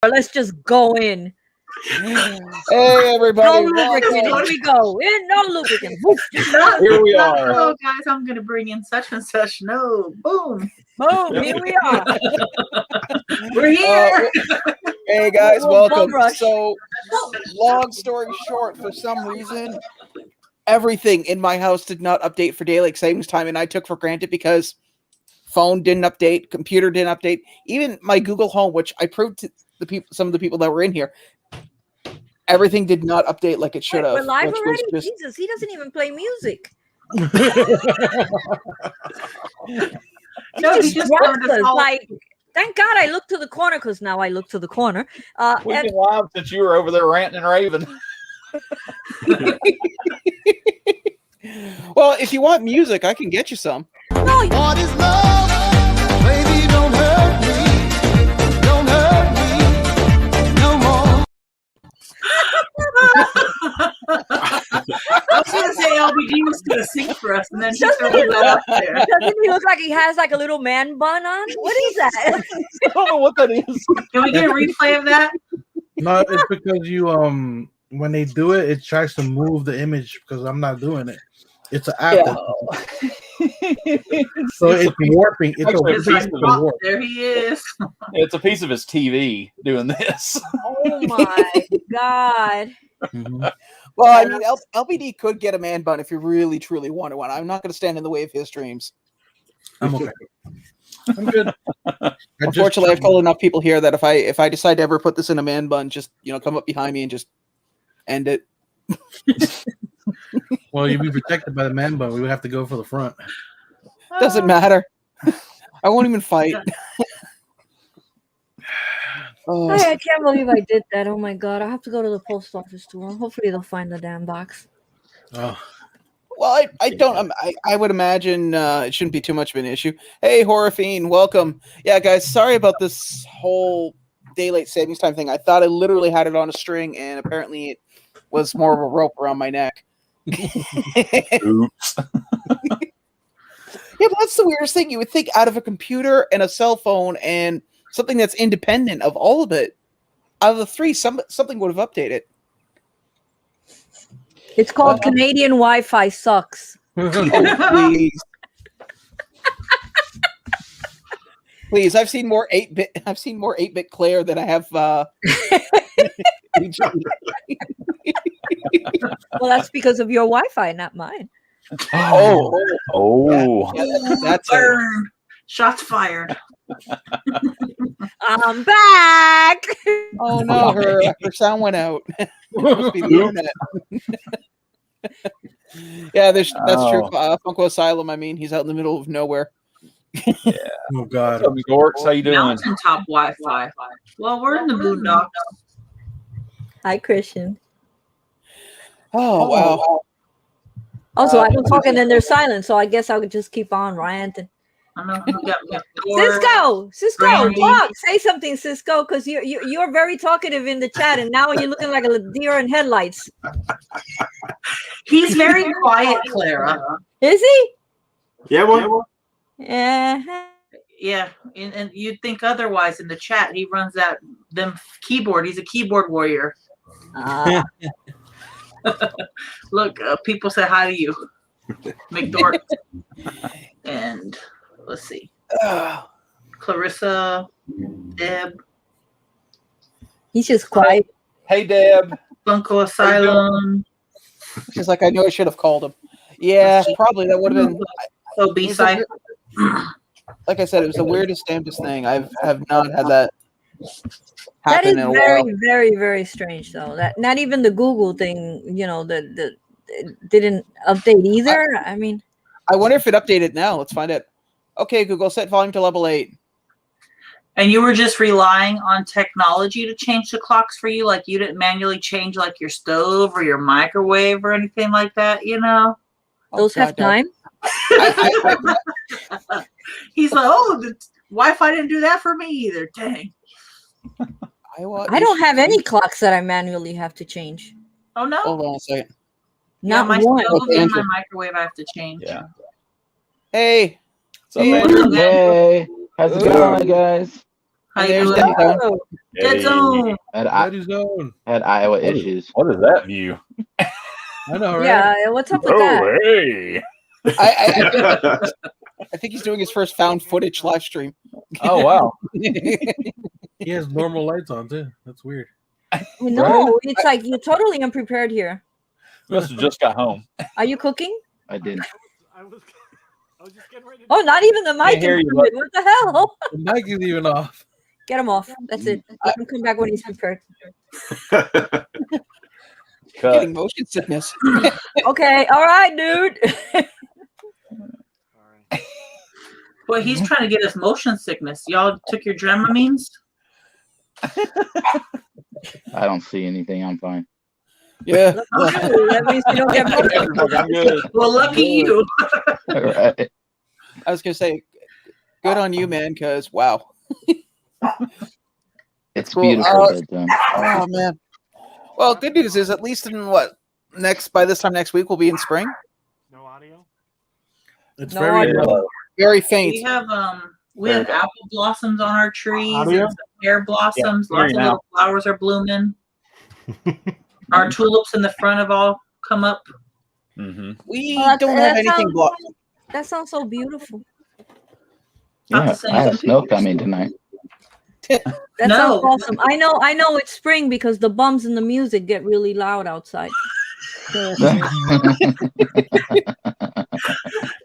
Let's just go in. Hey, everybody. No lubricant. Here we go. No lubricant. Here we are. Hello, guys. I'm going to bring in such and such. No. Boom. Boom. Here we are. We're here. Hey, guys. Welcome. Rush. So, long story short, for some reason, everything in my house did not update for daylight savings time, and I took for granted because phone didn't update, computer didn't update, even my Google Home, which I proved to the people, some of the people that were in here, everything did not update like it should have. We're live already? Jesus, he doesn't even play music. No, he just wanted to like, thank God I looked to the corner, because now I look to the corner. We've been live since you were over there ranting and raving. Well, if you want music, I can get you some. No, What is love? Baby, don't hurt me. Don't hurt me no more. I was going to say LBD was going to sing for us, and then he threw that up there. doesn't he look like he has like a little man bun on? What is that? I don't know what that is. Can we get a replay of that? No, it's because you when they do it, it tries to move the image because I'm not doing it. It's an app. So it's warping. It's a piece of the warp. There he is. It's a piece of his TV doing this. Oh my God. Mm-hmm. Well, I mean, LBD could get a man bun if you really, truly wanted one. I'm not going to stand in the way of his dreams. I'm okay. I'm good. Unfortunately, I've told enough people here that if I decide to ever put this in a man bun, just come up behind me and just end it. Well, you'd be protected by the man bun. We would have to go for the front. Doesn't matter. I won't even fight. Oh. I can't believe I did that. Oh my God. I have to go to the post office tomorrow. Hopefully they'll find the damn box. Oh. Well, I don't. I would imagine it shouldn't be too much of an issue. Hey, Horror Fiend, welcome. Yeah, guys, sorry about this whole daylight savings time thing. I thought I literally had it on a string, and apparently it was more of a rope around my neck. Oops. Yeah, but that's the weirdest thing. You would think out of a computer and a cell phone and something that's independent of all of it, out of the three, something would have updated. It's called Canadian Wi-Fi sucks. Oh, please. Please, I've seen more 8-bit. I've seen more 8-bit Claire than I have. Well, that's because of your Wi-Fi, not mine. Oh. Yeah, that's Burn. Shots fired. I'm back. Oh no, her sound went out. Must be the internet. Yeah, that's true. Funko Asylum. I mean, he's out in the middle of nowhere. Yeah. Oh God. What's up, Gorks? How you doing? Mountaintop Wi-Fi. Well, we're in the boondocks. Hi, Christian. Oh wow. Also, I've been talking and they're silent, so I guess I would just keep on ranting. I know we got Cisco, Brandy. talk. Say something, Cisco, because you're very talkative in the chat, and now you're looking like a deer in headlights. He's very quiet, Clara. Is he? Yeah, well, Yeah, and you'd think otherwise in the chat. He runs them keyboard. He's a keyboard warrior. Look, people say hi to you, McDort. And let's see, Clarissa, Deb. He's just quiet. Hey, Deb. Funko Asylum. She's like, I knew I should have called him. Yeah, probably that would have been. So B-side. Like I said, it was the weirdest, damnedest thing. I have not had that That happen is in a very, while. very, very strange, though. That not even the Google thing, the didn't update either. I mean, I wonder if it updated now. Let's find out. Okay, Google, set volume to level 8. And you were just relying on technology to change the clocks for you? Like you didn't manually change like your stove or your microwave or anything like that, those have time. He's like, the Wi-Fi didn't do that for me either. Dang. I don't have any clocks that I manually have to change. Oh, no? Hold on a second. Not my one. stove and my microwave I have to change. Yeah. Hey. What's up, Andrew? Hey, how's it going, guys? How And you there's doing? Deadzone. Oh, Deadzone. Deadzone. Had Iowa issues. What is that view? I know, right? yeah. What's up with that? Oh, hey. I think he's doing his first found footage live stream. Oh, wow. He has normal lights on too. That's weird. No, it's like you're totally unprepared here. Must have just got home. Are you cooking? I did. I was just getting ready to Oh, not even the mic. hear you, included. What the hell? The mic is even off. Get him off. That's it. Let him come back when he's prepared. Cut. Getting motion sickness. Okay. All right, dude. Well, he's trying to get us motion sickness. Y'all took your Dramamines? I don't see anything. I'm fine. Yeah. That means you don't get motion. I'm good. Well, lucky you. All right. I was gonna say, good on you, man. Because wow. It's Cool. beautiful. Deadzone. Oh man. Well, good news is at least in by this time next week we'll be in spring. no audio. It's No very idea. low. Very We faint. have apple blossoms on our trees Audio? and some pear blossoms. Yeah, Lots of now. little flowers are blooming. Our tulips in the front have all come up. Mm-hmm. We Well, that's- don't have that anything sounds- blocked. That sounds so beautiful. Not Yeah, the same I have as snow people. coming tonight. That No. sounds awesome. I know it's spring because the bums and the music get really loud outside. So,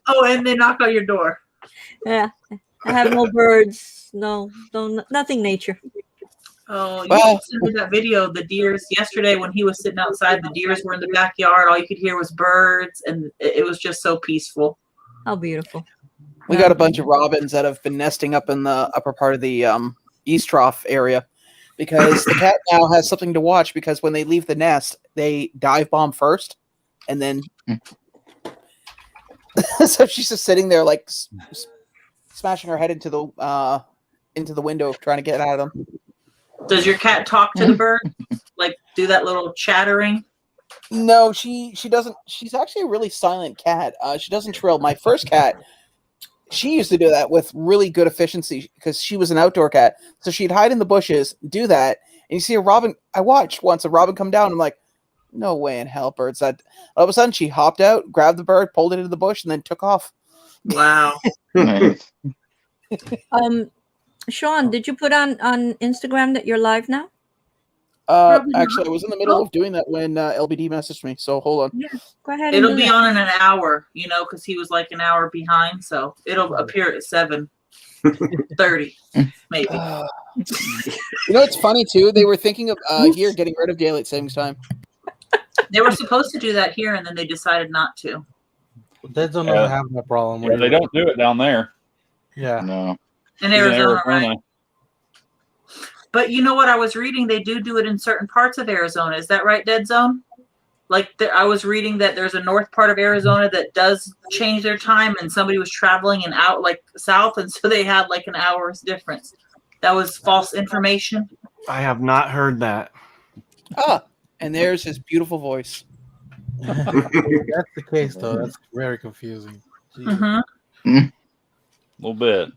Oh, and they knock on your door. yeah. I have no birds. Nothing nature. Oh, you Well- sent me that video of the deers yesterday when he was sitting outside. The deers were in the backyard. All you could hear was birds, and it was just so peaceful. How beautiful. We got a bunch of robins that have been nesting up in the upper part of the East Trough area because the cat now has something to watch because when they leave the nest, they dive bomb first, and then so she's just sitting there like smashing her head into the window trying to get out of them. Does your cat talk to the bird? Like do that little chattering? No, she doesn't. She's actually a really silent cat. She doesn't trill. My first cat, she used to do that with really good efficiency because she was an outdoor cat. So she'd hide in the bushes, do that, and you see a robin. I watched once a robin come down. I'm like, no way in hell, birds. That all of a sudden she hopped out, grabbed the bird, pulled it into the bush, and then took off. Wow. Nice. Sean, did you put on Instagram that you're live now? Actually, I was in the middle of doing that when LBD messaged me. So hold on. Go ahead. It'll and do be that. on in an hour, because he was like an hour behind. So it'll appear at 7:30, maybe. It's funny too. They were thinking of here getting rid of daylight savings time. They were supposed to do that here, and then they decided not to. Deadzone Yeah. doesn't have that problem. Yeah, they don't do it down there. Yeah. No. In Even Arizona, right? But you know what? I was reading they do it in certain parts of Arizona. Is that right, Deadzone? Like I was reading that there's a north part of Arizona that does change their time, and somebody was traveling and out like south, and so they had like an hour's difference. That was false information. I have not heard that. And there's his beautiful voice. If that's the case, though, that's very confusing. Jesus. Mm-hmm. A little bit.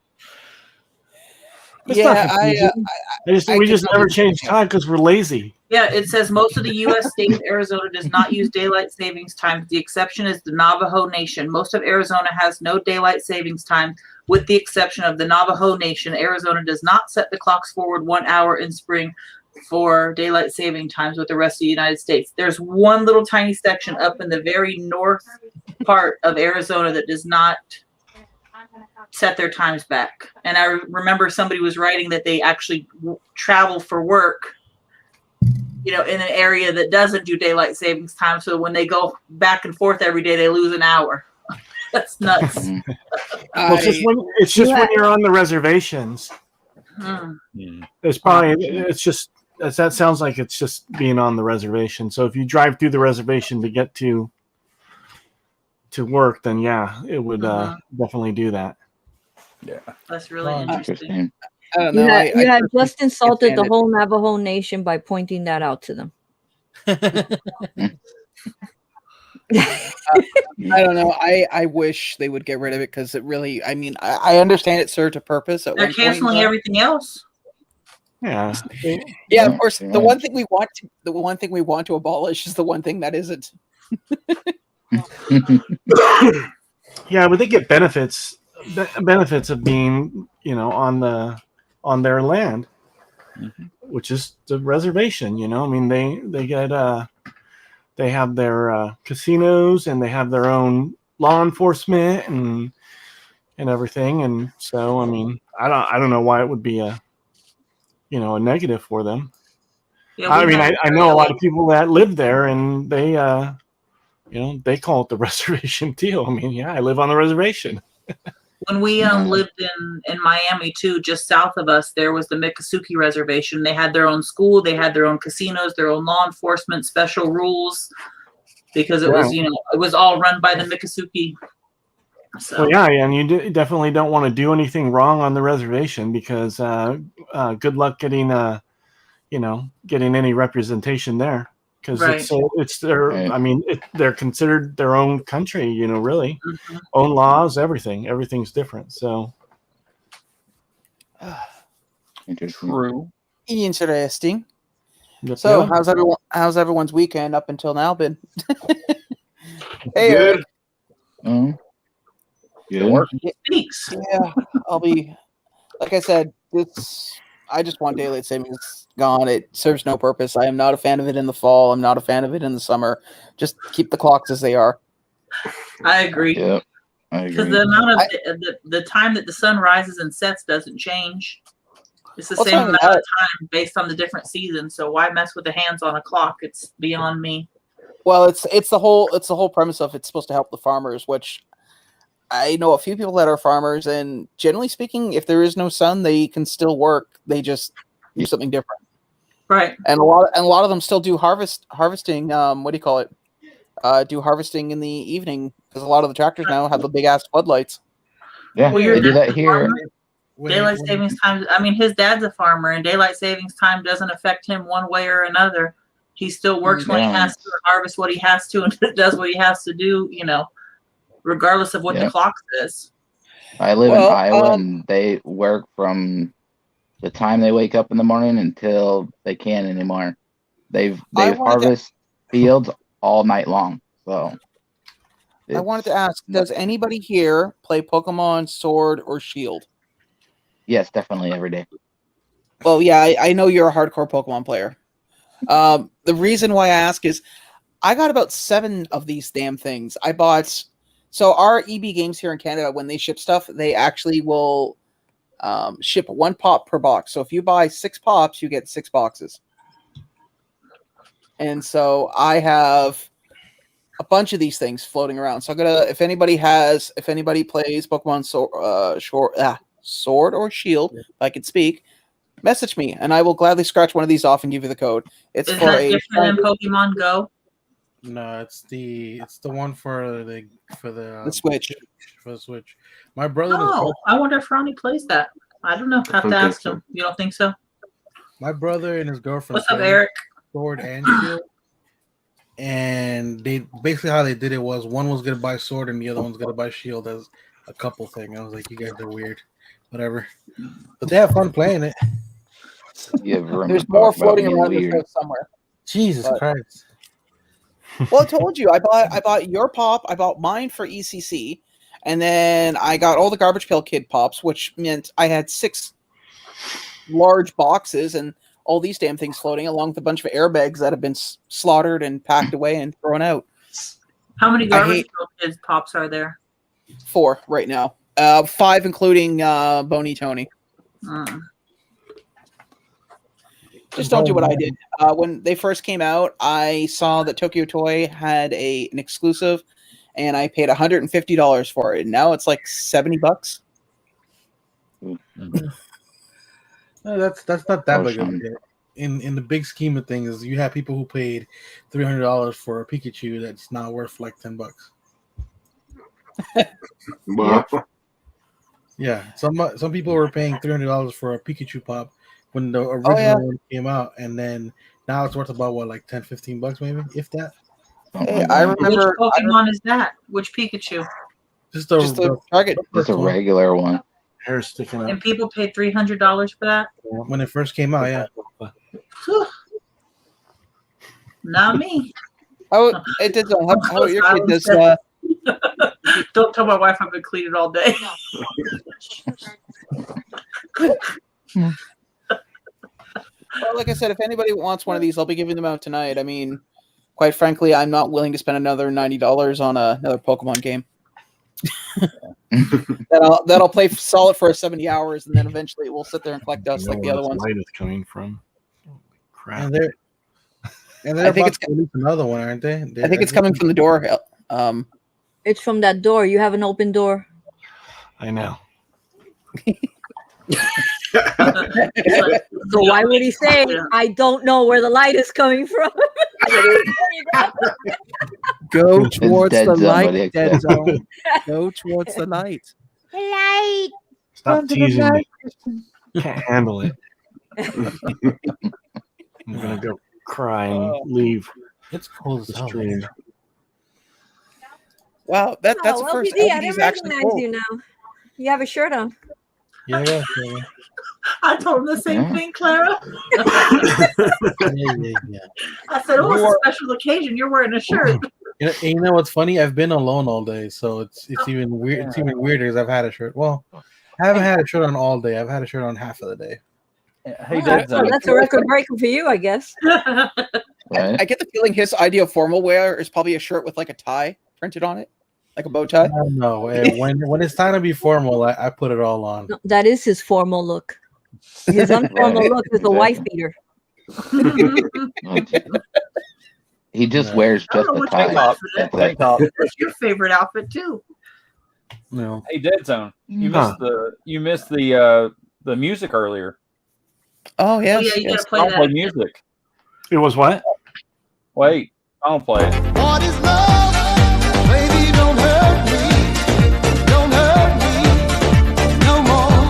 It's not Yeah, confusing. We just never change time because we're lazy. Yeah, it says most of the U.S. states, Arizona does not use daylight savings time. The exception is the Navajo Nation. Most of Arizona has no daylight savings time, with the exception of the Navajo Nation. Arizona does not set the clocks forward 1 hour in spring for daylight saving times with the rest of the United States. There's one little tiny section up in the very north part of Arizona that does not set their times back. And I remember somebody was writing that they actually travel for work, in an area that doesn't do daylight savings time. So when they go back and forth every day, they lose an hour. That's nuts. Well, it's just when you're on the reservations. It's probably that sounds like it's just being on the reservation. So if you drive through the reservation to get to work, then yeah, it would definitely do that. Yeah, that's really interesting. I don't You know. had, you had just insulted the stand it. whole Navajo Nation by pointing that out to them. I don't know. I wish they would get rid of it because it really. I mean, I understand it served a purpose at They're one point. canceling everything else. Yeah. Yeah, of course. pretty The much. one thing we want to abolish is the one thing that isn't. Yeah, but they get benefits of being, on their land, which is the reservation. I mean, they get they have their casinos, and they have their own law enforcement and everything. And so, I mean, I don't know why it would be a negative for them. Yeah, I we mean, have I know a lot of people that live there, and they they call it the reservation deal. I mean, yeah, I live on the reservation. When we lived in Miami too, just south of us, there was the Miccosukee Reservation. They had their own school, they had their own casinos, their own law enforcement, special rules, because it was it was all run by the Miccosukee. So Well, yeah, and you definitely don't want to do anything wrong on the reservation, because good luck getting getting any representation there, because Right. it's their. Right. I mean, they're considered their own country. Really, own laws, everything's different. So Interesting. True. Interesting. yep, So, yep. how's everyone's weekend up until now been? Hey, Good. Eric. Oh, good. speaks. Yeah, I'll be. Like I said, I just want daylight savings gone. It serves no purpose. I am not a fan of it in the fall. I'm not a fan of it in the summer. Just keep the clocks as they are. I agree. Yep. I Because agree. the amount of the time that the sun rises and sets doesn't change. It's the Well, it's same not even amount of that. time based on the different seasons. So why mess with the hands on a clock? It's beyond me. Well, it's the whole premise of it's supposed to help the farmers, which I know a few people that are farmers, and generally speaking, if there is no sun, they can still work. They just do something different. Right. And a lot of them still do harvesting. What do you call it? Do harvesting in the evening, because a lot of the tractors now have the big ass floodlights. Yeah, Well, you're they do that a here. farmer. Daylight savings time. I mean, his dad's a farmer, and daylight savings time doesn't affect him one way or another. He still works when he has to, and harvests what he has to, and does what he has to do. Regardless of what the clock says. I live in Iowa, and they work from the time they wake up in the morning until they can't anymore. They harvest fields all night long. So I wanted to ask: does anybody here play Pokemon Sword or Shield? Yes, definitely every day. Well, yeah, I know you're a hardcore Pokemon player. The reason why I ask is I got about 7 of these damn things. I bought. So our EB Games here in Canada, when they ship stuff, they actually will ship 1 pop per box. So if you buy 6 pops, you get 6 boxes. And so I have a bunch of these things floating around. So I'm gonna, if anybody plays Pokemon Sword or Shield, if I could speak, message me, and I will gladly scratch one of these off and give you the code. It's Is for that a different than Pokemon Go? No, it's the one for the Switch. For the Switch. My brother. Oh, I wonder if Ronnie plays that. I don't know. Have to ask him. You don't think so? My brother and his girlfriend. What's up, Eric? Sword and Shield. And they basically how they did it was one was gonna buy Sword and the other one's gonna buy Shield as a couple thing. I was like, you guys are weird, whatever. But they have fun playing it. There's more floating around this house somewhere. Jesus Christ. Well, I told you, I bought your pop, I bought mine for ECC, and then I got all the Garbage Pail Kid pops, which meant I had 6 large boxes and all these damn things floating along with a bunch of airbags that have been slaughtered and packed away and thrown out. How many Garbage Pail Kids pops are there? 4 right now. 5 including Boney Tony. Just don't do what I did. When they first came out, I saw that Tokyo Toy had an exclusive, and I paid $150 for it. And now it's like $70. No, that's not that big of a deal. In the big scheme of things, you have people who paid $300 for a Pikachu that's not worth like $10. Yeah, some people were paying $300 for a Pikachu pop when the original one came out, and then now it's worth about what, like $10-15 maybe, if that. Hey, I remember. Which Pokemon is that? Which Pikachu? Just the Target. Just a regular one. Hair sticking up. And people paid $300 for that. When it first came out, yeah. Whew. Not me. Oh, it did. How about your kid does? Don't tell my wife I've been cleaning all day. Well, like I said, if anybody wants one of these, I'll be giving them out tonight. I mean, quite frankly, I'm not willing to spend another $90 on another Pokemon game. that'll play solid for 70 hours, and then eventually it will sit there and collect dust like the other ones. Light is coming from. Crap. And they're I think it's another one, aren't they? I think it's coming from the door. It's from that door. You have an open door. I know. So why would he say, I don't know where the light is coming from? Go towards the Deadzone, light, buddy. Deadzone. Go towards the light. Light. Stop teasing me. Can't handle it. I'm gonna go cry and leave. It's cold as the hell. stream. Wow, that's the first LBD, I LBD's didn't actually recognize cool. you now. You have a shirt on. Yeah. I told him the same thing, Clara. Yeah. I said, "Oh, it's a special occasion. You're wearing a shirt." You know what's funny? I've been alone all day, so it's even weird. It's even weirder because I've had a shirt. Well, I haven't had a shirt on all day. I've had a shirt on half of the day. Hey, That's a record breaker for you, I guess. Right? I get the feeling his idea of formal wear is probably a shirt with like a tie printed on it, like a bow tie. I don't know. When it's time to be formal, I put it all on. No, that is his formal look. His unformal look is a wife beater. He just Yeah. wears I just don't know a what your tie. outfit is. That's it. That's your favorite outfit too. No. Hey, Deadzone, you Huh. missed the music earlier. Oh yes, Yeah, you yes. gotta play I'll play that. music. It was what? Wait, I'll play it. What is love? Baby, don't hurt me. Don't hurt me no more.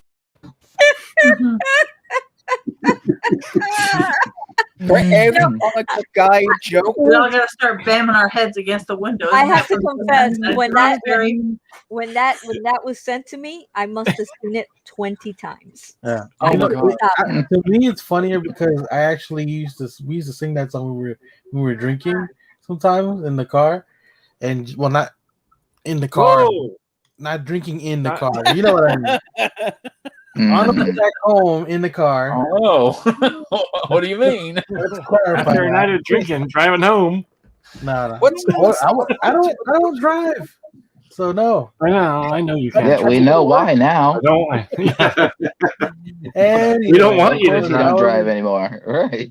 For every comic book guy joke. We all gotta start bamming our heads against the window. I Isn't have that to from- confess, that's when that very- when that was sent to me, I must have seen it 20 times. Yeah. Oh You my know, God. Stop. To me, it's funnier because I actually used to sing that song when we were drinking sometimes in the car, and well, not in the car, Whoa! not drinking in the car. You know what I mean? On the way Mhm. back home in the car. Oh, what do you mean? Let's clarify After a night that. of drinking, driving home. No. What's I don't drive, so no. I know you can't. Yeah, we know why now. I don't. Yeah. And We don't want you to You don't drive anymore, right?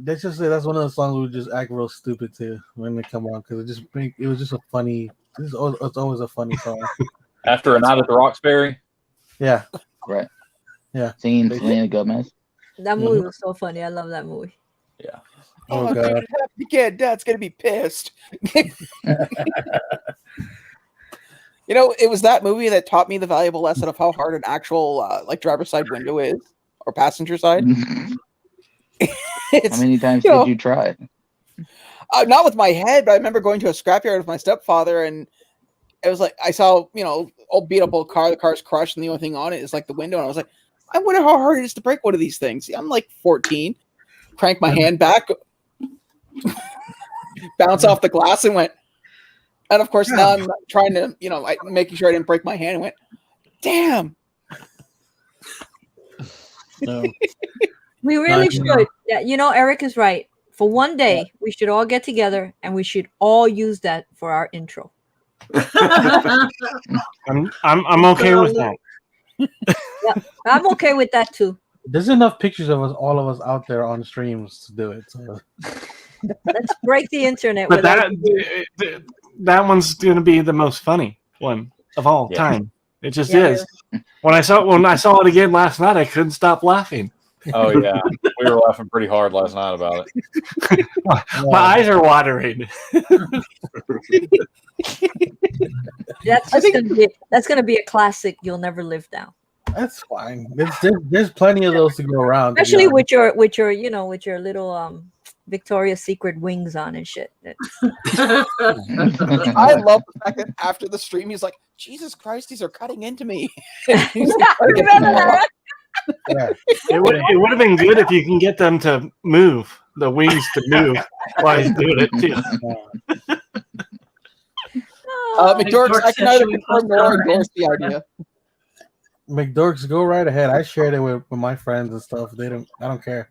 Let's just say that's one of the songs we just act real stupid to when they come on because it was just a funny. It's always a funny song. After a night at the Roxbury. Yeah. Right. Yeah. Singing Selena Gomez. That movie was so funny. I love that movie. Yeah. Oh god. Kid, Dad's gonna be pissed. You know, it was that movie that taught me the valuable lesson of how hard an actual like driver's side window is or passenger side. How many times you know, did you try? Not with my head, but I remember going to a scrapyard with my stepfather, and it was like I saw, old beat up old car. The car's crushed, and the only thing on it is like the window. And I was like, I wonder how hard it is to break one of these things. I'm like 14. Crank my hand back, bounce off the glass, and went. And of course, now I'm trying to, making sure I didn't break my hand. And went, damn. No. We really should. Yeah, Eric is right. For one day, we should all get together and we should all use that for our intro. I'm okay with that. Yeah, I'm okay with that too. There's enough pictures of us, all of us out there on streams to do it. So. Let's break the internet. But without that one's going to be the most funny one of all Yeah. time. It just Yeah, is. When I saw it again last night, I couldn't stop laughing. Oh yeah, we were laughing pretty hard last night about it. My eyes are watering. that's gonna be a classic you'll never live down. That's fine. There's plenty of those to go around. Especially with your with your little Victoria's Secret wings on and shit. I love the fact that after the stream, he's like, "Jesus Christ, these are cutting into me." Remember that? Yeah. It would have been good if you can get them to move, the wings to move while he's doing it too. McDorks, I can either confirm or endorse the idea. McDorks, go right ahead. I shared it with my friends and stuff. I don't care.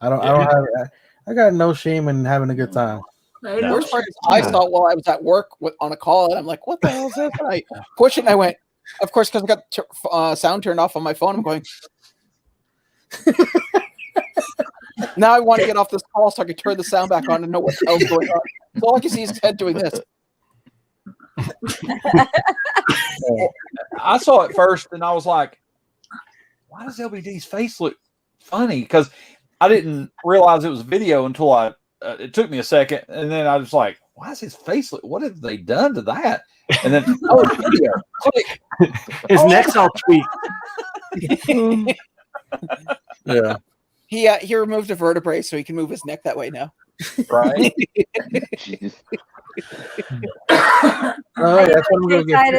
I got no shame in having a good time. The worst part is I saw it while I was at work on a call, and I'm like, "What the hell is this?" And I push it, and I went, of course, because I got sound turned off on my phone. I'm going. Now I want to get off this call so I can turn the sound back on and know what the hell's going on. So all I can see is his head doing this. I saw it first, and I was like, "Why does LBD's face look funny?" Because I didn't realize it was video until it took me a second, and then I was like, "Why does his face look? What have they done to that?" And then video. His neck's all tweaked. Yeah. He removed a vertebrae so he can move his neck that way now. Right. Jeez. That's what I'm gonna get.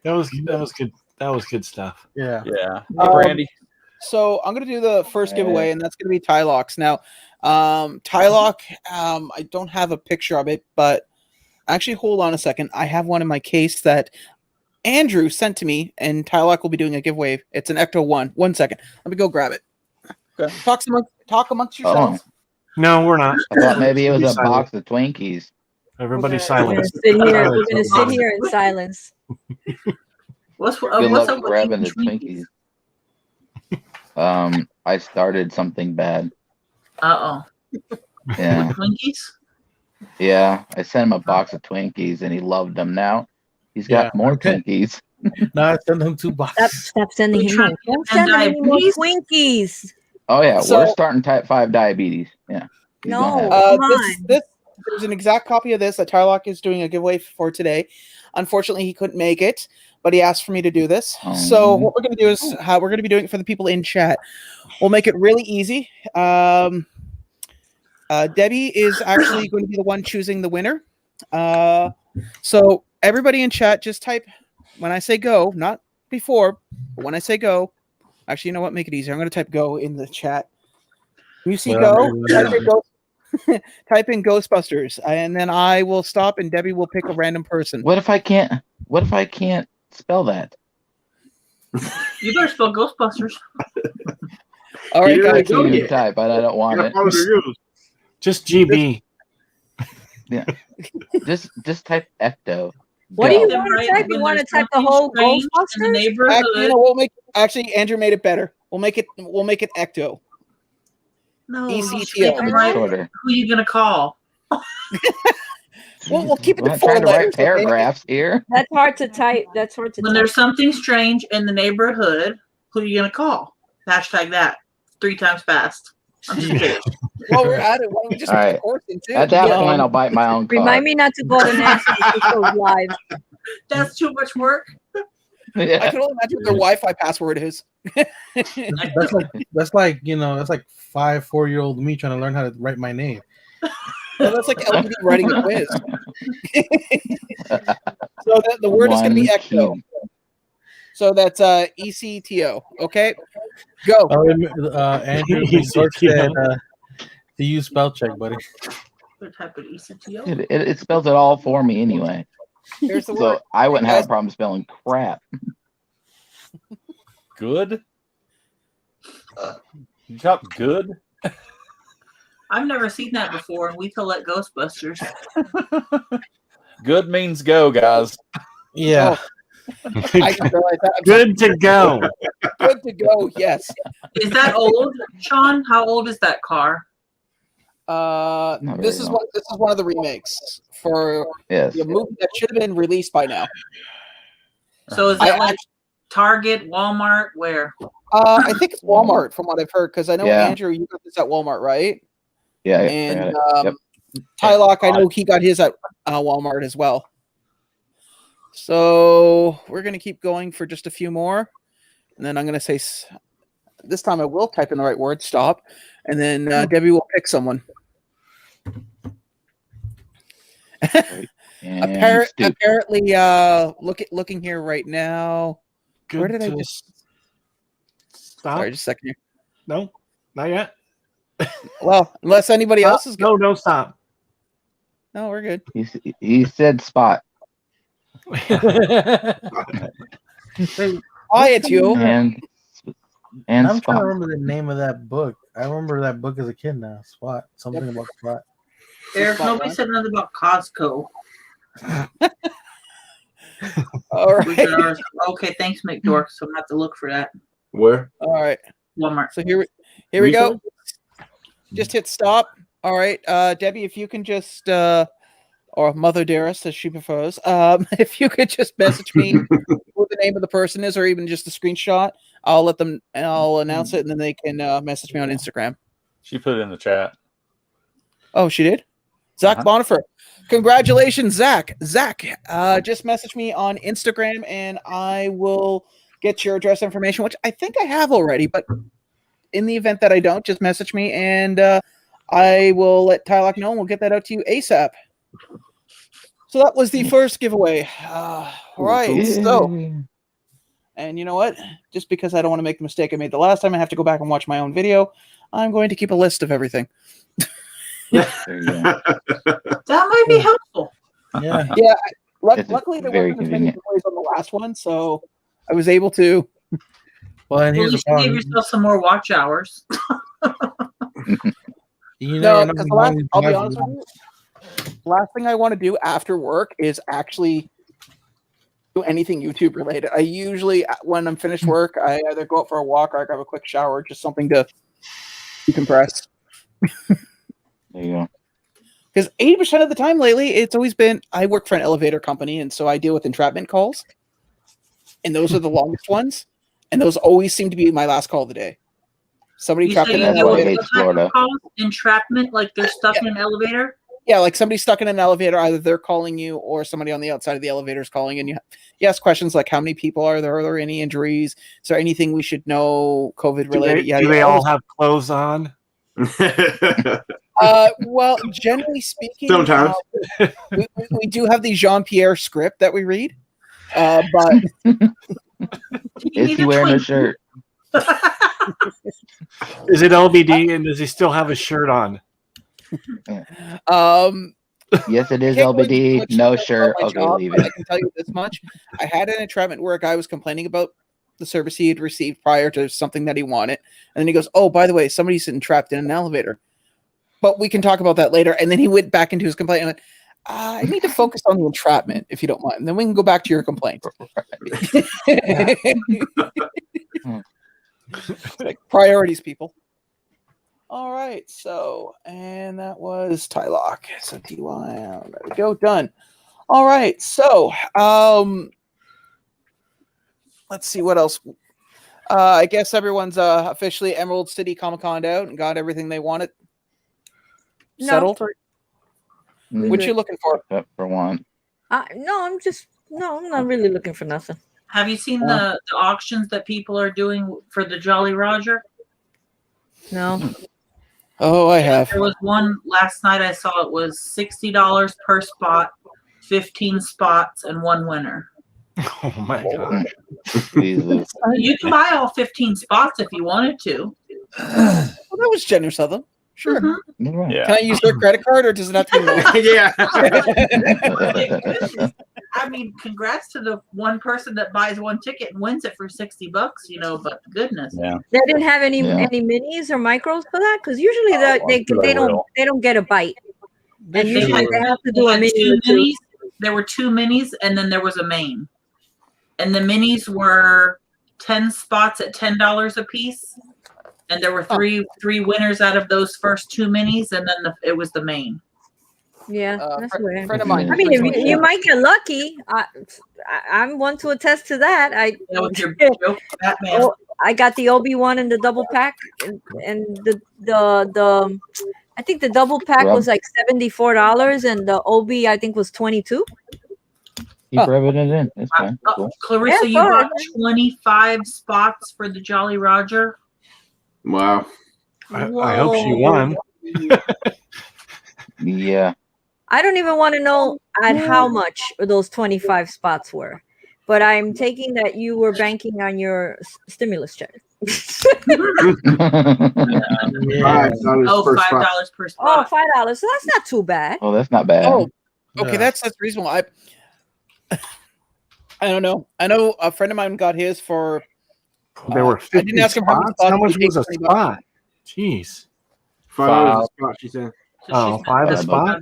That was good. That was good stuff. Yeah. Yeah. Hey, Brandy. So I'm going to do the first giveaway, and that's going to be Tylocks. Now, Tylock, I don't have a picture of it, but actually, hold on a second. I have one in my case that Andrew sent to me, and Tylock will be doing a giveaway. It's an Ecto 1. 1 second. Let me go grab it. Okay. Talk amongst yourselves. No, we're not. I thought maybe it was a box of Twinkies. Everybody silence. We're gonna sit here in silence. Good what's luck up with grabbing the Twinkies? Twinkies. I started something bad. Uh oh. Yeah. Twinkies? Yeah. I sent him a box of Twinkies, and he loved them. Now he's got more Twinkies. No, I sent him 2 boxes. Stop sending him more. Don't send him any more Twinkies. Oh yeah, So- we're starting type 5 diabetes. Yeah. He's No. gonna have it. There's an exact copy of this that Tylock is doing a giveaway for today. Unfortunately, he couldn't make it, but he asked for me to do this. So what we're going to do is how we're going to be doing it for the people in chat. We'll make it really easy. Debbie is actually going to be the one choosing the winner. So everybody in chat, just type when I say go, not before, but when I say go. Actually, you know what? Make it easier. I'm going to type go in the chat. When you see go, type in Ghostbusters, and then I will stop, and Debbie will pick a random person. What if I can't spell that? You better spell Ghostbusters. All right, I guys. can't even type, but I don't want it. Just GB. Yeah. Just type Ecto. What do you Go. want to type? You want to type the whole In the Ghostbusters? neighborhood. Actually, you know, actually, Andrew made it better. We'll make it Ecto. No, ECTO. just make them right. Shorter. Who are you gonna call? We'll keep it I'm to 4 trying to letters. write paragraphs here. That's hard to type. That's hard to When type. there's something strange in the neighborhood, who are you gonna call? Hashtag that 3 times fast. I'm just kidding. While we're at it, why don't we just All put right. the course in too? At that point, I'll bite my own Remind car. me not to go to Nancy to goes live. That's too much work. I Yeah. can only imagine what their Wi-Fi password is. That's like 4-year-old me trying to learn how to write my name. Well, that's like LBD writing a quiz. So the word is going to be One Ecto. key. So that's ECTO. Okay, go. Andrew ECTO. said to use spell check, buddy. What type of ECTO? Dude, it spells it all for me anyway. Here's the So word. I wouldn't have a problem spelling crap. Good. You got good. I've never seen that before, and we collect Ghostbusters. Good means go, guys. Yeah. I didn't realize that. Good to go. Good to go. Yes. Is that old, Sean? How old is that car? This is one of the remakes for Yes. the movie that should have been released by now. So is that like Target, Walmart, where? I think it's Walmart from what I've heard, because I know Yeah. Andrew, you got this at Walmart, right? Yeah. And Yep. Tylock, I know he got his at Walmart as well. So we're gonna keep going for just a few more. and then I'm going to say, this time I will type in the right word, stop, and then Debbie will pick someone. Apparently, looking here right now. Good. Where did I just stop? Sorry, just a second here. No, not yet. Well, unless anybody else is no, don't stop. No, we're good. He said spot. Quiet, you. And I'm spot. trying to remember the name of that book. I remember that book as a kid now. Spot. Something about Spot. There's nobody said nothing about Costco. All right. Okay, thanks, McDork. So I'm gonna have to look for that. Where? All right. Walmart. So here we go. Just hit stop. All right, Debbie, if you can just or Mother Dearest, as she prefers, if you could just message me what the name of the person is, or even just a screenshot, I'll announce it, and then they can message me on Instagram. She put it in the chat. Oh, she did? Zach Bonifer. Congratulations, Zach. Zach, just message me on Instagram, and I will get your address information, which I think I have already, but in the event that I don't, just message me, and I will let Tylock know, and we'll get that out to you ASAP. So that was the first giveaway. Right, so, and you know what? Just because I don't want to make the mistake I made the last time, I have to go back and watch my own video. I'm going to keep a list of everything. That might be helpful. Yeah. Yeah. Luckily, there wasn't as many giveaways on the last one, so I was able to. Well, and here's you the problem. give yourself some more watch hours. You know, because I'll be honest with you. The last thing I want to do after work is actually do anything YouTube related. I usually, when I'm finished work, I either go out for a walk or I grab a quick shower, just something to decompress. There you go. Because 80% of the time lately, it's always been, I work for an elevator company, and so I deal with entrapment calls. And those are the longest ones. And those always seem to be my last call of the day. Somebody trapped in an elevator. Entrapment, like they're stuck in an elevator? Yeah, like somebody stuck in an elevator, either they're calling you or somebody on the outside of the elevator is calling, and you ask questions like, how many people are there? Are there any injuries? Is there anything we should know COVID related? Do they all have clothes on? Well, generally speaking, sometimes we do have the Jean-Pierre script that we read, but is he wearing a shirt? Is it LBD, and does he still have a shirt on? Yes, it is LBD. No shirt. Okay, leave it. I can tell you this much: I had an entrapment where a guy was complaining about the service he had received prior to something that he wanted, and then he goes, "Oh, by the way, somebody's entrapped in an elevator." But we can talk about that later. And then he went back into his complaint and went, I need to focus on the entrapment, if you don't mind. And then we can go back to your complaint. Like priorities, people. All right. So, and that was Tylock. So TY, there we go. Done. All right. So, let's see what else. I guess everyone's officially Emerald City Comic-Con out and got everything they wanted. Settled? What you looking for? For one. No, I'm not really looking for nothing. Have you seen the auctions that people are doing for the Jolly Roger? No. Oh, I have. There was one last night I saw. It was $60 per spot, 15 spots, and one winner. Oh my god! Jesus. You can buy all 15 spots if you wanted to. Well, that was generous of them. Sure. Mm-hmm. Yeah. Can I use their credit card, or does it have to be mine? Yeah. I mean, congrats to the one person that buys one ticket and wins it for $60. But goodness. Yeah. They didn't have any minis or micros for that, because usually they don't get a bite. And usually they have to do a mini. Minis. There were 2 minis, and then there was a main. And the minis were 10 spots at $10 a piece. And there were three winners out of those first 2 minis, and then it was the main. Yeah, that's weird. Friend of mine. I mean, you might get lucky. I'm one to attest to that. That was your joke, Batman. I got the Obi-Wan in the double pack, and the I think the double pack was like $74, and the Obi I think was $22. Keep rubbing it in. It's fine. Cool. Clarissa, you bought 25 spots for the Jolly Roger. Wow. I hope she won. Yeah. I don't even want to know at how much those 25 spots were, but I'm taking that you were banking on your stimulus check. $5 per spot. Oh, $5. So that's not too bad. Oh, that's not bad. Oh, okay, that's reasonable. I don't know. I know a friend of mine got his for. There were 50 I didn't ask him how many spots. spots. How much he was a takes, spot? Jeez. $5 a spot, she said. Oh, $5 a spot?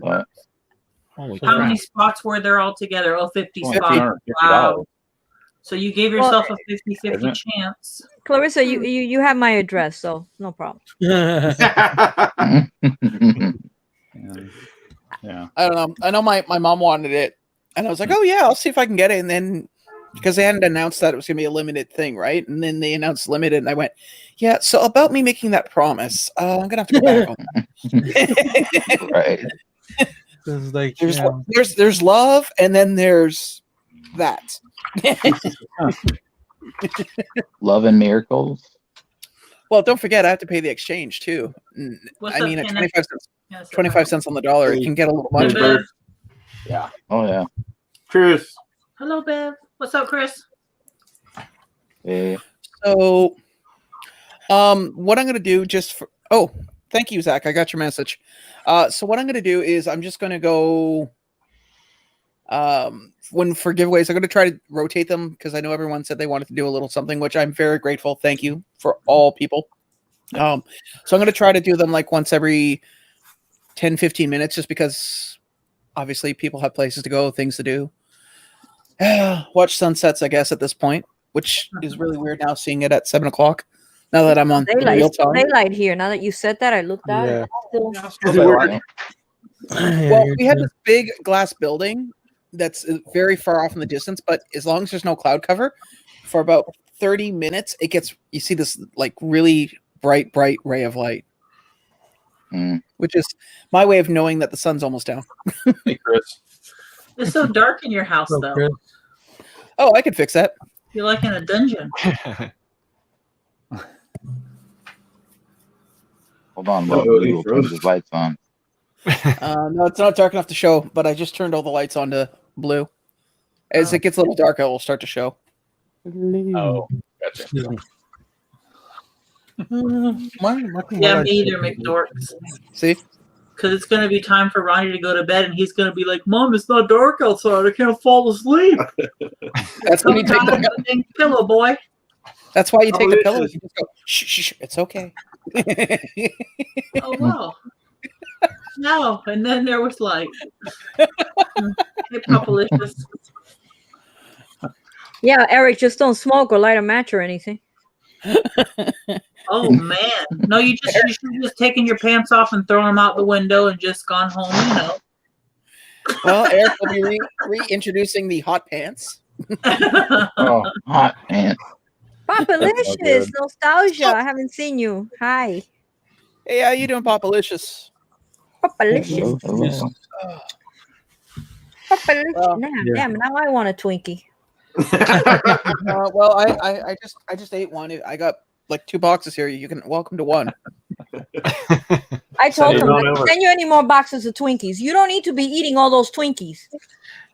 How many spots were there altogether? Oh, 50 spots. $50. Wow. So you gave yourself a 50-50 chance. Clarissa, you have my address, so no problem. Yeah. I don't know. I know my mom wanted it, and I was like, oh yeah, I'll see if I can get it. And then because they hadn't announced that it was going to be a limited thing, right? And then they announced limited, and I went, yeah. So about me making that promise, I'm gonna have to go back on that. Right. Like, there's love, and then there's that. Love and miracles. Well, don't forget, I have to pay the exchange too. What's I up, mean, at Kenneth? 25 cents on the dollar, it can get a little much. Bev. Yeah. Oh yeah. Chris. Hello, Bev. What's up, Chris? Hey. So, what I'm gonna do thank you, Zach. I got your message. So what I'm gonna do is I'm just gonna go. For giveaways, I'm going to try to rotate them because I know everyone said they wanted to do a little something, which I'm very grateful. Thank you for all people. So I'm going to try to do them like once every 10-15 minutes, just because obviously people have places to go, things to do. Watch sunsets, I guess, at this point, which is really weird now seeing it at 7:00. Now that I'm on real time. Daylight here. Now that you said that, I looked out. Yeah. Well, we have this big glass building that's very far off in the distance, but as long as there's no cloud cover, for about 30 minutes, you see this like really bright ray of light, which is my way of knowing that the sun's almost down. Hey, Chris. It's so dark in your house, though. Chris. Oh, I could fix that. You're like in a dungeon. Hold on, we'll turn the lights on. No, it's not dark enough to show, but I just turned all the lights on to blue. As it gets a little darker, it will start to show. Oh, gotcha. Yeah, me either, McDorks. See? Because it's going to be time for Ronnie to go to bed, and he's going to be like, Mom, it's not dark outside. I can't fall asleep. That's when you take the pillow, boy. That's why you take the pillow. You just go, shh, it's okay. Oh, wow. No, and then there was light. Hey, Popalicious. Yeah, Eric, just don't smoke or light a match or anything. Oh man, no, you should have just taken your pants off and thrown them out the window and just gone home. Well, Eric will be reintroducing the hot pants. Oh, hot pants. Popalicious, nostalgia. I haven't seen you. Hi. Hey, how you doing, Popalicious? Popalicious. Popalicious. Damn, now I want a Twinkie. Well, I just ate one. I got like 2 boxes here. You can welcome to one. I told him, send you any more boxes of Twinkies. You don't need to be eating all those Twinkies.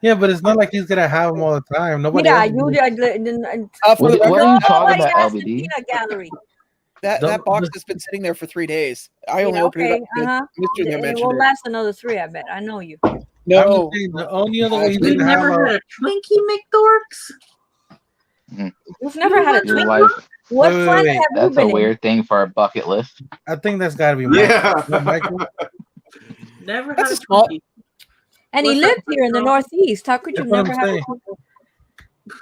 Yeah, but it's not like he's gonna have them all the time. Nobody. Yeah, what are you talking about, LBD? Gallery. That box has been sitting there for 3 days. I only opened it up. It will last another 3, I bet. I know you. No, the only other way You've never had a Twinkie, McDorks? You've never had a Your Twinkie? life. What planet have you That's been a in? weird thing for a bucket list. I think that's got to be Michael. Never That's had a small. And he lived here in the Northeast. How could you That's what never I'm have a saying.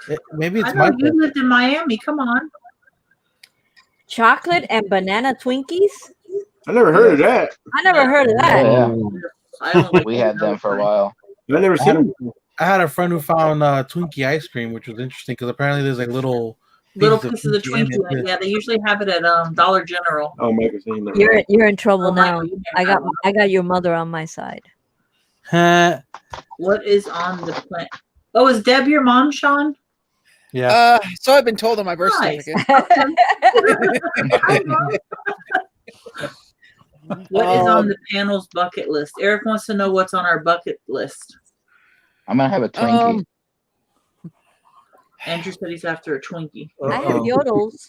Twinkie? Maybe it's I know Michael. you lived in Miami. Come on. Chocolate and banana Twinkies? I never heard of that. I never heard of that. Yeah. We had them for a while. I never seen them. I had a friend who found Twinkie ice cream, which was interesting because apparently there's like little pieces of Twinkie. Yeah, they usually have it at Dollar General. Oh, Michael's saying that. You're in trouble Oh, now. Michael, I got your mother on my side. What is on the plan? Oh, is Deb your mom, Sean? Yeah. So I've been told on my birth Nice. certificate. What is on the panel's bucket list? Eric wants to know what's on our bucket list. I'm gonna have a Twinkie. Andrew said he's after a Twinkie. I have yodels.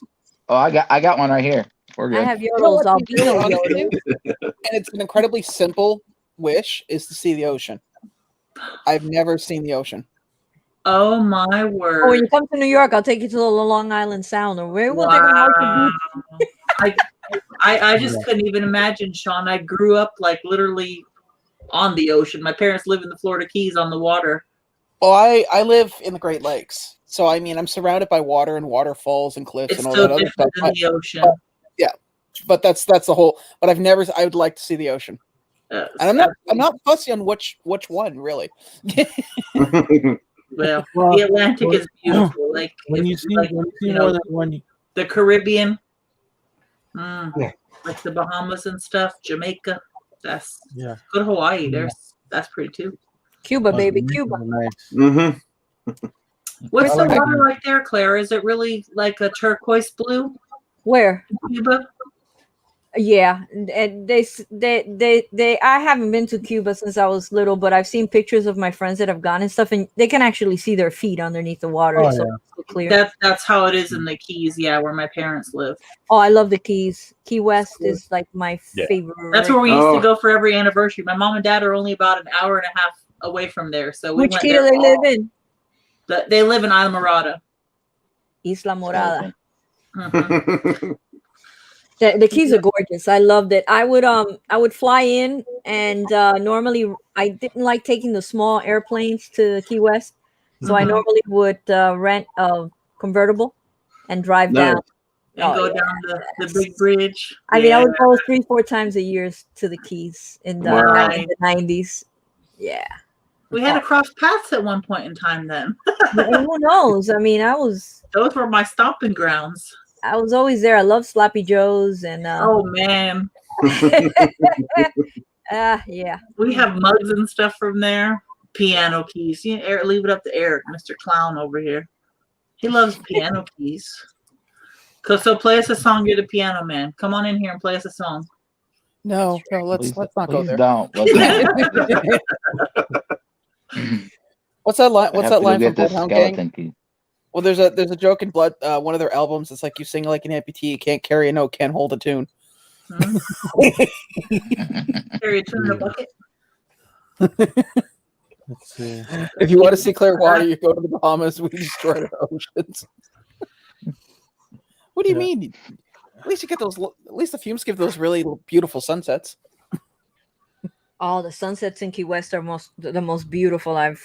Oh, I got one right here. We're good. I have yodels. Albino Honestly, yodels. and it's an incredibly simple wish is to see the ocean. I've never seen the ocean. Oh my word! Oh, when you come to New York, I'll take you to the Long Island Sound, or we'll take a Wow. I just couldn't even imagine, Sean. I grew up like literally on the ocean. My parents live in the Florida Keys on the water. Well, I live in the Great Lakes, so I mean I'm surrounded by water and waterfalls and cliffs It's and all so that other different stuff. than the ocean. Yeah, but that's the whole. But I would like to see the ocean, and I'm not fussy on which one really. Well, the Atlantic is beautiful. Like when you see, more than one, the Caribbean, like the Bahamas and stuff, Jamaica. That's yeah. Go to Hawaii. That's pretty too. Cuba, baby, Cuba. Nice. What's the water like there, Claire? Is it really like a turquoise blue? Where? Cuba. Yeah, and they I haven't been to Cuba since I was little, but I've seen pictures of my friends that have gone and stuff, and they can actually see their feet underneath the water. It's so clear. That's how it is in the Keys, where my parents live. Oh, I love the Keys. Key West is like my favorite. That's where we used to go for every anniversary. My mom and dad are only about an hour and a half away from there, so we Which went key there do they live in? They live in Isla Morada. Isla Morada. Mm-hmm. The Keys are gorgeous. I loved it. I would fly in, and normally I didn't like taking the small airplanes to Key West, so I normally would rent a convertible and drive down. And go down the big bridge. I mean, I would go 3-4 times a year to the Keys in the 90s. Yeah. We had to cross paths at one point in time then. Who knows? I mean, those were my stomping grounds. I was always there. I love Sloppy Joe's and oh man. Yeah. We have mugs and stuff from there. Piano keys. Eric, leave it up to Eric, Mr. Clown over here. He loves piano keys. So play us a song. You're the piano man. Come on in here and play us a song. No, let's not go there. Don't. What's that line? What's that line from Bloodhound Gang? Key. Well, there's a joke in Blood, one of their albums. It's like you sing like an amputee, you can't carry a note, can't hold a tune. Carry a tune in a bucket. Let's see. If you want to see clear water, you go to the Bahamas. We destroy our oceans. What do you mean? At least you get those. At least the fumes give those really beautiful sunsets. Oh, the sunsets in Key West are the most beautiful I've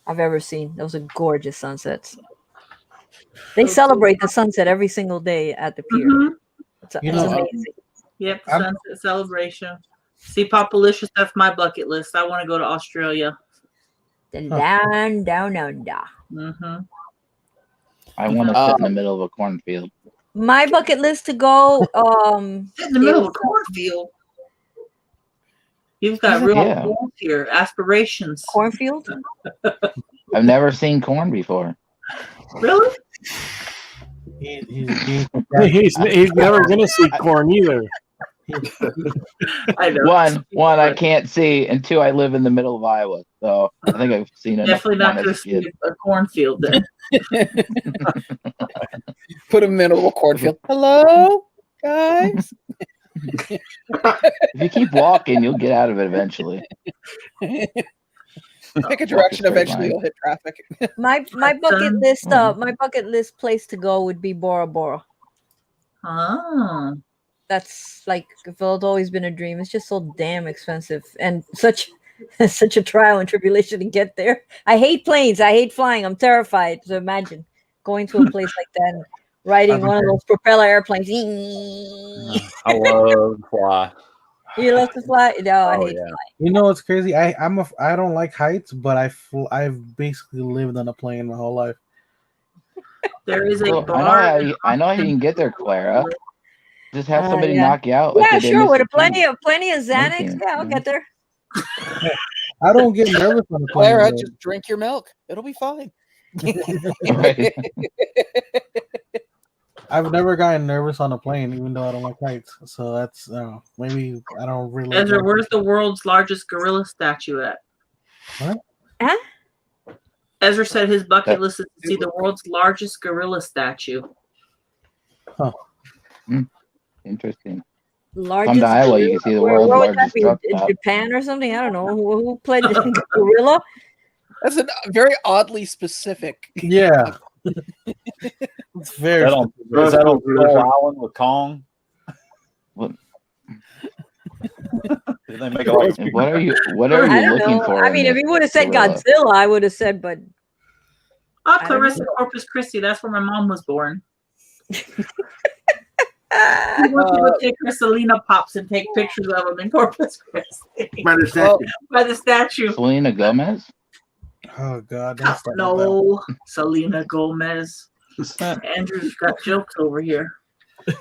ever seen. Those are gorgeous sunsets. They celebrate the sunset every single day at the pier. Mm-hmm. It's amazing. Yep, sunset celebration. See, Papalicious, that's my bucket list. I want to go to Australia. Down under. Mm-hmm. I want to sit in the middle of a cornfield. My bucket list to go. Sit in the middle of a cornfield. You've got real goals here, aspirations. Cornfield? I've never seen corn before. Really? He's never gonna see corn either. I know. One, I can't see, and two, I live in the middle of Iowa, so I think I've seen it. Definitely not going to see a cornfield then. Put him in a little cornfield. Hello, guys. If you keep walking, you'll get out of it eventually. Pick a direction, eventually you'll hit traffic. My bucket list, my bucket list place to go would be Bora Bora. Oh. That's like it's always been a dream. It's just so damn expensive and such a trial and tribulation to get there. I hate planes. I hate flying. I'm terrified. So imagine going to a place like that and riding one of those propeller airplanes. I love to fly. You love to fly? No, I hate flying. You know what's crazy? I don't like heights, but I've basically lived on a plane my whole life. There is a bar. I know how you can get there, Clara. Just have somebody knock you out. Yeah, sure. With plenty of Xanax. Yeah, I'll get there. I don't get nervous on the plane. Clara, though. just drink your milk. It'll be fine. Right. I've never gotten nervous on a plane, even though I don't like heights. So that's maybe I don't really. Ezra, like where's the world's largest gorilla statue at? What? Huh? Ezra said his bucket list is to see the world's largest gorilla statue. Interesting. Largest Come to Iowa, you can see the world's where would that largest be? truck In stop. Japan or something? I don't know. Who played the gorilla? That's a very oddly specific. Yeah. It's very. Is that on Skull Island with Kong? What? Did they make a like, What are you I don't looking know. for? I in mean, if this he would have said gorilla? Godzilla, I would have said, but Oh, I don't Clarissa know. Corpus Christi. That's where my mom was born. Ah, We want you to take her Selena pops and take pictures of them in Corpus Christi. By the statue. By the statue. Selena Gomez? Oh God! Don't start with that. No, Selena Gomez. Andrew's got jokes over here.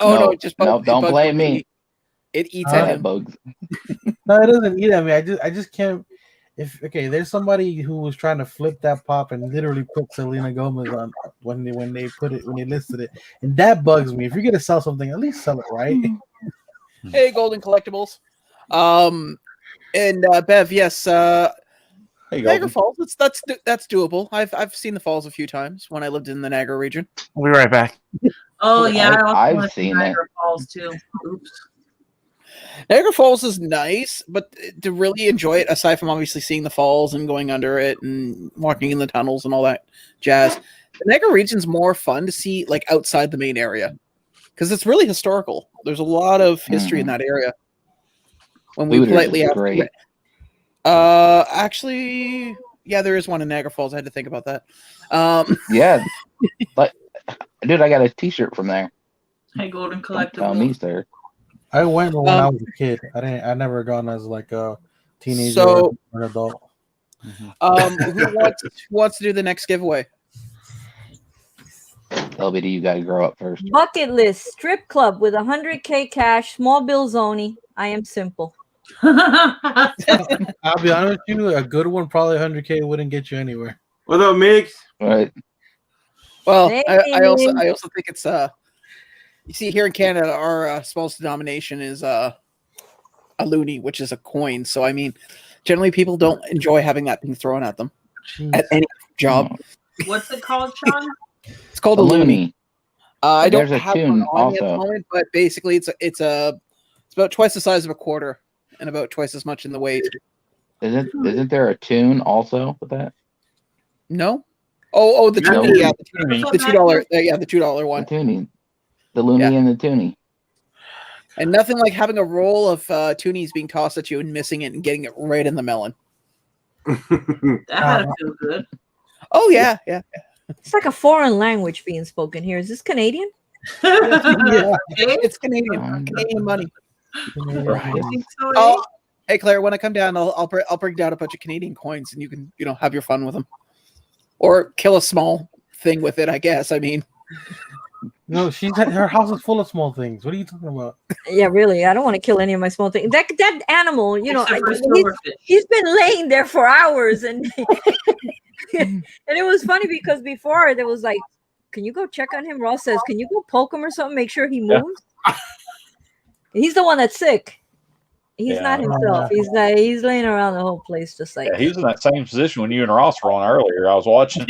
Oh no! No, It just no, it don't bugs blame me. It eats at him. Bugs. No, it doesn't eat at me. I just can't. If there's somebody who was trying to flip that pop and literally put Selena Gomez on when they listed it, and that bugs me. If you're gonna sell something, at least sell it right. Hey, Golden Collectibles. And Bev, yes, Niagara Falls. That's doable. I've seen the falls a few times when I lived in the Niagara region. We'll be right back. Oh yeah, I also I've want to see seen it. Niagara Falls too. Oops. Niagara Falls is nice, but to really enjoy it, aside from obviously seeing the falls and going under it and walking in the tunnels and all that jazz, the Niagara region's more fun to see like outside the main area because it's really historical. There's a lot of history in that area. When we Hooters politely is ask, great. actually, yeah, there is one in Niagara Falls. I had to think about that. Yeah. But dude, I got a t-shirt from there. Hey, Golden Don't tell me, Collectibles. sir. I went when I was a kid. I never gone as like a teenager So- or an adult. Who wants to do the next giveaway? LBD, you got to grow up first. bucket list strip club with 100K cash, small bills only. I am simple. I'll be honest with you, a good one, probably 100K, wouldn't get you anywhere. What up, Mix? Right. Well, Hey. I also think it's you see here in Canada our smallest denomination is a loonie, which is a coin. So I mean, generally people don't enjoy having that being thrown at them at any job. What's it called, Sean? It's called a loonie. I don't There's a have tune one on me at the also. moment, but basically it's about twice the size of a quarter and about twice as much in the weight. Isn't there a tune also with that? No. Oh, the No. toonie, yeah, the $2, yeah, the $2 The one, toonie. The loony Yeah. and the toonie. and nothing like having a roll of toonies being tossed at you and missing it and getting it right in the melon. That had to feel good. Oh yeah, yeah. It's like a foreign language being spoken here. Is this Canadian? Yeah. It's Canadian money. I think so, eh? Oh, hey Claire, when I come down, I'll bring down a bunch of Canadian coins, and you can have your fun with them, or kill a small thing with it. I guess. I mean, No, her house is full of small things. What are you talking about? Yeah, really. I don't want to kill any of my small things. That animal, Except for he's, silverfish. he's been laying there for hours, and and it was funny because before there was like, can you go check on him? Ross says, can you go poke him or something, make sure he moves? He's the one that's sick. He's not himself. He's laying around the whole place just like. Yeah, he was in that same position when you and Ross were on earlier. I was watching.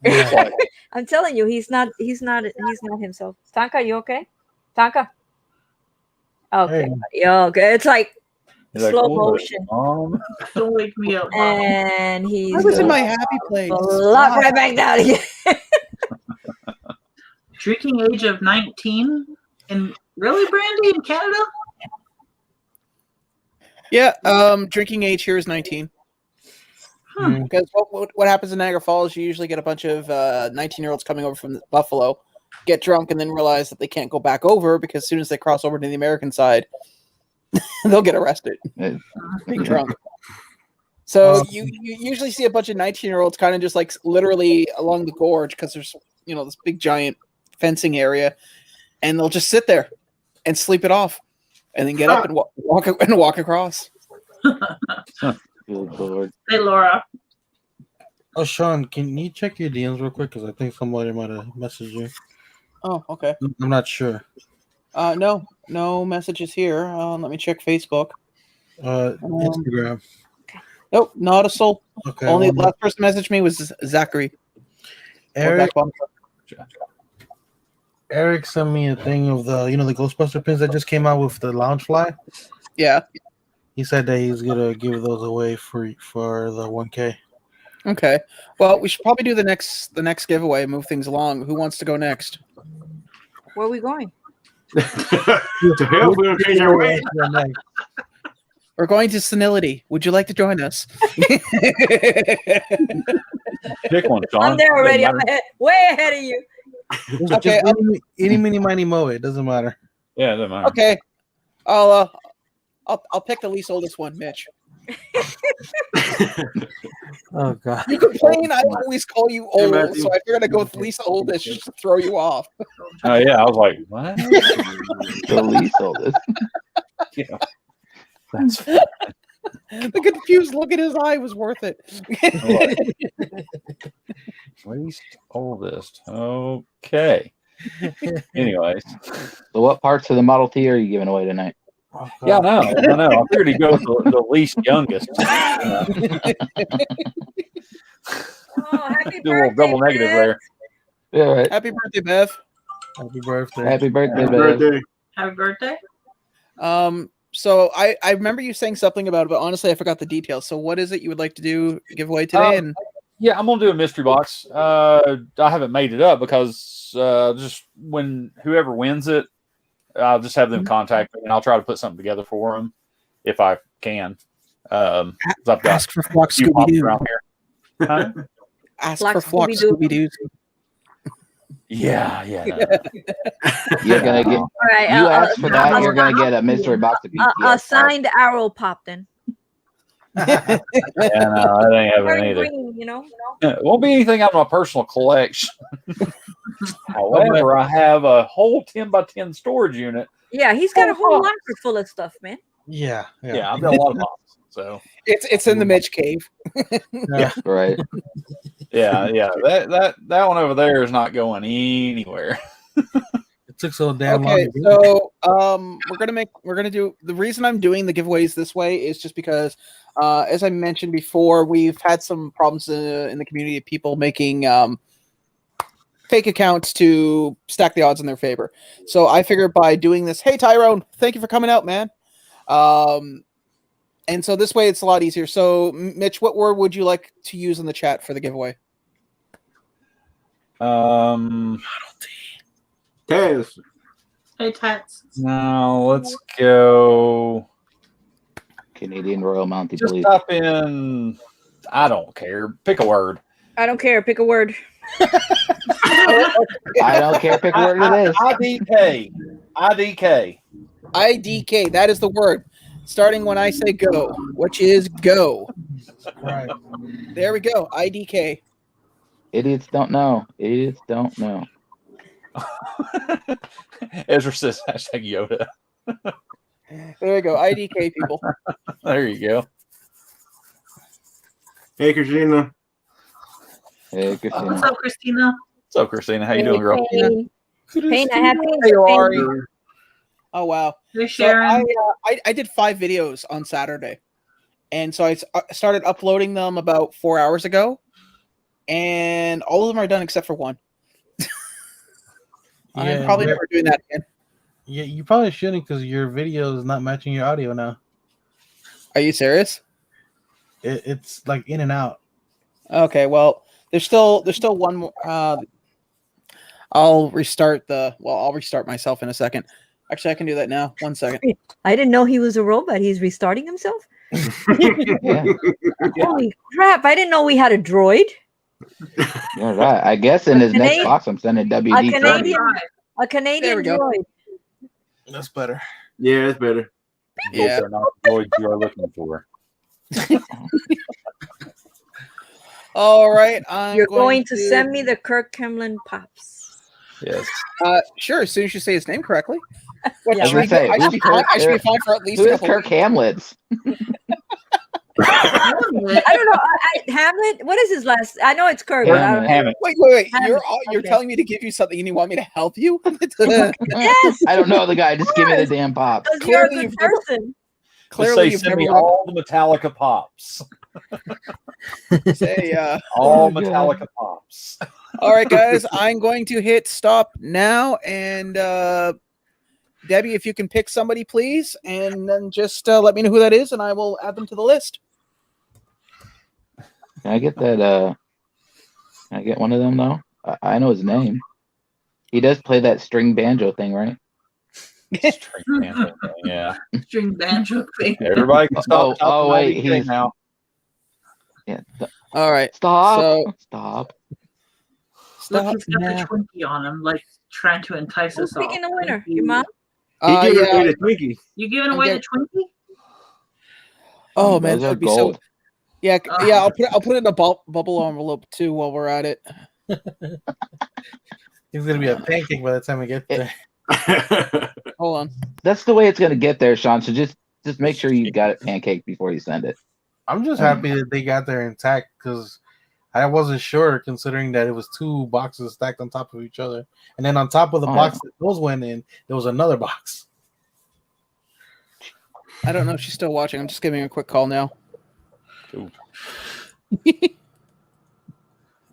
It's like, I'm telling you, he's not himself. Tanka, you okay? Tanka. Okay. Hey. Yeah, okay. It's like he's like, slow "What, motion. Mom?" Don't wake me up, Mom. And he's I was in my happy place. locked right back down again. Drinking age of 19 and really, Brandy, in Canada? Yeah, drinking age here is 19. Because what happens in Niagara Falls, you usually get a bunch of 19-year-olds coming over from Buffalo, get drunk, and then realize that they can't go back over because as soon as they cross over to the American side, they'll get arrested. Being drunk. So you usually see a bunch of 19-year-olds kind of just like literally along the gorge because there's this big giant fencing area, and they'll just sit there and sleep it off, and then get up and walk across. Good Lord. Hey, Laura. Oh, Sean, can you check your DMs real quick? Because I think somebody might have messaged you. Oh, okay. I'm not sure. No messages here. Let me check Facebook. Instagram. Nope, not a soul. Okay. Only the last person messaged me was Zachary. Eric sent me a thing of the Ghostbuster pins that just came out with the Loungefly. Yeah. He said that he's gonna give those away for the 1K. Okay. Well, we should probably do the next giveaway. Move things along. Who wants to go next? Where are we going? To hell, we don't change our ways. We're going to Senility. Would you like to join us? Pick one, Sean. I'm there already. I'm way ahead of you. Okay. Any, mini, miny, moe. It doesn't matter. Yeah, it doesn't matter. Okay. I'll pick the least oldest one, Mitch. Oh God. You complain I always call you old, Matthew. so I figured I'd go with the least oldest just to throw you off. Oh yeah, I was like, what? The least oldest. Yeah. That's The confused look in his eye was worth it. least oldest. Okay. Anyways. So, what parts of the Model T are you giving away tonight? Yeah, I know. I figured he'd go with the least youngest. Oh, happy Do a little double negative there. Yeah, right. Happy birthday, Bev. Happy birthday. Happy birthday, Happy Bev. birthday. Happy birthday. So I remember you saying something about it, but honestly I forgot the details. So what is it you would like to do give away today? Yeah, I'm gonna do a mystery box. I haven't made it up because just when whoever wins it, I'll just have them contact me and I'll try to put something together for them if I can. I've got Ask for Flock a few pops Scooby-Doo. around here. Huh? Ask Flock for Flock Scooby-Doo. Scooby-Doos. Yeah. No. You're gonna get. All right. You ask for that, you're gonna get a mystery box of a signed arrow pop then. Yeah, no, that ain't happening Very either. green, you know. It won't be anything out of my personal collection. However, I have a whole 10x10 storage unit. Yeah, he's got a whole locker full of stuff, man. Yeah. Yeah, I've got a lot of boxes. So It's in the Mitch cave. Yeah. Right. yeah. That one over there is not going anywhere. It took so damn long. Okay, so we're gonna do the reason I'm doing the giveaways this way is just because as I mentioned before, we've had some problems in the community of people making fake accounts to stack the odds in their favor. So I figured by doing this, hey Tyrone, thank you for coming out, man. And so this way it's a lot easier. So Mitch, what word would you like to use in the chat for the giveaway? Taz. Hey, Tats. No, let's go. Canadian Royal Mounted Just Police. type in. I don't care. Pick a word. I don't care. Pick a word. I don't care. Pick a word it is. IDK. IDK. IDK. That is the word. Starting when I say go, which is go. Right. There we go. IDK. Idiots don't know. Idiots don't know. Ezra says hashtag Yoda. There we go. IDK people. There you go. Hey, Christina. Hey, Christina. What's up, Christina? What's up, Christina? How you doing, girl? Hey, happy. Hey, Ari. Oh wow. Hey, So Sharon. I did 5 videos on Saturday, and so I started uploading them about 4 hours ago, and all of them are done except for one. I'm probably never doing that again. Yeah, you probably shouldn't because your video is not matching your audio now. Are you serious? It's like in and out. Okay, well, there's still one more. I'll restart myself in a second. Actually, I can do that now. 1 second. I didn't know he was a robot. He's restarting himself. Yeah. Holy crap! I didn't know we had a droid. You're right. I guess in his next box, I'm sending WD. A Canadian droid. That's better. Yeah, that's better. Yeah. Those are not the droids you are looking for. All right. You're going to send me the Kirk Kemlin pops. Yes. Sure. As soon as you say his name correctly. Yeah, I should be fine for at least Who a is couple Kirk Hamlet's? Hamlet. I don't know. Hamlet. What is his last? I know it's Kirk. but I don't know. Hammett. Wait. Hamlet, You're okay. telling me to give you something and you want me to help you? Yes, I don't know the guy. Just give me the damn pop. because you're a Clearly good you've never- person. Just Clearly, say you've send never me read- all the Metallica pops. say, All Oh, God. Metallica pops. all right, guys, I'm going to hit stop now. And Debbie, if you can pick somebody, please, and then just let me know who that is, and I will add them to the list. Can I get that? Can I get one of them though? I know his name. He does play that string banjo thing, right? String banjo thing, yeah. String banjo thing. Everybody can stop. Oh, wait, he's now. Yeah. All right. Stop. So- Stop. Look, Stop he's got now. the Twinkie on him, like trying to entice Who's us all. picking the winner? Thank you. Your mom? He gave Yeah. away the Twinkie. You giving I'm away getting- the Twinkie? Oh man, Those that are would be gold. so. Yeah, Oh. yeah. I'll put it in a bubble envelope too while we're at it. He's gonna be a pancake by the time we get there. Hold on. That's the way it's gonna get there, Sean. So just make sure you got it pancake before you send it. I'm just happy that they got there intact because I wasn't sure, considering that it was 2 boxes stacked on top of each other, and then on top of the Oh, box that those went in, there was another box. I don't know if she's still watching. I'm just giving her a quick call now. Cool.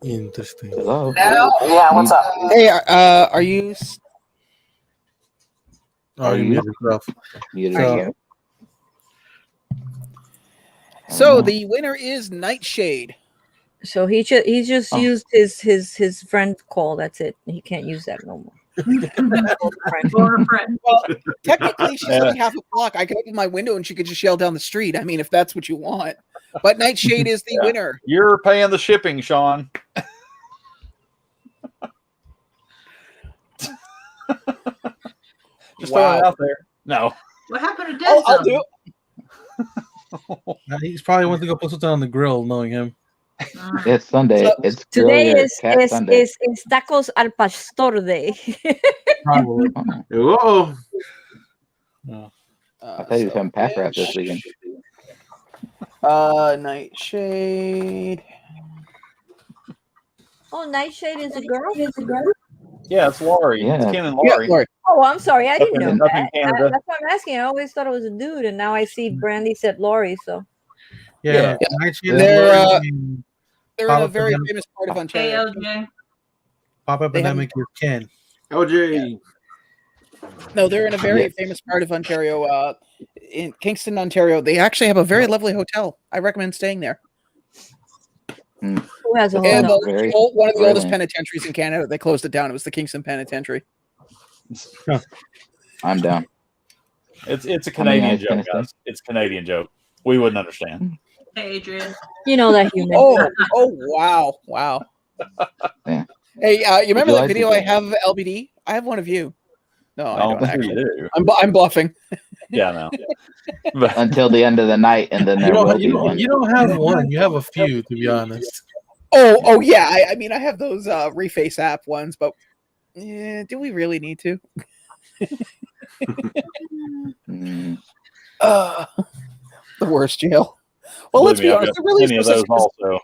Interesting. Hello. Yeah, what's up? Hey, are you? Oh, you muted yourself. Muted So- yourself. So the winner is Nightshade. So he just Oh. used his friend call. That's it. He can't use that no more. Or a friend. Well, technically, she's Yeah. only half a block. I could open my window and she could just yell down the street. I mean, if that's what you want. But Nightshade is the Yeah. winner. You're paying the shipping, Sean. Just throwing it out there. No. What happened to I'll Deadzone? do it. He's probably wants to go put something on the grill, knowing him. It's Sunday. So- It's Today Grill Your is Cat Sunday. is tacos al pastor day. Probably. Oh, Whoa. I thought he was having pack rat this weekend. Nightshade. Oh, Nightshade is a girl. Yeah, it's Laurie. Yeah. It's Ken and Yeah, Laurie. Laurie. Oh, I'm sorry. I didn't know Up in that. Canada. That's why I'm asking. I always thought it was a dude, and now I see Brandy said Laurie. So Yeah. Yeah. Nightshade They're, is They're in a Papa very Epidemic. famous part of Hey, Ontario. LJ. Pop Epidemic is Ken. LJ. No, they're in a very famous part of Ontario. In Kingston, Ontario. They actually have a very lovely hotel. I recommend staying there. who has a And hotel? Very- one of the very oldest nice. penitentiaries in Canada. They closed it down. It was the Kingston Penitentiary. I'm down. It's a How many Canadian nights joke, can I stay? guys. It's a Canadian joke. We wouldn't understand. Hey, Adrian. You know that human. Oh, wow. Yeah. Hey, you remember you that like video to I go? have of LBD? I have one of you. No, I don't think actually. you do. I'm bluffing. Yeah, no. But Until the end of the night, and then there will be one. You don't have one. You have a few, to be honest. Oh yeah. I mean, I have those reface app ones, but do we really need to? Mm, The worst jail. Well, let's be believe me, honest. I've There really got plenty of is no those such- also.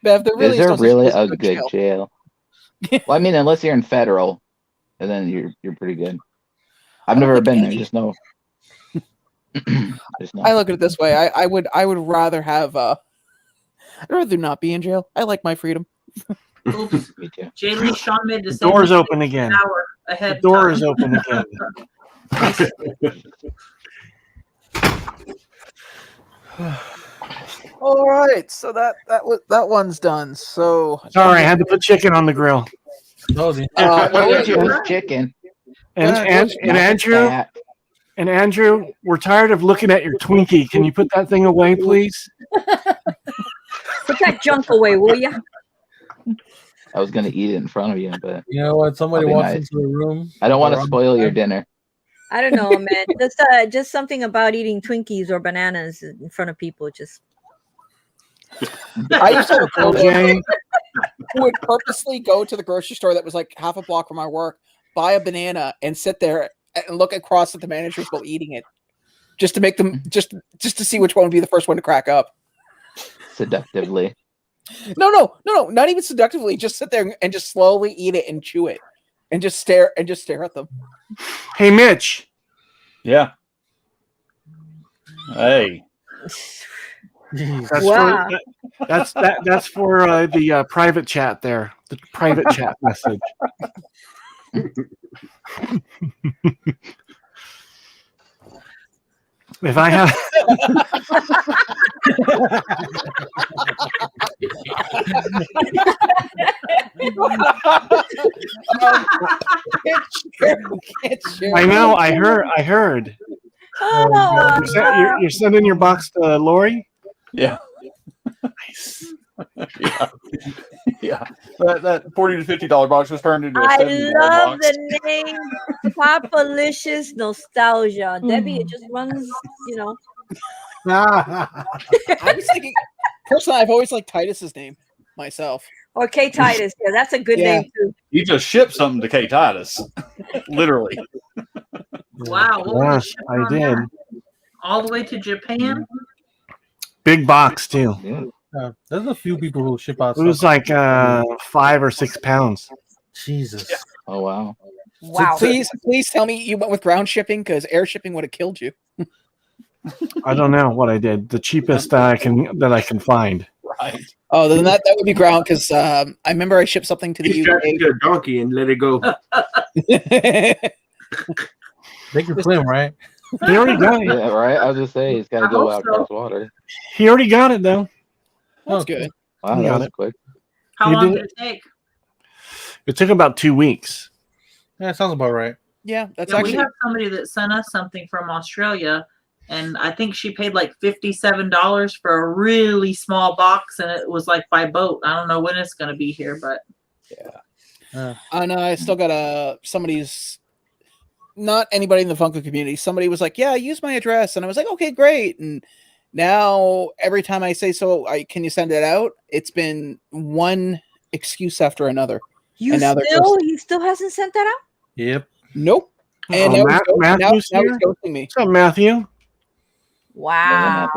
Bev, there really is there no such really place as a good jail? Well, I mean, unless you're in federal, and then you're pretty good. I've never think been there. any- Just know. Just know. I look at it this way. I would rather have I'd rather not be in jail. I like my freedom. Oops. Me too. Jay Lee Sean made the The same door's mistake open again. an hour ahead. The door time. is open again. All right, so that one's done. So Sorry, I had to put chicken on the grill. Told you. What okay. did you with chicken? And Not Andrew fat. and Andrew, we're tired of looking at your Twinkie. Can you put that thing away, please? Put that junk away, will ya? I was gonna eat it in front of you, but You know what? Somebody I'll be walks nice. into the room. I don't want to Around- spoil your dinner. I don't know, man. Just something about eating Twinkies or bananas in front of people. Just I used to have a coworker LJ, who would purposely go to the grocery store that was like half a block from my work, buy a banana, and sit there and look across at the managers while eating it, just to make them just to see which one would be the first one to crack up. seductively. No, not even seductively. Just sit there and just slowly eat it and chew it, and just stare at them. Hey, Mitch. Yeah. Hey. That's Wow. that's for the private chat there. The private chat message. If I have I know, I heard. Oh, You're sending your box to Lori? Yeah. Nice. Yeah. Yeah. That $40 to $50 box was turned into a I $70 love box. the name Papalicious Nostalgia. Debbie, it just runs, I was thinking, personally, I've always liked Titus's name myself. Or K Titus. Yeah, that's a good name too. You just shipped something to K Titus. Literally. Wow. What was the Yes, ship I on did. that? All the way to Japan? Big box too. There's a few people who ship out. It was like 5 or 6 pounds. Jesus. Yeah. Oh wow. Wow. So please tell me you went with ground shipping, because air shipping would have killed you. I don't know what I did. The cheapest that I can find. Right. Oh, then that would be ground, because I remember I shipped something to the He strapped it to a donkey and let it go. UK. They can swim, right? He already got it. Yeah, right. I was just saying he's got to I go hope out so. across water. He already got it though. That's good. Wow, You that got was it. quick. How You long did did it take? It took about 2 weeks. Yeah, sounds about right. Yeah, that's Yeah, actually. we have somebody that sent us something from Australia, and I think she paid like $57 for a really small box, and it was like by boat. I don't know when it's going to be here, but And I still got somebody's, not anybody in the Funko community. Somebody was like, "Yeah, use my address," and I was like, "Okay, great." And now every time I say so, can you send it out? It's been one excuse after another. He still hasn't sent that out? Yep. Nope. And Oh, now Matthew's he's here? ghosting me. What's up, Matthew? Wow.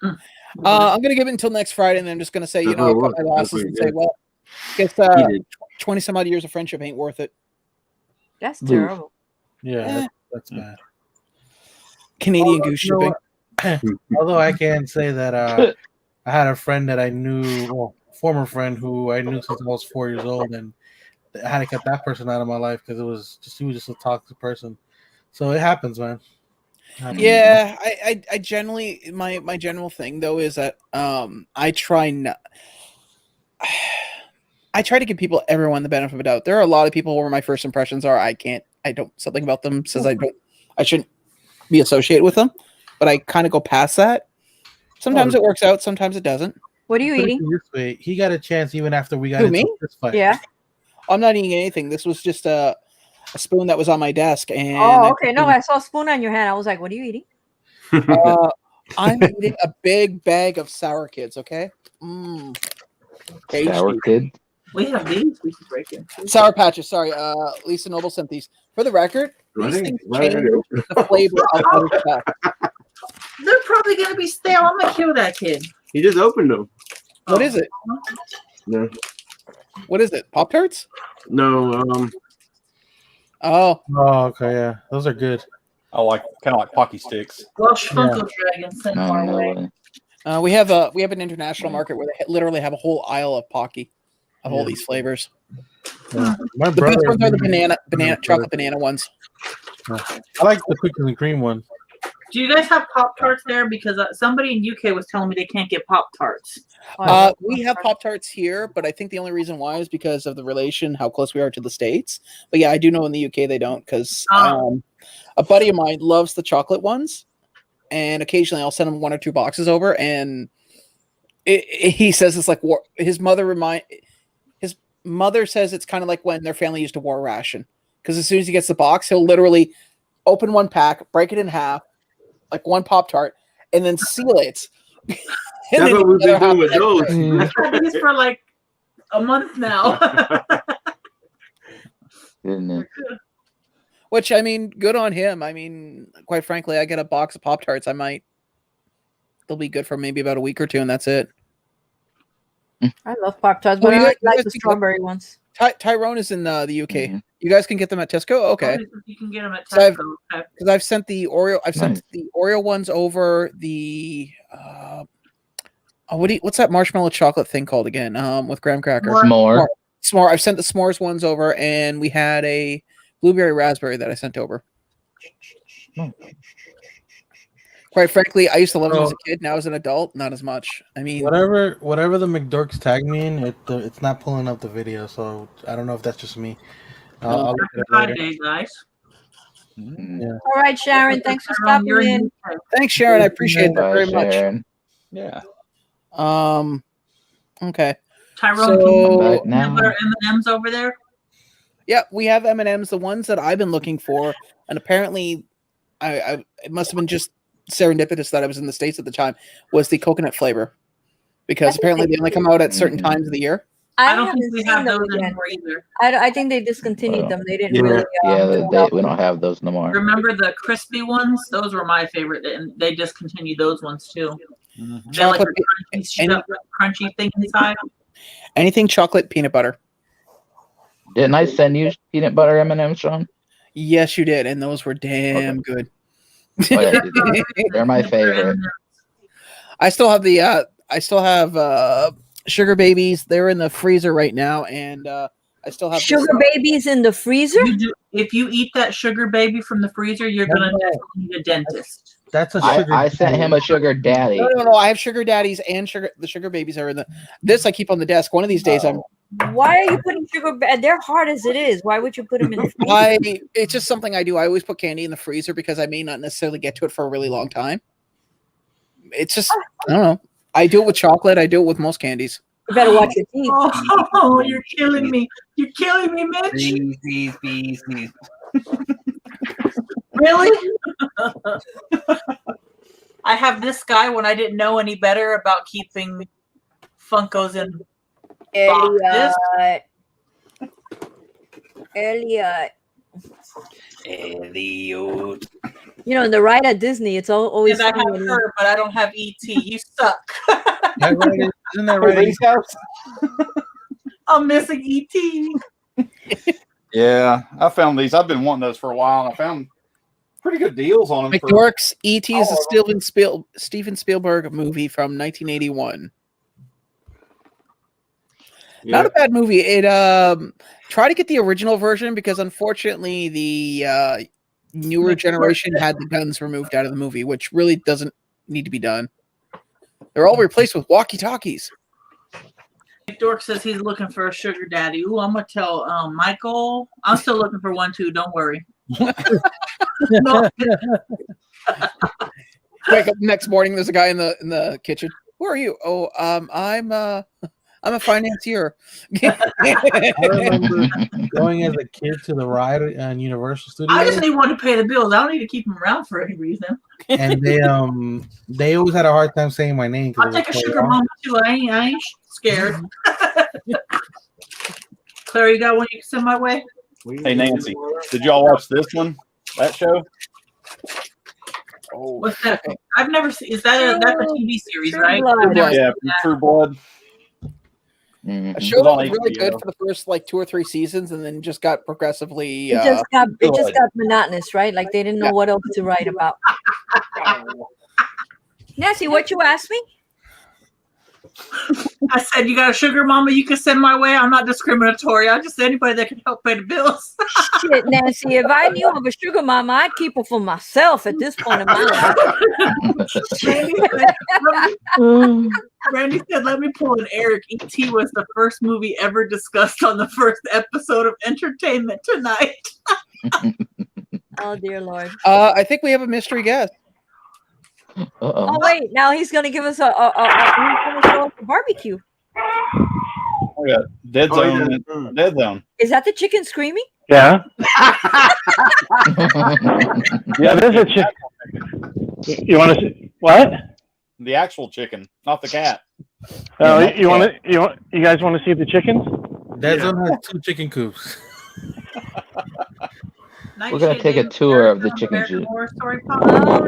I'm gonna give it until next Friday, and I'm just gonna say, That's I'll what it cut my was. losses That's and what say, it well, He guess did. 20 some odd years of friendship ain't worth it. That's Oof. terrible. Yeah, that's bad. Canadian goose You know shipping. Although I can say that I had a friend that I knew, well, former friend who I knew since I was 4 years old, and I had to cut that person out of my life because he was just a toxic person. So it happens, man. It happens. Yeah, I generally my general thing though is that I try to give everyone the benefit of the doubt. There are a lot of people where my first impressions are I don't something about them says I shouldn't be associated with them, but I kind of go past that. Sometimes it works out, sometimes it doesn't. What are you Put it eating? this way, he got a chance even after we got Who, into me? this fight. Yeah. I'm not eating anything. This was just a spoon that was on my desk, and Oh, okay. No, I saw a spoon on your hand. I was like, what are you eating? I'm eating a big bag of Sour Kids. Okay. Sour Kid. we have these. We can break in. Sour Patches. Sorry, Lisa Noble sent these. For the record, these things change the flavor of other stuff. They're probably going to be stale. I'm going to kill that kid. He just opened them. What is it? No, What is it? Pop Tarts? no. Oh, okay, yeah, those are good. I like kind of like Pocky Sticks. Welsh Funko Dragon sent No, my no way. way. we have an international market where they literally have a whole aisle of Pocky, of all these flavors. Yeah. My The brother, best ones are the banana chocolate banana ones. I like the cookies and cream one. Do you guys have Pop Tarts there? Because somebody in UK was telling me they can't get Pop Tarts. We have Pop Tarts here, but I think the only reason why is because of the relation, how close we are to the States. But yeah, I do know in the UK they don't, because a buddy of mine loves the chocolate ones, and occasionally I'll send him 1 or 2 boxes over, and he says it's like war. His mother says it's kind of like when their family used to war ration, because as soon as he gets the box, he'll literally open one pack, break it in half, like one Pop Tart, and then seal it. That's what we've been doing with those. I've had these for like a month now. Isn't it? Which, I mean, good on him. I mean, quite frankly, I get a box of Pop Tarts. They'll be good for maybe about a week or two, and that's it. I love Pop Tarts, but I only like the strawberry ones. Tyrone is in the UK. You guys can get them at Tesco. Okay, you can get them at Tesco. Because I've sent the Oreo. I've sent the Oreo ones over. The what's that marshmallow chocolate thing called again? With graham cracker. S'more. S'more. I've sent the s'mores ones over, and we had a blueberry raspberry that I sent over. Quite frankly, I used to love them as a kid. Now as an adult, not as much. I mean, whatever the McDorks tag me in, it's not pulling up the video, so I don't know if that's just me. I'll look at it later. Day, guys. Yeah. All right, Sharon. Thanks for stopping in. Thanks, Sharon. I appreciate that very Sharon. much. Okay. Tyrone, so, M&Ms over there. Yeah, we have M&Ms. The ones that I've been looking for, and apparently, it must have been just serendipitous that I was in the States at the time, was the coconut flavor, because apparently they only come out at certain times of the year. I don't think we have those anymore either. I think they discontinued them. They didn't really. We don't have those no more. Remember the crispy ones? Those were my favorite, and they discontinued those ones too. Mm-hmm. They like the crunchy thing inside. Anything chocolate, peanut butter. Didn't I send you peanut butter M&Ms, Sean? Yes, you did, and those were damn good. Oh, yeah, they're my favorite. I still have sugar babies. They're in the freezer right now, and I still have sugar babies in the freezer. If you eat that sugar baby from the freezer, you're gonna definitely need a dentist. That's a sugar. I sent him a sugar daddy. No. I have sugar daddies and the sugar babies are in this. I keep on the desk. One of these days, Why are you putting sugar? They're hard as it is. Why would you put them in the freezer? It's just something I do. I always put candy in the freezer because I may not necessarily get to it for a really long time. It's just I don't know. I do it with chocolate. I do it with most candies. You better watch your teeth. Oh, you're killing me. You're killing me, Mitch. Bees. Really? I have this guy when I didn't know any better about keeping Funkos in boxes. Elliot. You know, in the ride at Disney, it's always. And I have her, but I don't have ET. You suck. Isn't that right? I'm missing ET. Yeah, I found these. I've been wanting those for a while, and I found pretty good deals on them. McDorks. E.T. is a Steven Spielberg movie from 1981. Yeah. Not a bad movie. It try to get the original version because unfortunately the newer generation had the guns removed out of the movie, which really doesn't need to be done. They're all replaced with walkie-talkies. Dork says he's looking for a sugar daddy. Ooh, I'm gonna tell Michael. I'm still looking for one too. Don't worry. No. Wake up next morning. There's a guy in the kitchen. Who are you? Oh, I'm a financier. I remember going as a kid to the ride on Universal Studios. I just need one to pay the bills. I don't need to keep them around for any reason. And they always had a hard time saying my name. I'll take a sugar mama too. I ain't scared. Claire, you got one you can send my way? Hey Nancy, did y'all watch this one? That show? Oh, what's that? I've never seen. Is that that's a TV series, right? Yeah, True Blood. A show that was really good for the first 2 or 3 seasons, and then just got progressively. It just got monotonous, right? Like they didn't know what else to write about. Nancy, what you asked me? I said, you got a sugar mama you can send my way? I'm not discriminatory. I just anybody that can help pay the bills. Shit, Nancy, if I knew of a sugar mama, I'd keep her for myself at this point in my life. Randy said, let me pull an Eric. E.T. was the first movie ever discussed on the first episode of Entertainment Tonight. Oh, dear Lord. I think we have a mystery guest. Oh wait! Now he's gonna give us a barbecue. Oh yeah, Deadzone. Deadzone. Is that the chicken screaming? Yeah. Yeah, there's a chicken. You want to see what? The actual chicken, not the cat. Oh, you guys want to see the chickens? Deadzone has 2 chicken coops. We're gonna take a tour of the chicken coop. Oh,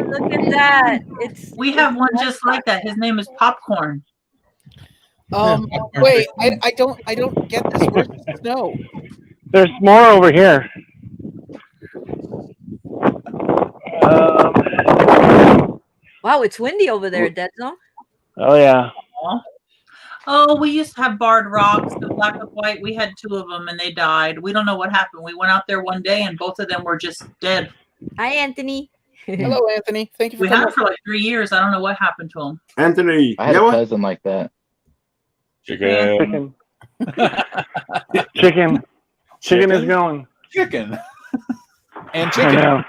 look at that! We have one just like that. His name is Popcorn. Wait, I don't get this. Where's the snow? There's more over here. Wow, it's windy over there, Deadzone. Oh yeah. Oh, we used to have barred rocks, the black and white. We had 2 of them and they died. We don't know what happened. We went out there one day and both of them were just dead. Hi, Anthony. Hello, Anthony. Thank you for We had coming. them for like 3 years. I don't know what happened to them. Anthony, I had a cousin like that. Chicken. Chicken. Chicken is going. Chicken. And I chicken. know.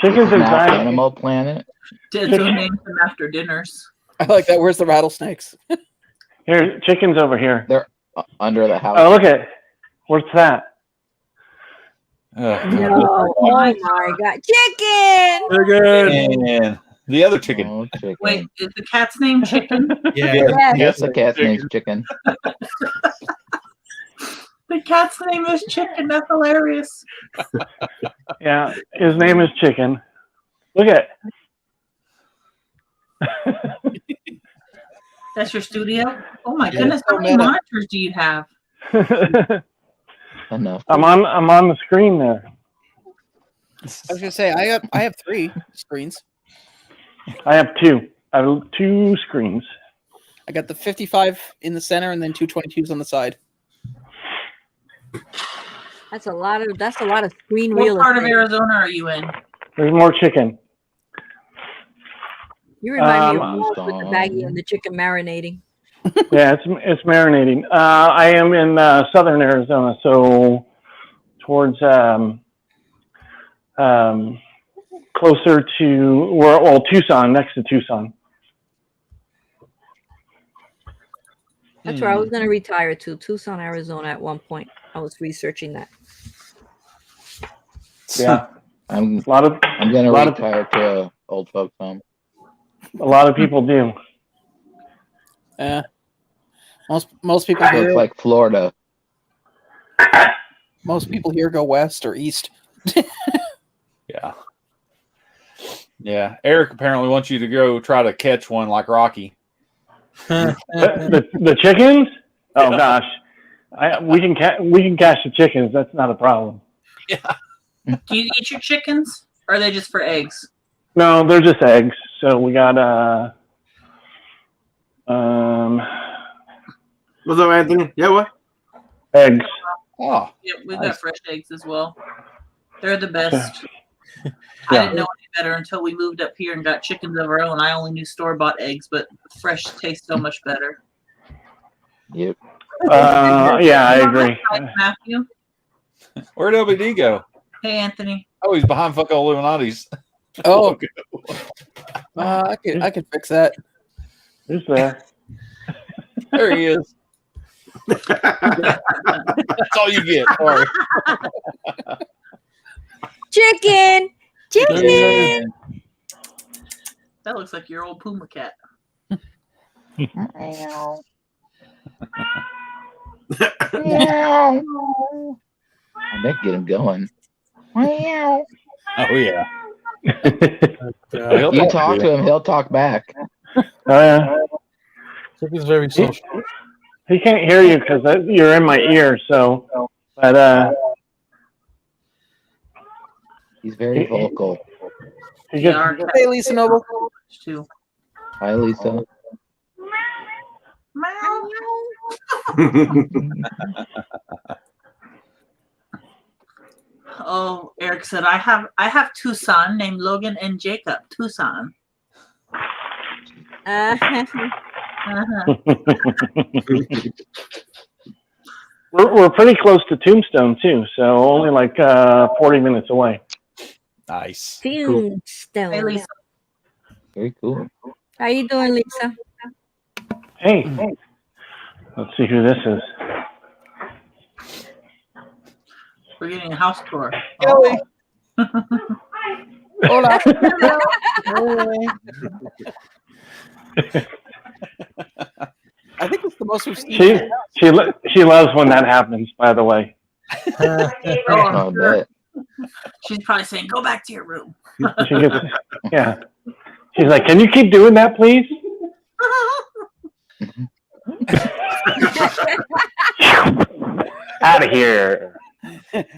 Chicken's Now exciting. Animal Planet. Deadzone named them after dinners. I like that. Where's the rattlesnakes? Here, chicken's over here. They're under the house. Oh, look at. What's that? No. Oh my God. Chicken. And the other chicken. Oh, chicken. Wait, is the cat's name Chicken? Yes. Yes, the cat's name's Chicken. The cat's name is Chicken. That's hilarious. Yeah, his name is Chicken. Look at. That's your studio? Oh my Yeah, goodness, so how many meta. monitors do you have? Enough. I'm on the screen there. I was gonna say I have 3 screens. I have 2. I have 2 screens. I got the 55 in the center and then 2 22s on the side. That's a lot of screen What real part of estate. Arizona are you in? There's more chicken. You remind me Um, of Walt with the baggie and the chicken marinating. Yeah, it's marinating. I am in southern Arizona, so towards closer to Tucson, next to Tucson. That's where I was going to retire to, Tucson, Arizona at one point. I was researching that. Yeah, I'm gonna retire to a old folks home. A lot of people do. Yeah. Most people So here it's like Florida. Most people here go west or east. Yeah. Yeah. Eric apparently wants you to go try to catch one like Rocky. The chickens? Oh gosh, we can catch the chickens. That's not a problem. Yeah. Do you eat your chickens? Or are they just for eggs? No, they're just eggs. So we got What's up, Anthony? Yeah, what? eggs. Oh. Yeah, we've Nice. got fresh eggs as well. They're the best. I Yeah. didn't know any better until we moved up here and got chickens of our own. I only knew store-bought eggs, but fresh tastes so much better. Yep. Yeah, I agree. Hi, Matthew. Where'd LBD go? Hey, Anthony. Oh, he's behind Funko Illuminati's. Oh, I could fix that. Who's there? There he is. That's all you get. Sorry. Chicken! Chicken! That looks like your old Puma cat. I might get him going. Oh, yeah. You talk to him, he'll talk back. He's very social. He can't hear you because you're in my ear. So, but He's very vocal. he gets, Hey, Lisa Noble. Too. Hi, Lisa. Oh, Eric said I have two sons named Logan and Jacob. Tucson. Uh-huh. we're pretty close to Tombstone too, so only like 40 minutes away. Nice. Tombstone. Hey, Lisa. Very cool. How you doing, Lisa? Hey, let's see who this is. We're getting a house tour. Kelly. Hola. I think it's the most we've seen. She loves when that happens. By the way. I bet. She's probably saying, "Go back to your room." She gets, yeah. She's like, "Can you keep doing that, please?" Out of here.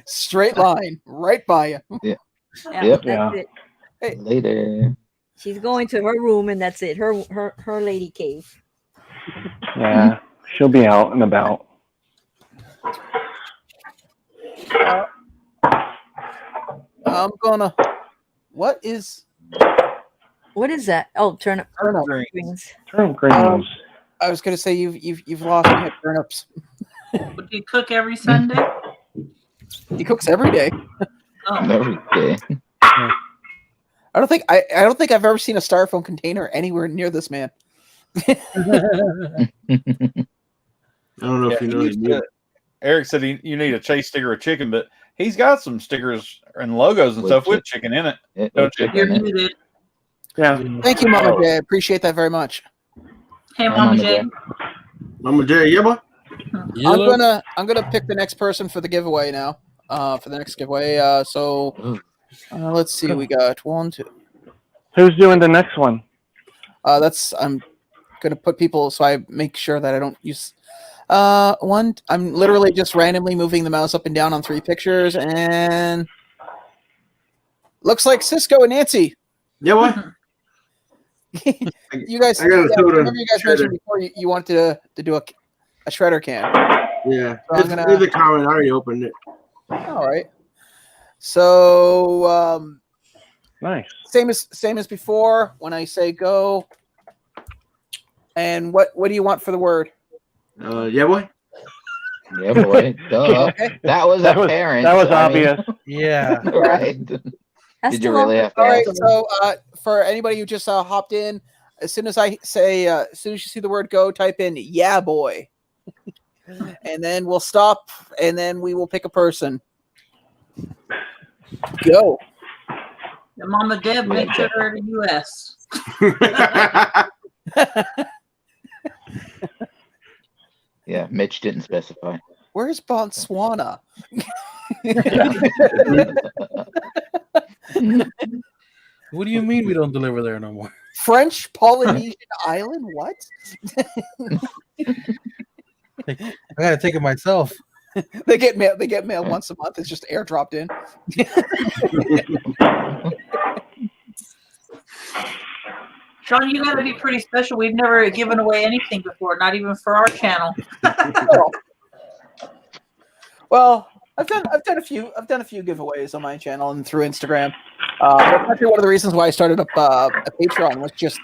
Straight line, right by you. Yeah. Yep, that's Yeah. it. Hey, Later. She's going to her room, and that's it. Her lady cave. Yeah, she'll be out and about. I'm gonna. What is that? Oh, turnip turnip? greens. Turnip greens. I was gonna say you've lost me at turnips. Would you cook every Sunday? He cooks every day. Oh. Every day. I don't think I've ever seen a styrofoam container anywhere near this man. I don't know if you know him. Eric said you need a chase sticker of chicken, but he's got some stickers and logos and With stuff with chicken in it. With you? chicken in it. Muted. Yeah. Thank you, Mama J. I appreciate that very much. Hey, Mama J. Mama J, yeah, boy. I'm gonna pick the next person for the giveaway now. For the next giveaway. Let's see. We got 1, 2. Who's doing the next one? I'm gonna put people so I make sure that I don't use. One. I'm literally just randomly moving the mouse up and down on 3 pictures, and looks like Cisco and Nancy. Yeah, what? You guys. I gotta throw it remember on you guys mentioned before you wanted to do a shredder can. Yeah. So I'm gonna. Leave the comment. I already opened it. All right. So Nice. same as before. When I say go, and what do you want for the word? Yeah, boy. Yeah, boy. Duh. Okay. That was apparent. That was I mean, obvious. Yeah. right. That's Did you the really one- have to All right. ask? So for anybody who just hopped in, as soon as I say, as soon as you see the word go, type in "yeah, boy," and then we'll stop, and then we will pick a person. Go. And Mama Deb, make sure they're in the U.S. Yeah, Mitch didn't specify. Where's Botswana? What do you mean we don't deliver there no more? French Polynesian island? What? I gotta take it myself. They get mail. They get mail once a month. It's just airdropped in. Sean, you got to be pretty special. We've never given away anything before, not even for our channel. Well, I've done a few giveaways on my channel and through Instagram. That's actually one of the reasons why I started up a Patreon. Was just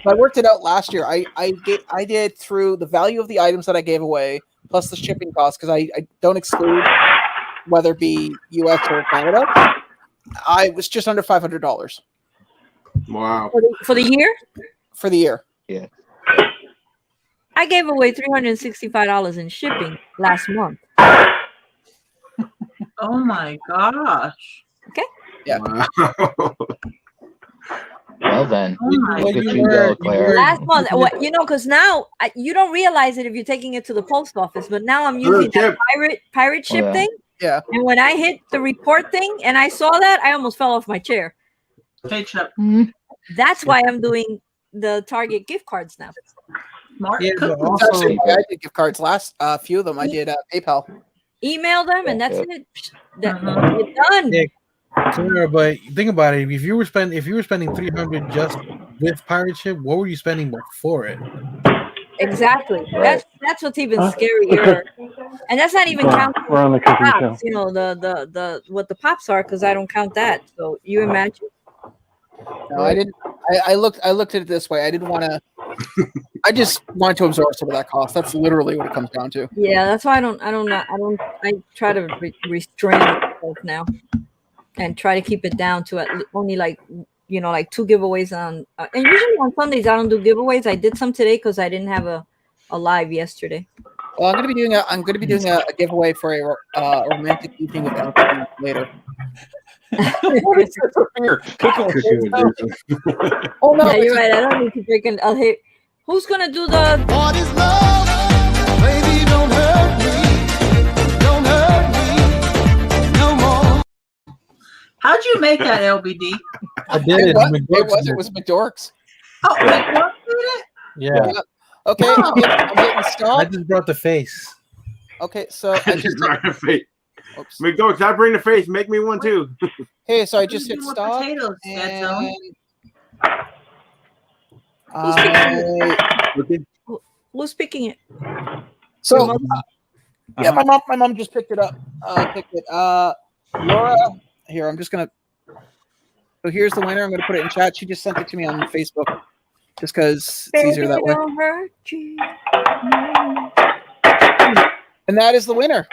I worked it out last year. I did through the value of the items that I gave away plus the shipping costs, because I don't exclude whether it be US or Canada. I was just under $500 Wow. for the year. for the year. Yeah. I gave away $365 in shipping last month. Oh my gosh. Yeah. Wow. Well then, Oh my look at you you were- go, Claire. Last month, what because now you don't realize it if you're taking it to the post office, but now I'm using that pirate ship yeah. thing. Yeah. And when I hit the report thing and I saw that, I almost fell off my chair. Hey, Chuck. That's why I'm doing the Target gift cards now. Smart. Yeah, but That's also, actually why I did gift cards last. A few of them I did PayPal. Email them, and that's Yep. it. You're done. Yeah. Clara, but think about it. If you were spending $300 just with pirate ship, what were you spending before it? Exactly. Right. That's what's even scarier, and that's not even counting We're on the cooking show. pops. You know the what the pops are, because I don't count that. So you imagine. No, I didn't. I looked at it this way. I didn't want to. I just wanted to absorb some of that cost. That's literally what it comes down to. Yeah, that's why I try to restrain myself now, and try to keep it down to only like 2 giveaways on. And usually on Sundays I don't do giveaways. I did some today because I didn't have a live yesterday. Well, I'm going to be doing a giveaway for a romantic evening with Anthony later. Here, cook 'em. Oh no, Yeah, you're right. I don't need to break in. Hey, who's gonna do the? What is love? Baby, don't hurt me. Don't hurt me no more. How'd you make that, LBD? I did it. It was McDork's. Oh, wait, what did it? Yeah. Okay, I'm getting I stopped. just brought the face. Okay, so I just Oops. McDonald, can I bring the face? Make me one too. Okay, so I just hit More stop. potatoes, Deadzone. Who's picking it? So Your mother? yeah, my mom just picked it up. Picked it. Laura, here I'm just gonna. So here's the winner. I'm gonna put it in chat. She just sent it to me on Facebook, just because it's easier that way. And that is the winner.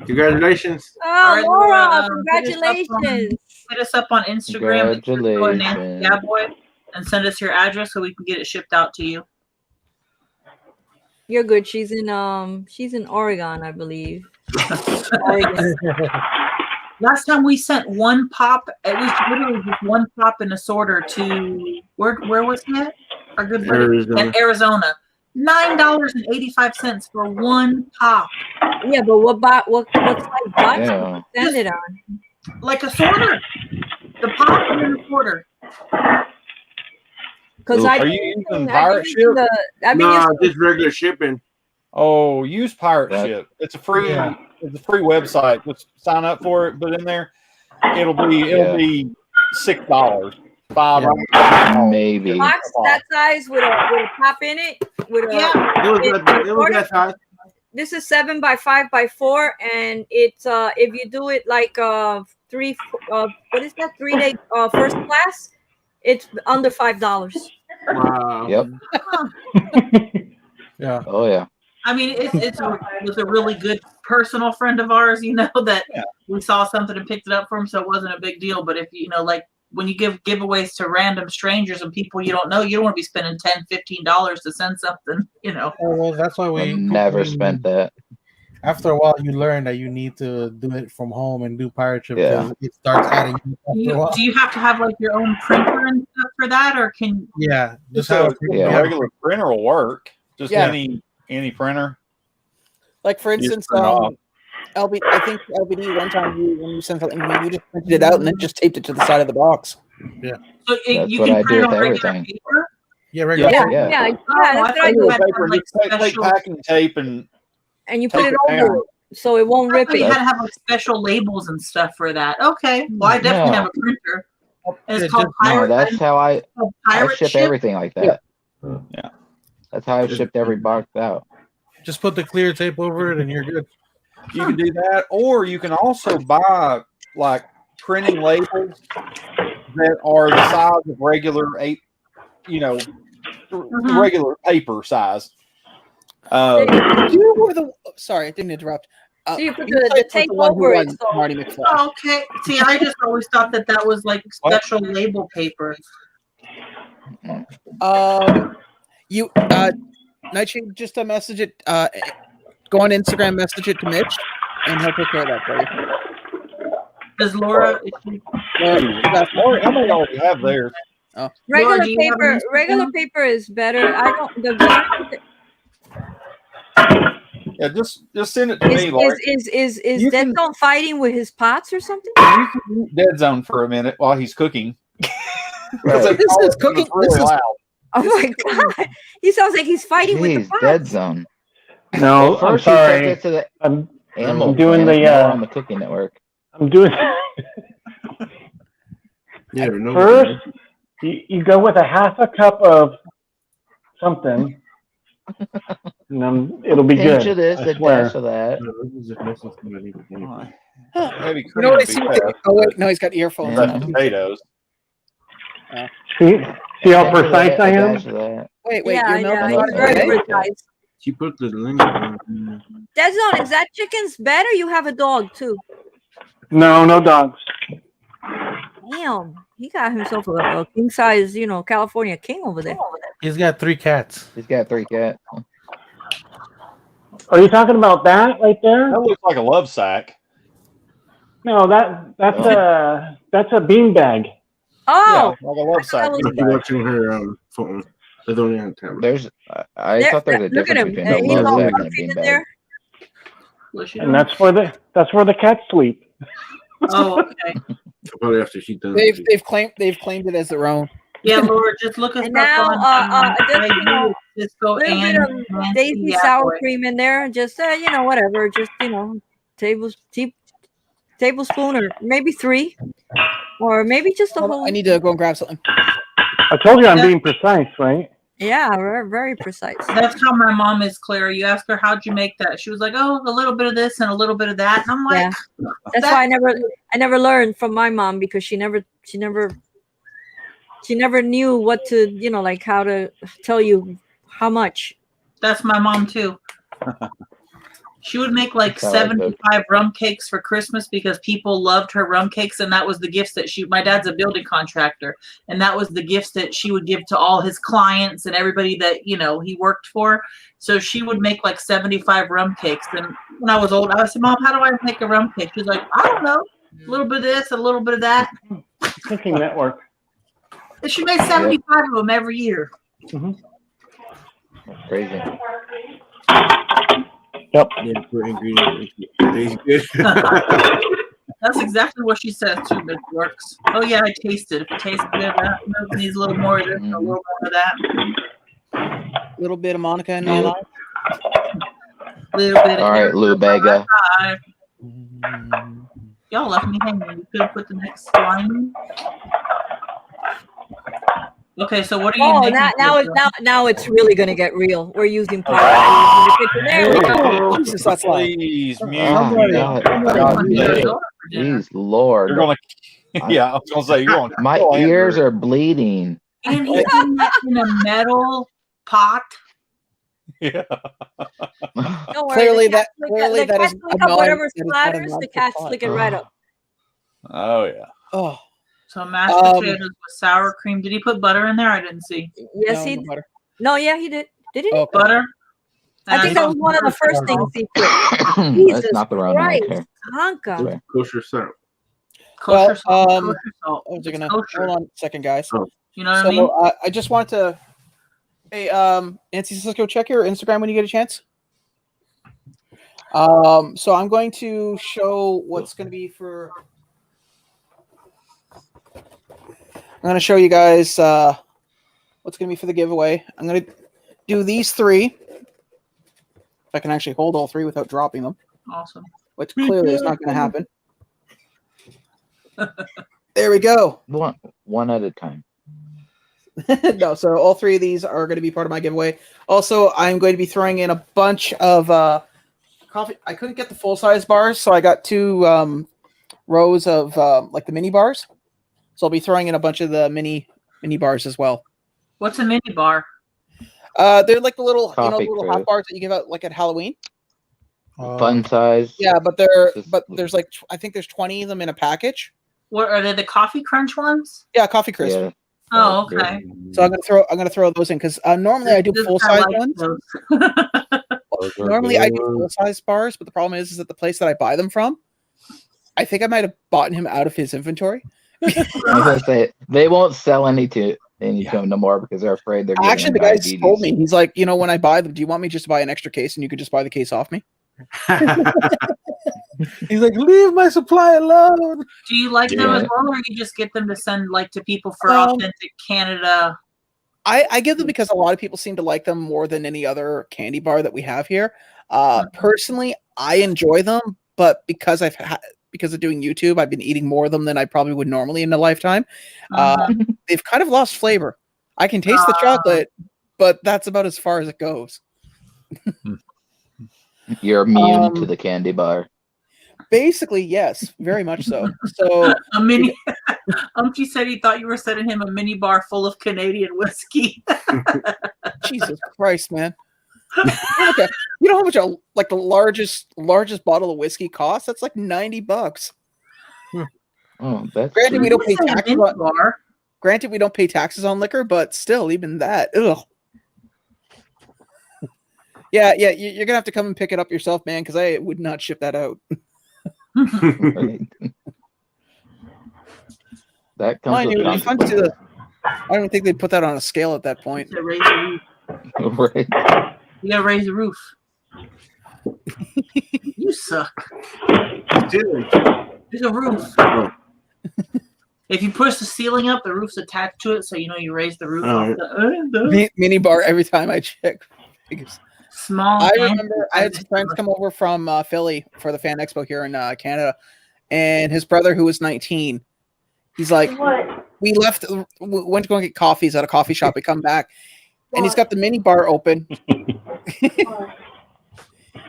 Congratulations. Oh, Laura, congratulations. Hit us up on Instagram. Congratulations. Yeah, boy. And send us your address so we can get it shipped out to you. You're good. She's in Oregon, I believe. Oregon. Last time we sent one pop, it was literally just one pop in a sorter to where was that? Our good buddy Arizona. Arizona. $9.85 for one pop. Yeah, but what size box Yeah. did you send it on? Like a sorter. The pop and then the sorter. Because Are you using pirate ship? No, just regular shipping. Oh, use pirate ship. It's a free website. Just sign up for it, put in there. It'll be $6. Maybe. Box that size with a pop in it. With a It was that size. This is 7 by 5 by 4, and it's if you do it like what is that 3-day first class, it's under $5. Wow. Yep. Yeah. Oh yeah. I mean, it was a really good personal friend of ours, you know, that we saw something and picked it up for him, so it wasn't a big deal. But if you know, like when you give giveaways to random strangers and people you don't know, you don't want to be spending $10-15 to send something, you know. Oh, well, that's why we never spent that. After a while, you learn that you need to do it from home and do pirate ship Yeah. because it starts adding. After a while. Do you have to have like your own printer and stuff for that, or can? Yeah, Just a regular printer will work. Just any printer. Like for instance, I think LBD one time when you sent something, you just printed it out and then just taped it to the side of the box. Yeah. So That's you what can I print do on with regular everything. paper? Yeah, regular. Yeah, that's what I do. Take packing tape and you put it down. over it so it won't rip it. You had to have like special labels and stuff for that. Okay, well I definitely have a printer. And it's called pirate. That's how I ship ship. everything like that. Yeah. That's how I've shipped every box out. Just put the clear tape over it and you're good. You can do that, or you can also buy like printing labels that are the size of regular regular paper size. Sorry, I didn't interrupt. So you put the tape over it. So. Marty McFly. Oh, okay. See, I just always thought that was like special label paper. Nightshade, just a message it. Go on Instagram, message it to Mitch, and he'll take care of that for you. Does Laura? Laura, how many already have theirs? Oh. Regular paper is better. I don't. Yeah, just send it to me, Laura. Is Deadzone fighting with his pots or something? You can mute Deadzone for a minute while he's cooking. Right. This is cooking. Really loud. Oh my god! He sounds like he's fighting with the pots. Deadzone. No, I'm sorry. I'm doing on the Cooking Network. I'm doing. Yeah, no. First, you go with a half a cup of something, and then it'll be good. Pinch of this, a dash of that. Heavy You know what I cream see? would be Oh wait, no, he's got earphones. Yeah. on. potatoes. See how precise I am? Wait, Yeah, you're yeah, milking he's very Okay. precise. She put the lemon on. Deadzone, is that chicken's better? You have a dog too. No dogs. Damn, he got himself a king size, California king over there. He's got 3 cats. He's got 3 cats. Are you talking about that right there? That looks like a love sack. No, that's a beanbag. Oh, Yeah, like a love sack. was- She's watching her phone. I don't have time. I thought there was a look at difference him. between He's a all love sack and a comfy in beanbag. there. And that's where the cats sleep. Oh, okay. Probably after she done. They've claimed it as their own. Yeah, Laura, just look us And up now, on just you know, Cisco little bit and of Nancy Daisy sour Atwood. cream in there. Just you know, whatever. Just you know, tablespoon or maybe 3, or maybe just a whole. I need to go and grab something. I told you I'm being precise, right? Yeah, very, very precise. That's how my mom is, Clara. You ask her, how'd you make that? She was like, oh, a little bit of this and a little bit of that. And I'm like, Yeah. That's why I never learned from my mom, because she never knew what to, you know, like how to tell you how much. That's my mom too. She would make like That's how I cook. 75 rum cakes for Christmas because people loved her rum cakes, and that was the gifts that my dad's a building contractor, and that was the gifts that she would give to all his clients and everybody that, you know, he worked for. So she would make like 75 rum cakes. And when I was old, I said, Mom, how do I make a rum cake? She's like, I don't know. A little bit of this, a little bit of that. Cooking Network. And she made 75 of them every year. Mm-hmm. That's crazy. Yep. Yeah, for ingredients. Tastes good. That's exactly what she says too, but it works. Oh yeah, I tasted. If it tastes good, that needs a little more of this and a little more of that. A little bit of Monica in my life. Little bit of All right, Lou Bega. Y'all left me hanging. You could have put the next line in. Okay, so what are you making? Now it's really gonna get real. We're using power. There we go. Jesus, that's loud. Please mute. Jeez, Lord. You're gonna. Yeah, I was gonna say you're going. My ears are bleeding. And he's doing that in a metal pot. Yeah. Don't worry, Clearly the cat that is flick up whatever splatters, the cat flick it right up. Oh yeah. Oh. So mashed potatoes with sour cream. Did he put butter in there? I didn't see. Yes, he did. No, yeah, he did. Did he? Oh, butter. I think that was one of the first things he put. Jesus That's not the wrong Christ, answer. Honka. Kosher syrup. Kosher salt. Hold Kosher salt. on a second, guys. Oh. You know what I mean? I just want to. Hey, Nancy, let's go check your Instagram when you get a chance. So I'm going to show what's going to be for. I'm going to show you guys what's going to be for the giveaway. I'm going to do these 3. If I can actually hold all 3 without dropping them. Awesome. Which clearly is not going to happen. There we go. One at a time. No, so all 3 of these are going to be part of my giveaway. Also, I'm going to be throwing in a bunch of coffee. I couldn't get the full-size bars, so I got 2 rows of like the mini bars. So I'll be throwing in a bunch of the mini bars as well. What's a mini bar? They're like the little, Coffee little crew. half bars that you give out like at Halloween. Fun size. Yeah, but there's like I think there's 20 of them in a package. What are they? The coffee crunch ones? Yeah, coffee crisp. Yeah. Oh, okay. So I'm gonna throw those in because normally I do full size ones. Normally I do full size bars, but the problem is that the place that I buy them from, I think I might have bought him out of his inventory. I was gonna say they won't sell any to them no more because they're afraid they're getting Actually, the guy diabetes. told me, he's like, when I buy them, do you want me just to buy an extra case and you could just buy the case off me? He's like, leave my supply alone. Do you like them as well, or you just get them to send like to people for authentic Canada? I give them because a lot of people seem to like them more than any other candy bar that we have here. Personally, I enjoy them, but because of doing YouTube, I've been eating more of them than I probably would normally in a lifetime. They've kind of lost flavor. I can taste the chocolate, but that's about as far as it goes. You're immune to the candy bar. Basically, yes, very much so. So a mini. Umpty said he thought you were sending him a mini bar full of Canadian whiskey. Jesus Christ, man! Okay, you know how much the largest bottle of whiskey costs? That's like $90. Oh, that's granted we don't pay taxes on bar. Granted we don't pay taxes on liquor, but still, even that, ugh. Yeah, you're gonna have to come and pick it up yourself, man, because I would not ship that out. That comes with consequences. I don't think they'd put that on a scale at that point. Right. You gotta raise the roof. You suck. There's a roof. If you push the ceiling up, the roof's attached to it, so you raise the roof off mini bar every time I check. Small. I remember I had some friends come over from Philly for the Fan Expo here in Canada, and his brother, who was 19, he's like, we went to go get coffees at a coffee shop. We come back, and he's got the mini bar open.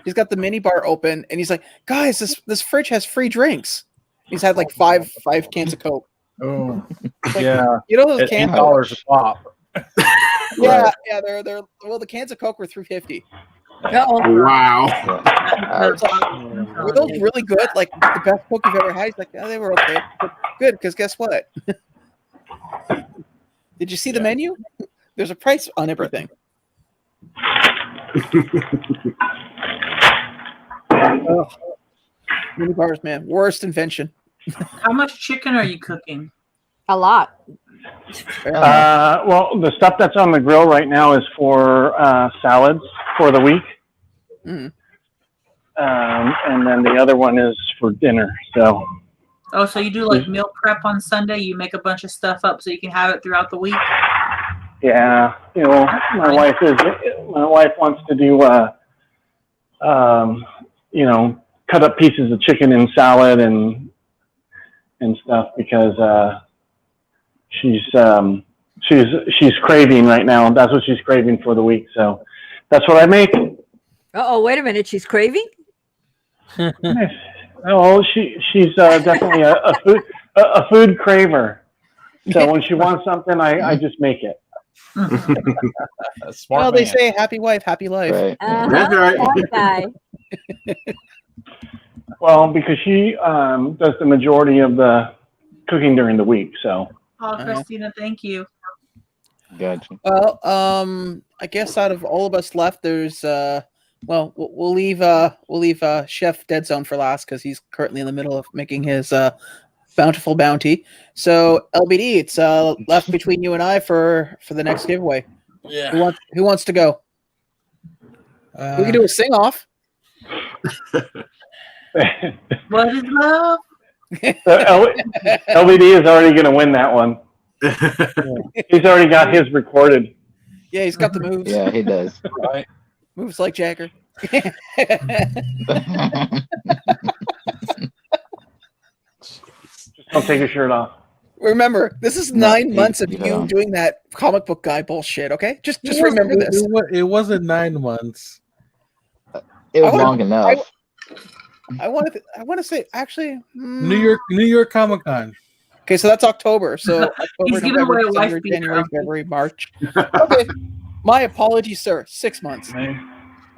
He's got the mini bar open, and he's like, guys, this fridge has free drinks. He's had like five cans of Coke. Oh, like, yeah. You know those cans? $8 a pop. Yeah, they're the cans of Coke were $3.50. Wow. Were those really good? Like the best Coke you've ever had? He's like, yeah, they were okay. But good, because guess what? Did you see the menu? There's a price on everything. Mini bars, man. Worst invention. How much chicken are you cooking? A lot. Well, the stuff that's on the grill right now is for salads for the week. Mm-hmm. And then the other one is for dinner. So. Oh, so you do like meal prep on Sunday? You make a bunch of stuff up so you can have it throughout the week? Yeah, my wife wants to do cut up pieces of chicken in salad and stuff because she's craving right now. That's what she's craving for the week. So that's what I make. Oh, wait a minute. She's craving? Oh, she's definitely a food craver. So when she wants something, I just make it. Well, they say happy wife, happy life. Right. That's right. Guy. Well, because she does the majority of the cooking during the week, so. Oh, Christina, thank you. Gotcha. Well, I guess out of all of us left, there's we'll leave Chef Deadzone for last because he's currently in the middle of making his bountiful bounty. So LBD, it's left between you and I for the next giveaway. Yeah. Who wants to go? We can do a sing off. What is love? LBD is already going to win that one. He's already got his recorded. Yeah, he's got the moves. Yeah, he does. Right. Moves like Jagger. Don't take your shirt off. Remember, this is 9 months of you doing that comic book guy bullshit. Okay, just remember this. It wasn't 9 months. It was long enough. I want to say actually New York Comic Con. Okay, so that's October. So He's October, giving November, away a December, wife January, beater. February, March. Okay, my apologies, sir. 6 months. There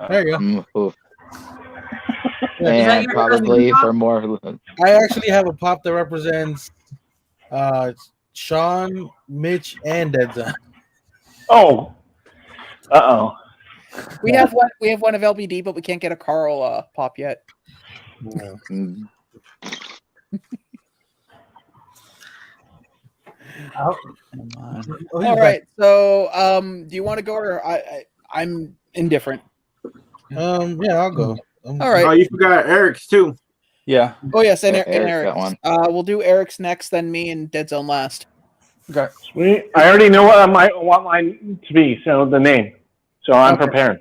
you go. And probably for more. I actually have a pop that represents Sean, Mitch, and Deadzone. Oh. Uh-oh. We have one of LBD, but we can't get a Carl pop yet. Mm. All right. So, do you want to go, or I'm indifferent. Yeah, I'll go. All right. Oh, you forgot Eric's too. Yeah. Oh yes, and Yeah, Eric's Eric's. got one. We'll do Eric's next, then me and Deadzone last. Okay. Sweet. I already know what I want mine to be, so the name. So I'm prepared.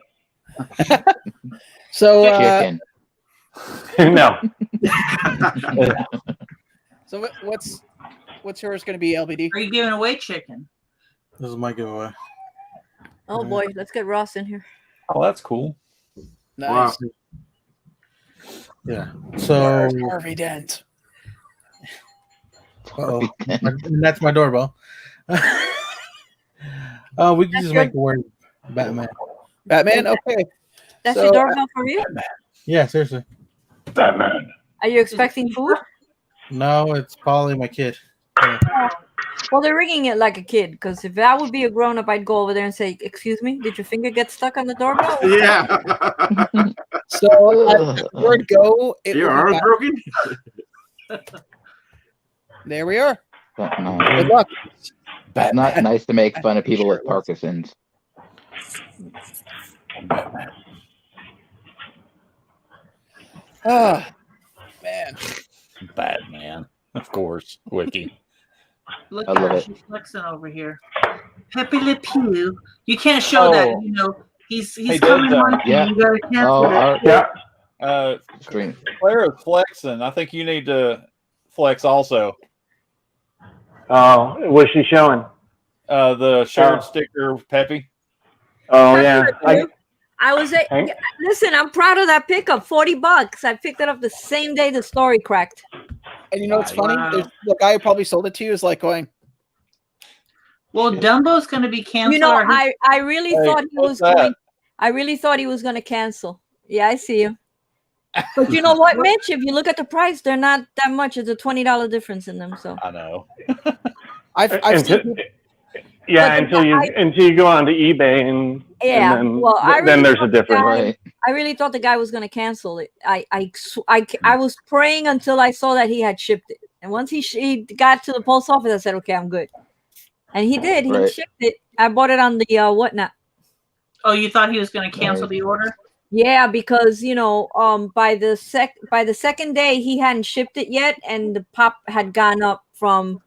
So, Chicken. No. So what's yours going to be, LBD? Are you giving away chicken? This is my giveaway. Oh boy, let's get Ross in here. Oh, that's cool. Nice. Wow. Yeah. So Harvey Dent. uh-oh. And that's my doorbell. We can just make the word Batman. Batman. Okay. That's So, your doorbell for you? Yeah, seriously. Batman. Are you expecting food? No, it's probably my kid. Yeah. Well, they're ringing it like a kid, because if I would be a grown-up, I'd go over there and say, "Excuse me, did your finger get stuck on the doorbell?" Yeah. So word go. Your arm's broken? There we are. No. Good luck. It's not nice to make fun of people with Parkinson's. Ah, man. Batman. Of course. Wiki. Look I at love her. it. She's flexing over here. Pepe Le Pew. You can't show that. Oh. You know, he's Hey, coming Deadzone. on. Yeah. You gotta cancel it. Yeah. Screen. Claire is flexing. I think you need to flex also. Oh, what's she showing? The shared sticker, Peppy. Oh yeah. I was listen. I'm proud of that pickup. $40. I picked it up the same day the story cracked. And you know what's funny? Wow. The guy who probably sold it to you is like going, well, Dumbo's going to be canceled. You know, I really thought he was going. I really thought he was going to cancel. Yeah, I see you. But you know what, Mitch? If you look at the price, they're not that much. It's a $20 difference in them. So I know. I've seen. Yeah, until you go onto eBay and then, well, then there's a difference. Right. I really thought the guy was going to cancel it. I was praying until I saw that he had shipped it, and once he got to the post office, I said, "Okay, I'm good." And he did. He shipped it. I bought it on the whatnot. Oh, you thought he was going to cancel the order? Yeah, because you know, by the second day he hadn't shipped it yet, and the pop had gone up from,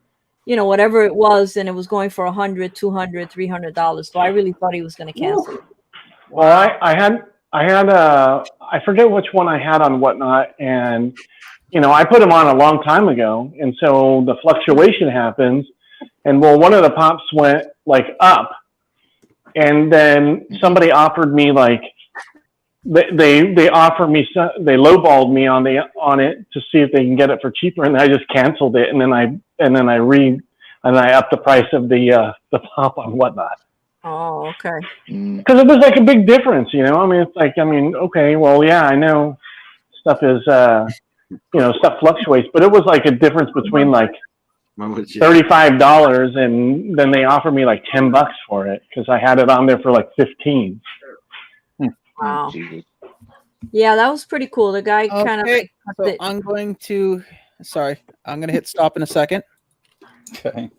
you know, whatever it was, and it was going for $100, $200, $300. So I really thought he was going to cancel it. Well, I had I forget which one I had on Whatnot, and you know, I put them on a long time ago, and so the fluctuation happens, and well, one of the pops went like up, and then somebody offered me like they offered me they lowballed me on it to see if they can get it for cheaper, and I just canceled it, and then I upped the price of the pop on Whatnot. Oh, okay. Because it was like a big difference, you know. I mean, it's like, I mean, okay, well, yeah, I know stuff is, you know, stuff fluctuates, but it was like a difference between like $35, and then they offered me like $10 for it because I had it on there for like 15. Wow. Yeah, that was pretty cool. The guy kind of. Okay, so I'm going to hit stop in a second. Okay.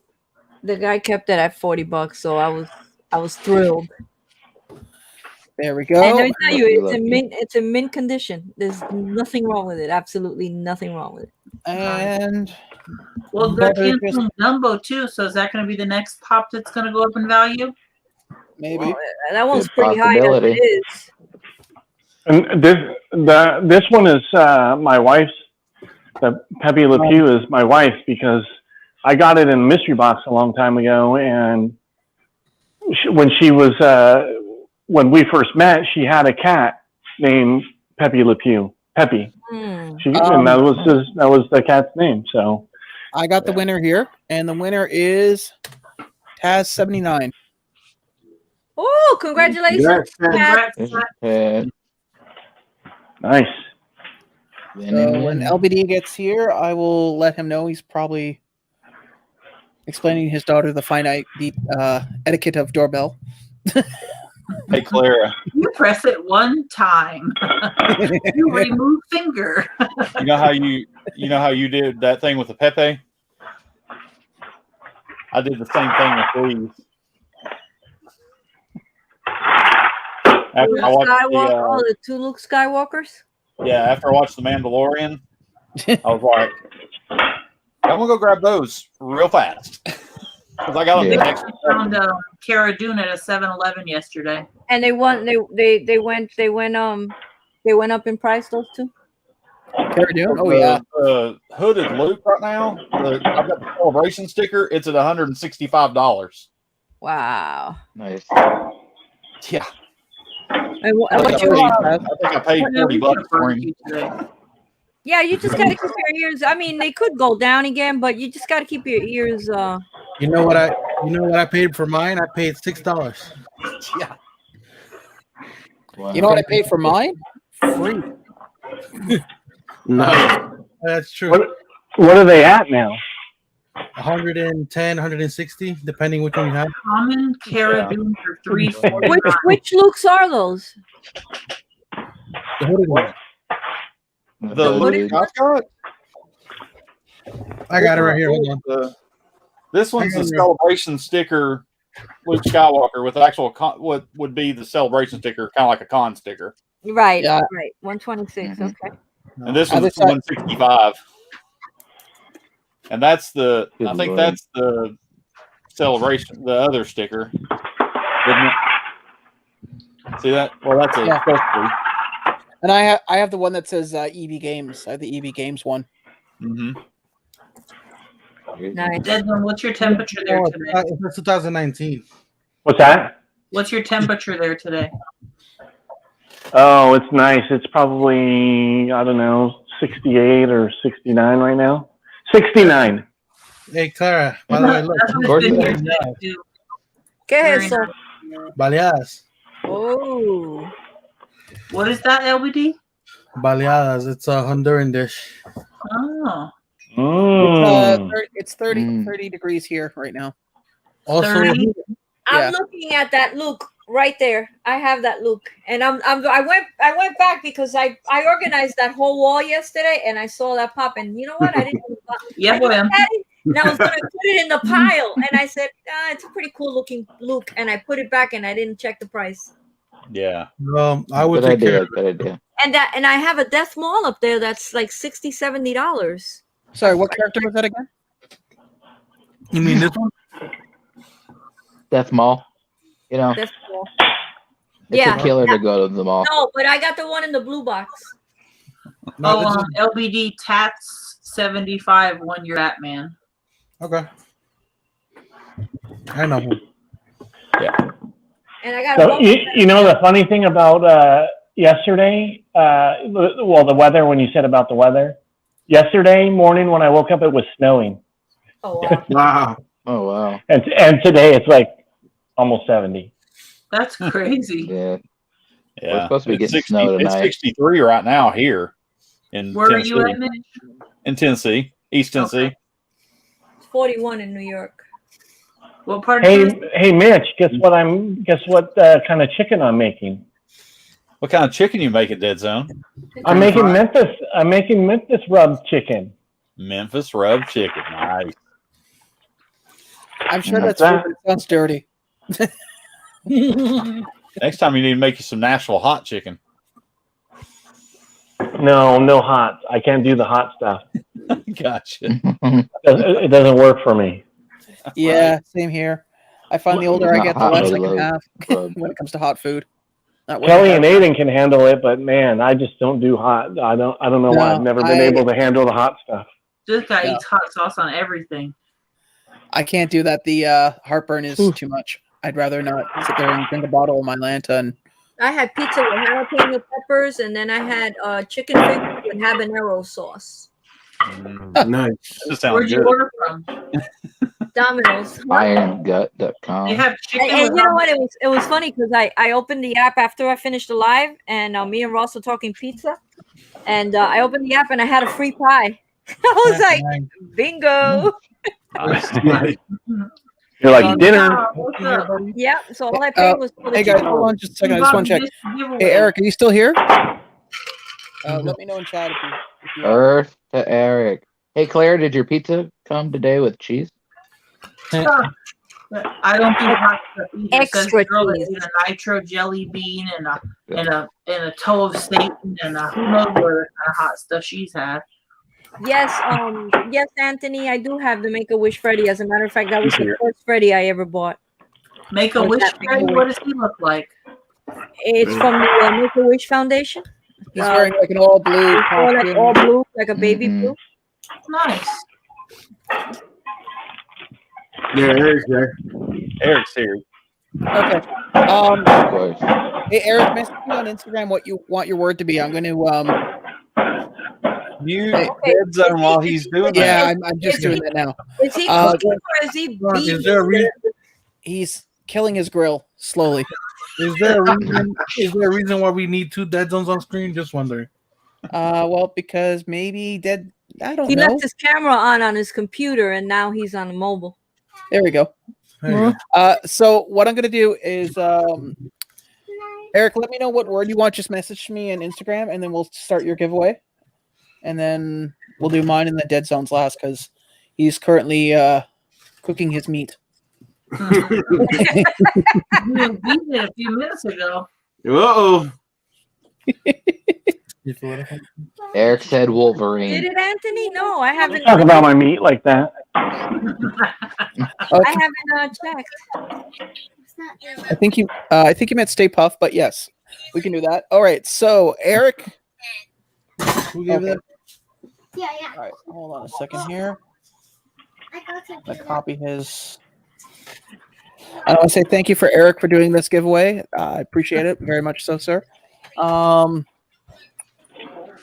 The guy kept it at $40, so I was thrilled. There we go. And I tell you, it's in mint condition. There's nothing wrong with it. Absolutely nothing wrong with it. And well, they're canceling Dumbo too. So is that going to be the next pop that's going to go up in value? Maybe. Well, that one's pretty high as it is. And this one is my wife's. The Pepe Le Pew is my wife's because I got it in a mystery box a long time ago, and when we first met, she had a cat named Pepe Le Pew. Pepe. And that was the cat's name. So I got the winner here, and the winner is Taz79. Oh, congratulations! Nice. So when LBD gets here, I will let him know. He's probably explaining to his daughter the finite etiquette of doorbell. Hey, Clara. You press it one time. You remove finger. You know how you did that thing with the Pepe? I did the same thing with these. After I watched the two Luke Skywalkers. Yeah, after I watched The Mandalorian, I was like, I'm gonna go grab those real fast because I got them next. I found Cara Dune at a 7-Eleven yesterday, and they went up in price. Those two. Cara Dune? Oh yeah. Hooded Luke right now. I've got the celebration sticker. It's at $165. Wow. Nice. Yeah. And what you want? I think I paid $40 for him. Yeah, you just gotta keep your ears. I mean, they could go down again, but you just gotta keep your ears. You know what I paid for mine? I paid $6. Yeah. Wow. You know what I paid for mine? Free. No, that's true. What are they at now? 110, 160, depending which one you have. Common Cara Dune for $349. Which Lukes are those? The hooded one. The Luke Skywalker? I got it right here. Hold on. This one's the celebration sticker, Luke Skywalker, with actual what would be the celebration sticker, kind of like a con sticker. Right. Yeah. Right. 126. Okay. And this one's 165. And that's the. Good I think Lord. that's the celebration. The other sticker. Isn't it? See that? Well, that's a Yeah. specialty. And I have the one that says EB Games. I have the EB Games one. Mm-hmm. Nice. Deadzone, what's your temperature there today? It's 2019. What's that? What's your temperature there today? Oh, it's nice. It's probably, I don't know, 68 or 69 right now. 69. Hey, Clara. By the way, look. That's what course it's been it here is. today, too. Go ahead, Very so. nice. Baleadas. Oh. What is that, LBD? Baleadas. It's a Honduran dish. Oh. Mm. It's 30 degrees here right now. Also, 30? I'm Yeah. looking at that Luke right there. I have that Luke, and I went back because I organized that whole wall yesterday, and I saw that pop, and you know what? I didn't. Yeah, I boy. looked at it, and I was gonna put it in the pile, and I said, it's a pretty cool looking Luke, and I put it back, and I didn't check the price. Yeah. I would Good take care idea. of it. Good idea. And I have a Death Mall up there that's like $60-$70. Sorry, what character was that again? You mean this one? Death Mall. You know, Death Mall. it's Yeah. a killer to go to the mall. No, but I got the one in the blue box. No, this is- LBD Tats 75 1-year Batman. okay. I know him. And I got So, you know the funny thing about yesterday, well, the weather, when you said about the weather, yesterday morning when I woke up, it was snowing. Oh, wow. Wow. Oh wow. And today it's like almost 70. That's crazy. Yeah. Yeah. We're supposed to be It's getting snow It's tonight. 63 right now here in Where are Tennessee. you at, Mitch? In Tennessee, East Tennessee. Okay. 41 in New York. What part of Tennessee? Hey, Mitch, guess what kind of chicken I'm making? What kind of chicken you making, Deadzone? I'm making Memphis rub chicken. Memphis rub chicken. Nice. I'm sure What's that's sounds dirty. Next time you need to make you some Nashville hot chicken. No hot. I can't do the hot stuff. Gotcha. It doesn't work for me. Yeah, same here. I find the older I Not get, the hot less I really can low. have when it comes to hot food. Not when Kelly I and have- Aiden can handle it, but man, I just don't do hot. I don't know why. No, I've never been able to handle the hot stuff. This guy Yeah. eats hot sauce on everything. I can't do that. The heartburn is too much. I'd rather not sit there and drink a bottle of my Lanta. And I had pizza with jalapeno peppers, and then I had chicken fingers with habanero sauce. Nice. This sounds Where'd you good. order from? Domino's. Irongut.com. They have chicken. And with you know what? It was funny because I opened the app after I finished the live, and me and Ross were talking pizza, and I opened the app and I had a free pie. I was like, bingo! You're like dinner. What's up? Yeah. So all I paid was for the hey guys, chicken. hold on just a second. I You just got want to check. this giveaway. Hey Eric, are you still here? Let me know in chat if you are. Earth to Eric. Hey Claire, did your pizza come today with cheese? I don't do hot stuff either. Extra Says the girl that cheese. ate a nitro jelly bean and a toe of Satan and who knows what other kind of hot stuff she's had. Yes, yes, Anthony, I do have the Make-A-Wish Freddy. As a matter of fact, that was the first Freddy I ever bought. Make a What's wish, that Freddy? What does he look like? It's from the Make-A-Wish Foundation. He's wearing like an all blue All like costume. all blue, like a baby Mhm. blue. Nice. Yeah, Eric's there. Eric's here. Okay. Of course. Hey Eric, message me on Instagram what you want your word to be. I'm going to Mute Hey. Deadzone while he's doing yeah, that. I'm just doing that now. Is he Uh, cooking or is he Ron, beating? is there a reason? He's killing his grill slowly. Is there a reason? Is there a reason why we need two dead zones on screen? Just wondering. Well, because maybe dead. I don't He know. left his camera on his computer, and now he's on mobile. There we go. There you go. So what I'm gonna do is, Eric, let me know what word you want. Just message me on Instagram, and then we'll start your giveaway, and then we'll do mine in the dead zones last because he's currently cooking his meat. You beat it a few minutes ago. Uh-oh. Eric said Wolverine. Did it, Anthony? No, I haven't. Talk about my meat like that. I haven't checked. I think you meant Stay Puft, but yes, we can do that. All right, so Eric, who gave that? Yeah. All right, hold on a second here. I copy his. I want to say thank you for Eric for doing this giveaway. I appreciate it very much, so sir.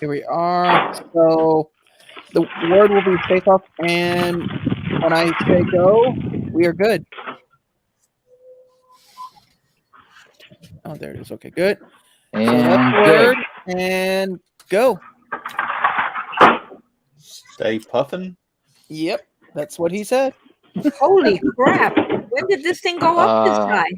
Here we are. So the word will be Stay Puft, and when I say go, we are good. Oh, there it is. Okay, good. And so that's the good. word, and go. Stay puffing. Yep, that's what he said. Holy crap! When did this thing go up this high?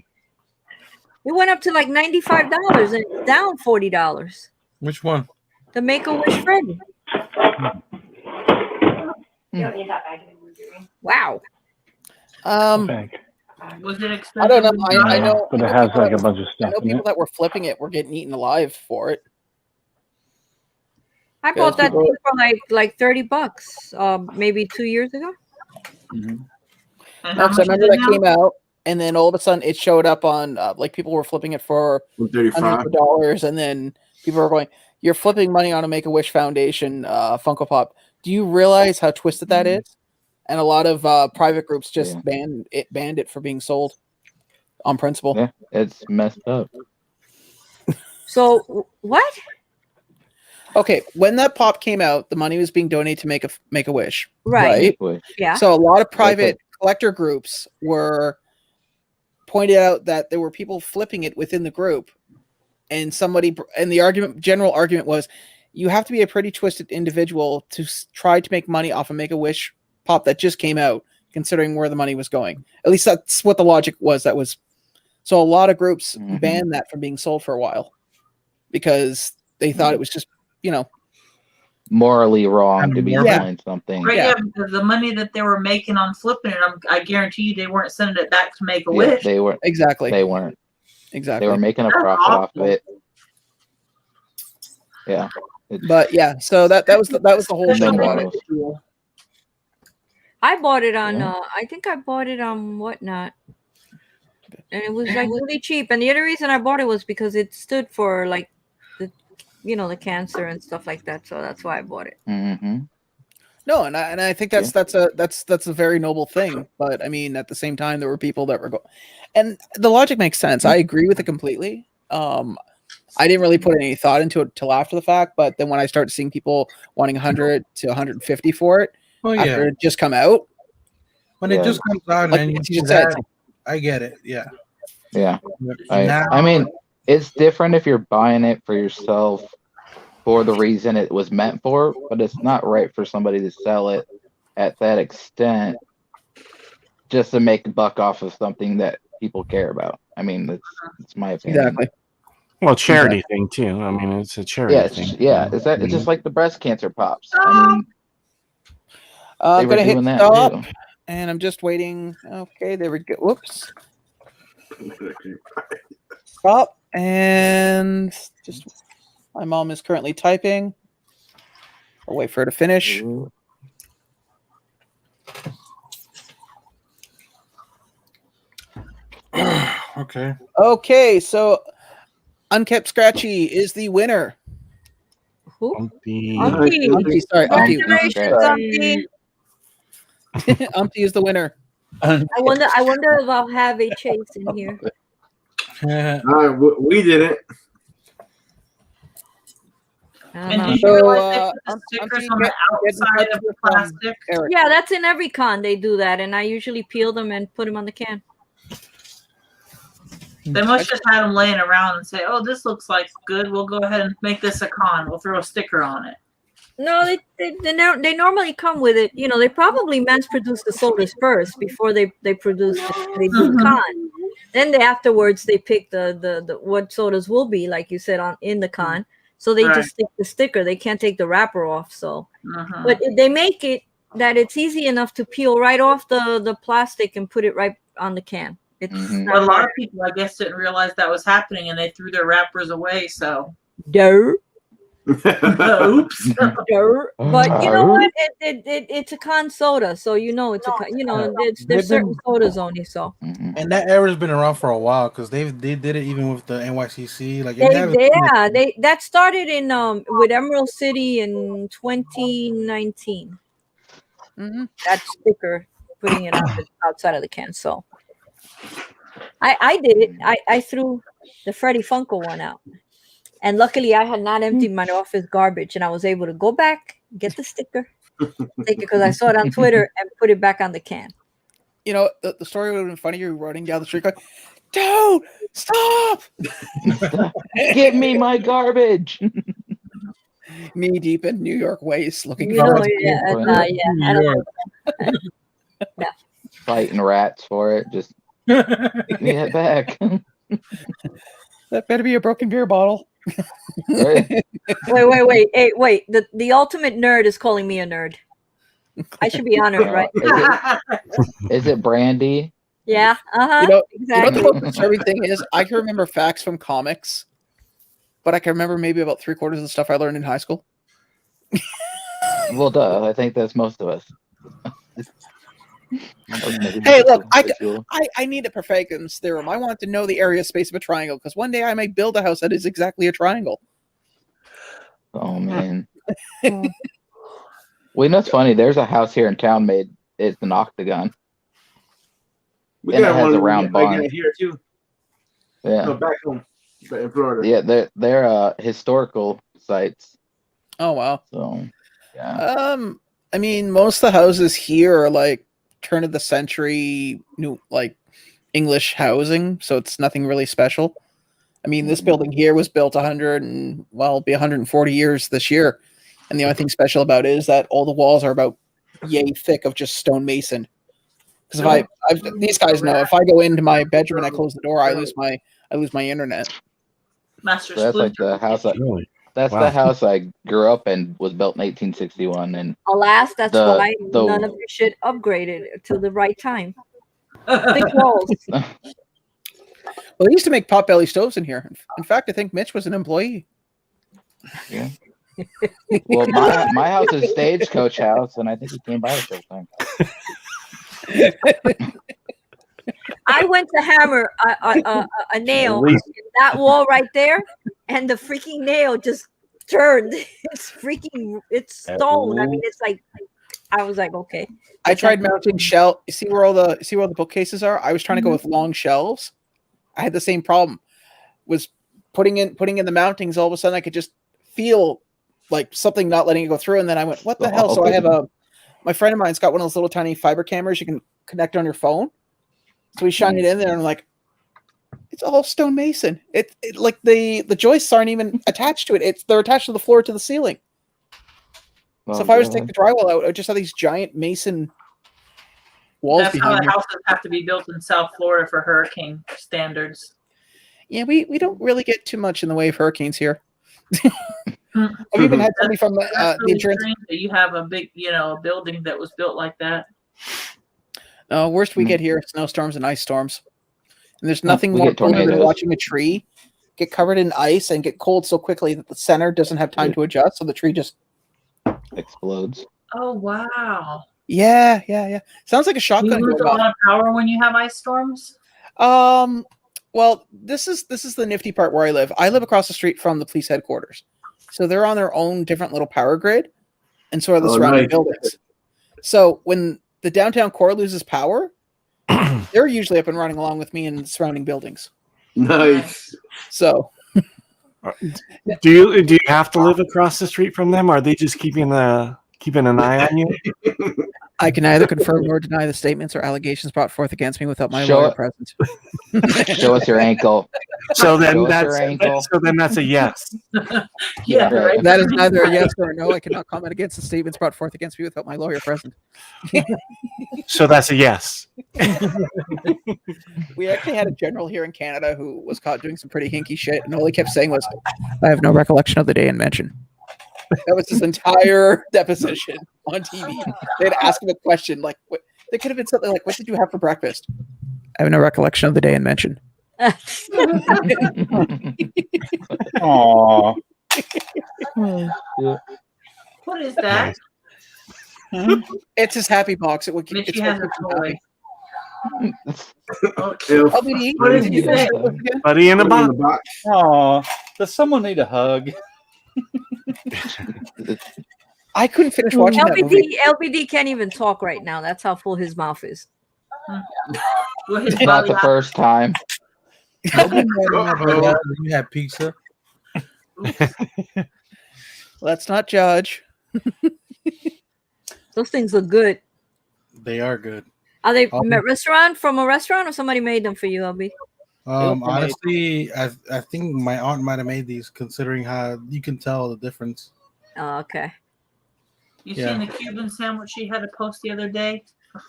It went up to like $95 and it's down $40. Which one? The Make-A-Wish Freddy. Wow. Was it expensive? I don't know. I know. But it has like a bunch of stuff. I know people that were flipping it were getting eaten alive for it. I bought that thing for like $30, maybe 2 years ago. Mm-hmm. No, I remember that came out, and then all of a sudden it showed up on like people were flipping it for hundreds of dollars, and then people were going, "You're flipping money on a Make-A-Wish Foundation Funko Pop. Do you realize how twisted that is?" And a lot of private groups just banned it for being sold on principle. Yeah, it's messed up. So what? Okay, when that pop came out, the money was being donated to Make-A-Wish, right? Yeah. So a lot of private collector groups were pointed out that there were people flipping it within the group, and the general argument was, you have to be a pretty twisted individual to try to make money off a Make-A-Wish pop that just came out, considering where the money was going. At least that's what the logic was. So a lot of groups banned that from being sold for a while because they thought it was just, morally wrong to be buying something. Right, yeah, because the money that they were making on flipping it, I guarantee you they weren't sending it back to Make-A-Wish. Yeah, they weren't. Exactly. They weren't. Exactly. They were making a profit off of it. Yeah. But yeah, so that was the whole thing about it. I bought it on I think I bought it on Whatnot. And it was like really cheap. And the other reason I bought it was because it stood for like the cancer and stuff like that. So that's why I bought it. Mm-hmm. No, and I think that's a very noble thing. But I mean, at the same time, there were people that were going, and the logic makes sense. I agree with it completely. I didn't really put any thought into it till after the fact, but then when I started seeing people wanting 100 to 150 for it, after it just come out, when it just comes out, like, and you you see said, that, I get it. Yeah. Yeah. Now- I mean, it's different if you're buying it for yourself for the reason it was meant for, but it's not right for somebody to sell it at that extent just to make a buck off of something that people care about. I mean, that's my opinion. Exactly. Well, charity thing too. I mean, it's a charity thing. Yeah, it's just like the breast cancer pops. I mean, I'm gonna hit doing that stop, too. and I'm just waiting. Okay, there we go. Whoops. Stop, and just my mom is currently typing. I'll wait for her to finish. Okay. Okay, so Unkept Scratchy is the winner. Who? Umpty, sorry, Umpty. Congratulations, Umpty. Umpty is the winner. I wonder if I'll have a chase in here. We didn't. And did you realize they put the stickers on the outside of the plastic? Yeah, that's in every con. They do that, and I usually peel them and put them on the can. They must just have them laying around and say, "Oh, this looks like good. We'll go ahead and make this a con. We'll throw a sticker on it." No, they normally come with it. You know, they probably mass produce the sodas first before they do the con. Then afterwards they pick the what sodas will be, like you said, in the con. So they just stick the sticker. They can't take the wrapper off. So, but they make it that it's easy enough to peel right off the plastic and put it right on the can. It's But a lot of people, I guess, didn't realize that was happening, and they threw their wrappers away. So, Oops. But you know what? It's a con soda, so you know it's there's certain sodas only. So and that era's been around for a while because they did it even with the NYCC. Like that started in with Emerald City in 2019. That sticker, putting it outside of the can. So I did it. I threw the Freddy Funko one out. And luckily, I had not emptied my office garbage, and I was able to go back, get the sticker, take it because I saw it on Twitter, and put it back on the can. You know, the story would have been funny. You're running down the street going, "Dude, stop! Give me my garbage." Knee deep in New York waste, looking You for know, Fighting rats for it. Just give me it back. That better be a broken beer bottle. Right. Wait. Hey, wait. The ultimate nerd is calling me a nerd. I should be honored, right? Is it brandy? Yeah. Exactly. You know what the most Exactly. disturbing thing is? I can remember facts from comics, but I can remember maybe about 3/4 of the stuff I learned in high school. Well, duh. I think that's most of us. Hey, look, I need a Pythagorean's theorem. I want to know the area space of a triangle because one day I may build a house that is exactly a triangle. Oh man. Well, you know what's funny? There's a house here in town made. It's an octagon. We And it got has one a round barn. here too. Yeah. No, back home in Florida. Yeah, they're historical sites. Oh wow. So yeah. I mean, most of the houses here are like turn of the century new English housing, so it's nothing really special. I mean, this building here was built 140 years this year, and the only thing special about it is that all the walls are about yay thick of just stone mason. Because these guys know if I go into my bedroom and I close the door, I lose my internet. So that's like the house. The house I grew up in. Was built in 1861, and Alas, that's why none of your shit upgraded to the right time. Thick walls. Well, they used to make potbelly stoves in here. In fact, I think Mitch was an employee. Yeah. Well, my house is Stagecoach House, and I think he came by a couple times. I went to hammer a nail in that wall right there, and the freaking nail just turned. It's stone. I mean, it's like I was like, okay. I tried mounting shelf. You see where all the bookcases are? I was trying to go with long shelves. I had the same problem. Was putting in the mountings. All of a sudden, I could just feel like something not letting it go through, and then I went, "What the hell?" So I have my friend of mine's got one of those little tiny fiber cameras you can connect on your phone. So we shine it in there, and I'm like, it's all stone mason. It like the joists aren't even attached to it. They're attached to the floor to the ceiling. So if I was to take the drywall out, I would just have these giant mason walls. That's how the houses have to be built in South Florida for hurricane standards. Yeah, we don't really get too much in the way of hurricanes here. I've even had somebody from the insurance. That you have a big, a building that was built like that. Worst we get here, snowstorms and ice storms. And there's nothing more colder than watching a tree get covered in ice and get cold so quickly that the center doesn't have time to adjust, so the tree just explodes. Oh wow! Yeah. Sounds like a shotgun. You lose a lot of power when you have ice storms. Well, this is the nifty part where I live. I live across the street from the police headquarters, so they're on their own different little power grid, and so are the surrounding buildings. So when the downtown core loses power, they're usually up and running along with me in the surrounding buildings. Nice. So, do you have to live across the street from them? Or are they just keeping an eye on you? I can neither confirm nor deny the statements or allegations brought forth against me without my lawyer present. Show us your ankle. So then that's a yes. Yeah, right. That is neither a yes or a no. I cannot comment against the statements brought forth against me without my lawyer present. So that's a yes. We actually had a general here in Canada who was caught doing some pretty hinky shit, and all he kept saying was, "I have no recollection of the day in mention." That was his entire deposition on TV. They'd ask him a question like, "What?" They could have been something like, "What did you have for breakfast?" I have no recollection of the day in mention. Aww. What is that? It's his happy box. Mitchy has a toy. LBD, What did you say? Buddy in the box. Oh, does someone need a hug? I couldn't finish watching that movie. LBD can't even talk right now. That's how full his mouth is. It's not the first time. You had pizza. Let's not judge. Those things look good. They are good. Are they from a restaurant or somebody made them for you, LB? Honestly, I think my aunt might have made these, considering how you can tell the difference. Oh, okay. You seen the Cuban sandwich she had to post the other day?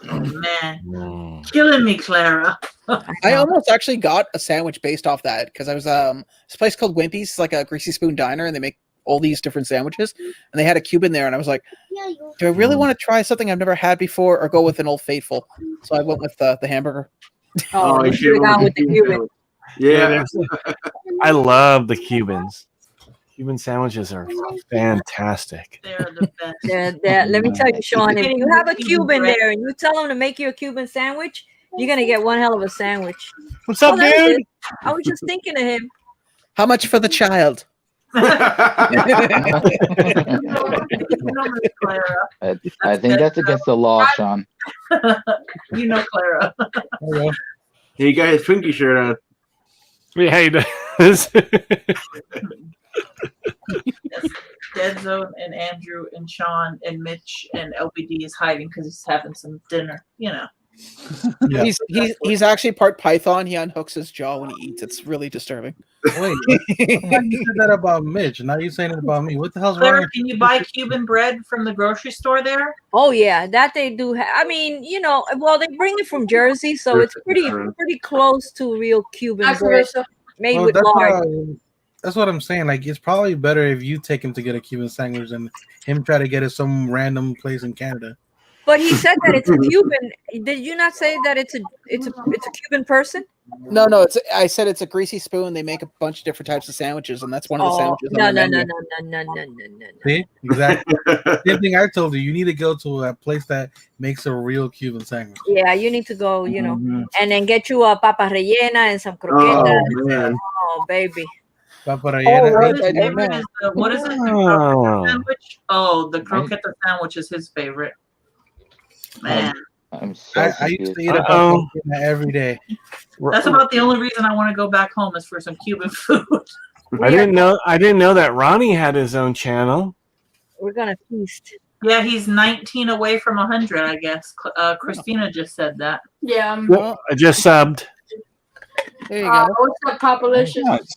Oh man, killing me, Clara. I almost actually got a sandwich based off that because I was this place called Wimpy's. It's like a Greasy Spoon diner, and they make all these different sandwiches. And they had a Cuban there, and I was like, do I really want to try something I've never had before, or go with an Old Faithful? So I went with the hamburger. Oh, you should have gone with the Cuban. Yeah, I love the Cubans. Cuban sandwiches are fantastic. They're the best. Let me tell you, Sean, if you have a Cuban there and you tell them to make you a Cuban sandwich, you're gonna get one hell of a sandwich. What's up, dude? I was just thinking of him. How much for the child? I think that's against the law, Sean. You know, Clara. He got his Twinkie shirt on. Yeah, he does. Deadzone and Andrew and Sean and Mitch and LBD is hiding because he's having some dinner. You know. Yeah. He's actually part python. He unhooks his jaw when he eats. It's really disturbing. Wait, you said that about Mitch. Now you're saying it about me. What the hell's Claire, wrong? can you buy Cuban bread from the grocery store there? Oh yeah, that they do. I mean, you know, well, they bring it from Jersey, so it's pretty close to real Cuban bread made with lard. That's what I'm saying. Like, it's probably better if you take him to get a Cuban sandwich than him try to get it some random place in Canada. But he said that it's a Cuban. Did you not say that it's a Cuban person? No. I said it's a Greasy Spoon. They make a bunch of different types of sandwiches, and that's one of the sandwiches. No. See, exactly. Same thing I told you. You need to go to a place that makes a real Cuban sandwich. Yeah, you need to go. You know, and then get you a papa rellena and some croquetas. Oh, man. Oh baby. Papa rellena. What is it? The croqueta sandwich? Oh, the croqueta sandwich is his favorite. Man, I used to eat it every day. That's about the only reason I want to go back home is for some Cuban food. I didn't know that Ronnie had his own channel. We're gonna feast. Yeah, he's 19 away from 100, I guess. Christina just said that. Yeah. I just subbed. There you go. What's up, Popalicious?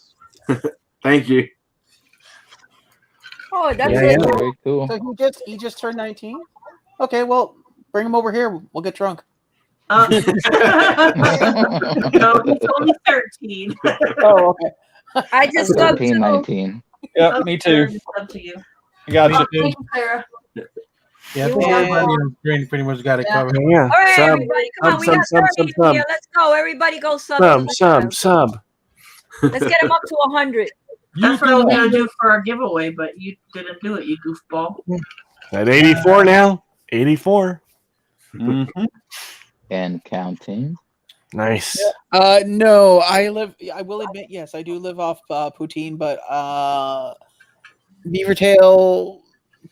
Thank you. Oh, that's Yeah, very cool. So he just turned 19. Okay, well, bring him over here. We'll get drunk. No, he's only 13. Oh, okay. I just subbed 13, 19. Yeah, me too. It's up to you. I got you. Thank you, Clara. Yeah, I think everybody in the screen pretty much got it covered. Yeah. All right, Sub, everybody, come on. We got 30 here. Let's go. Everybody go sub. Sub. Let's get him up to 100. That's what I was going to do for our giveaway, but you didn't do it, you goofball. At 84 now. 84. And counting. Nice. No, I will admit, yes, I do live off poutine, but beaver tail,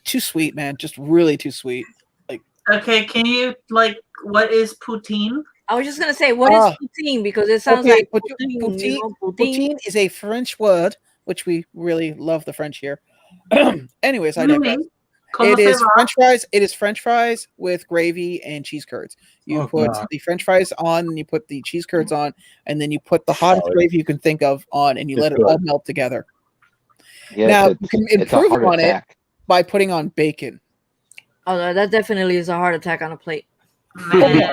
too sweet, man. Just really too sweet. Like, okay, can you, what is poutine? I was just going to say, what is poutine? Because it sounds like poutine. Poutine is a French word, which we really love the French here. Anyways, I digress. It is French fries. It is French fries with gravy and cheese curds. You put the French fries on, and you put the cheese curds on, and then you put the hottest gravy you can think of on, and you let it all melt together. Yes, now you can improve on it by putting on bacon. Oh, that definitely is a heart attack on a plate. Oh yeah,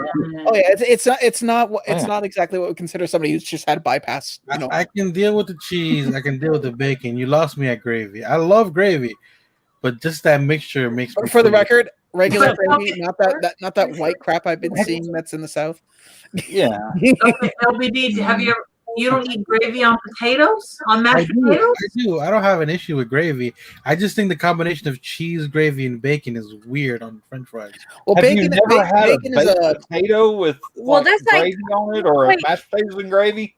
it's not exactly what we consider somebody who's just had a bypass. You know, I can deal with the cheese. I can deal with the bacon. You lost me at gravy. I love gravy. But just that mixture makes me. For the record, regular gravy, not that white crap I've been seeing that's in the South. Yeah. Okay, LBD, have you You don't eat gravy on potatoes? On I mashed do. potatoes? I do. I don't have an issue with gravy. I just think the combination of cheese, gravy, and bacon is weird on French fries. Well, Have bacon, you never had bacon a is baked potato with Well, like that's like- gravy on it, or wait. mashed potatoes and gravy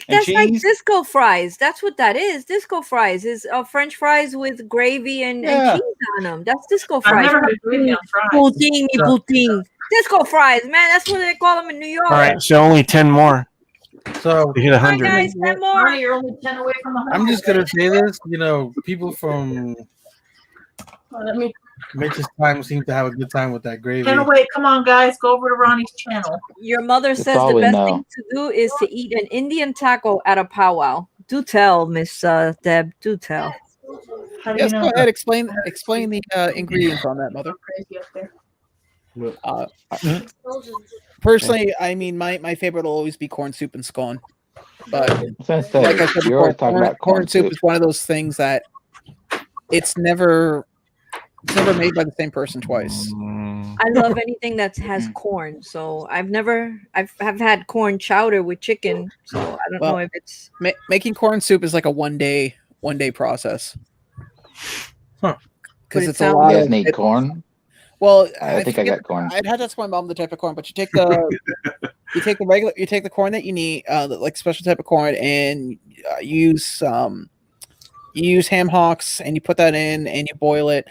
and That's like cheese? disco fries. That's what that is. Disco fries is French fries with gravy and cheese on them. That's disco fries. I've never had gravy on fries. Poutine. Disco fries, man. That's what they call them in New York. All right, so only 10 more. So to hit 100. Guys, 10 more. Ronnie, you're only 10 away from 100. I'm just gonna say this. People from Let me Mitch's time seem to have a good time with that gravy. 10 away. Come on, guys. Go over to Ronnie's channel. Your mother That's says all the we best know. thing to do is to eat an Indian taco at a powwow. Do tell, Miss Deb. Do tell. How do Yes, you go know? ahead. Explain the ingredients on that, Mother. Crazy up there. Personally, I mean, my favorite will always be corn soup and scone. But I was gonna say, like I said you before, always talk about corn soup is one of those things that it's never made by the same person twice. I love anything that has corn. So I've had corn chowder with chicken. So I don't know if it's Making corn soup is like a one day process. Because it's a lot You guys of need corn? Well, I think I got corn. I'd have to ask my mom the type of corn, but you take the you take the corn that you need, like special type of corn, and you use ham hocks, and you put that in, and you boil it,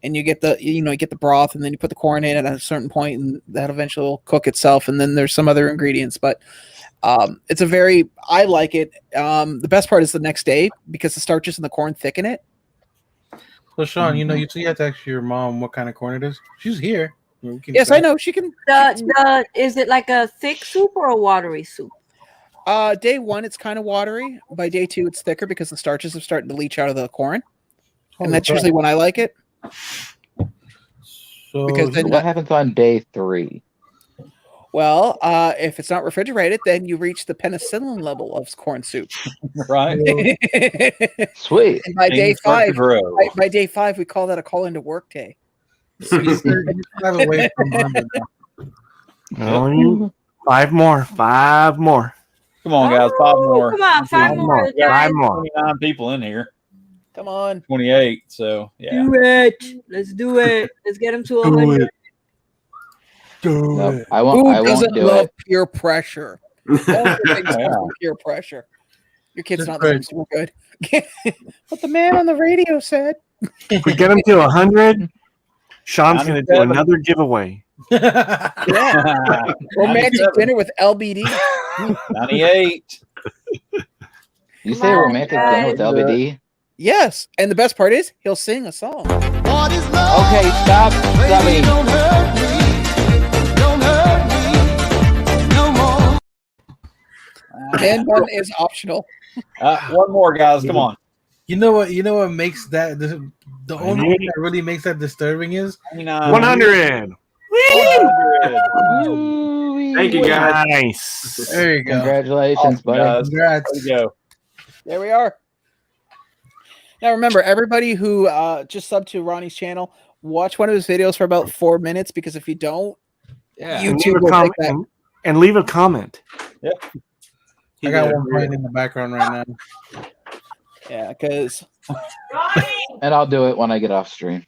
and you get the broth, and then you put the corn in at a certain point, and that eventually will cook itself. And then there's some other ingredients, but I like it. The best part is the next day because the starches in the corn thicken it. So Sean, you have to ask your mom what kind of corn it is. She's here. Yes, I know. She can. Is it like a thick soup or a watery soup? Day one, it's kind of watery. By day two, it's thicker because the starches are starting to leach out of the corn, and that's usually when I like it. So because then what happens on day 3? Well, if it's not refrigerated, then you reach the penicillin level of corn soup. Right. Sweet. And by day Things start to 5, grow. by day 5, we call that a call into work day. Only 5 more. 5 more. Come on, guys. 5 more. Come on, 5 more. We got 5 more. 29 people in here. Come on. 28. So, yeah. Do it. Let's do it. Let's get him to 100. Nope, I Who won't doesn't do love it. peer pressure? All the things come from peer pressure. Your kid's not listening, so we're good. What the man on the radio said. If we get him to 100, Sean's going to do 97. another giveaway. Yeah. Romantic 97. dinner with LBD. 98. You say romantic dinner with LBD? Yes, and the best part is he'll sing a song. What is love? Okay, stop. Baby, don't hurt me. Don't hurt me no more. And one is optional. One more, guys. Come on. You know what makes that the only thing that really makes that disturbing is 100. Thank you, guys. Nice. There you go. Congratulations, Awesome, buddy. guys. Congrats. There you go. There we are. Now remember, everybody who just subbed to Ronnie's channel, watch one of his videos for about 4 minutes, because if you don't, Yeah. YouTube will take that. And leave a comment. Yep. I got one playing in the background right now. Yeah, because And I'll do it when I get off stream.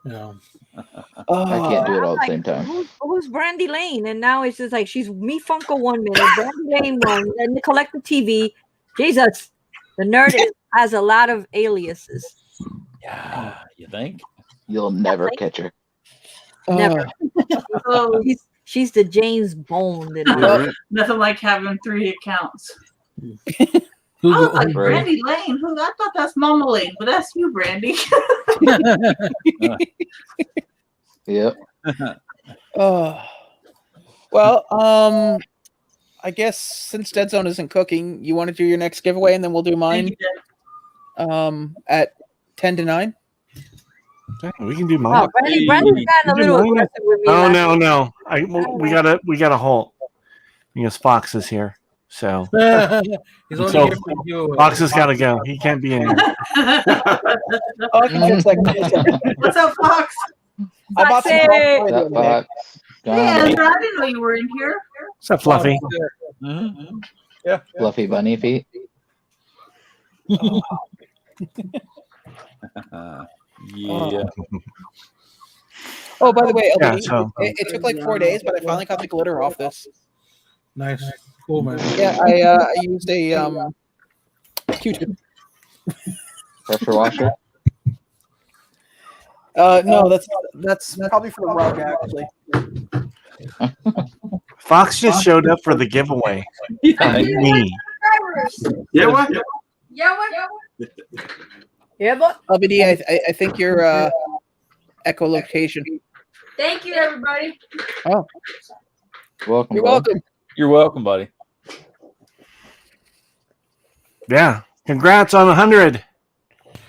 No. I can't do it all at the same time. Who's Brandy Lane? And now it's just like she's me Funko 1 minute, Brandy Lane 1, and the Collector TV. Jesus, the nerd has a lot of aliases. Yeah. You think? You'll never catch her. Never. She's the James Bond. Nothing like having 3 accounts. Google, Like Brandy Lane. I thought that's Mama Lane, but that's you, Brandy. Yep. Well, I guess since Deadzone isn't cooking, you want to do your next giveaway, and then we'll do mine. At 10 to 9. We can do mine. Brandy's gotten a little aggressive with me. Oh last no! We gotta halt because Fox is here. So, He's only so here for you. Fox has got to go. He can't be in here. What's up, Fox? I bought some Foxy! That Fox. Hey, Andrew, I didn't know you were in here. What's up, Fluffy? Yeah. Fluffy bunny feet. Yeah. Oh, by the way, Yeah, LBD, so- it took like 4 days, but I finally got the glitter off this. Nice. Cool, man. Yeah, I used a Q-tip. Pressure washer. No, that's probably for the rug, actually. Fox just showed up for the giveaway. Me. Yeah, what? Yeah, but LBD, I think your echolocation. thank you, everybody. Oh, Welcome. you're bud. welcome. You're welcome, buddy. Yeah. Congrats on 100.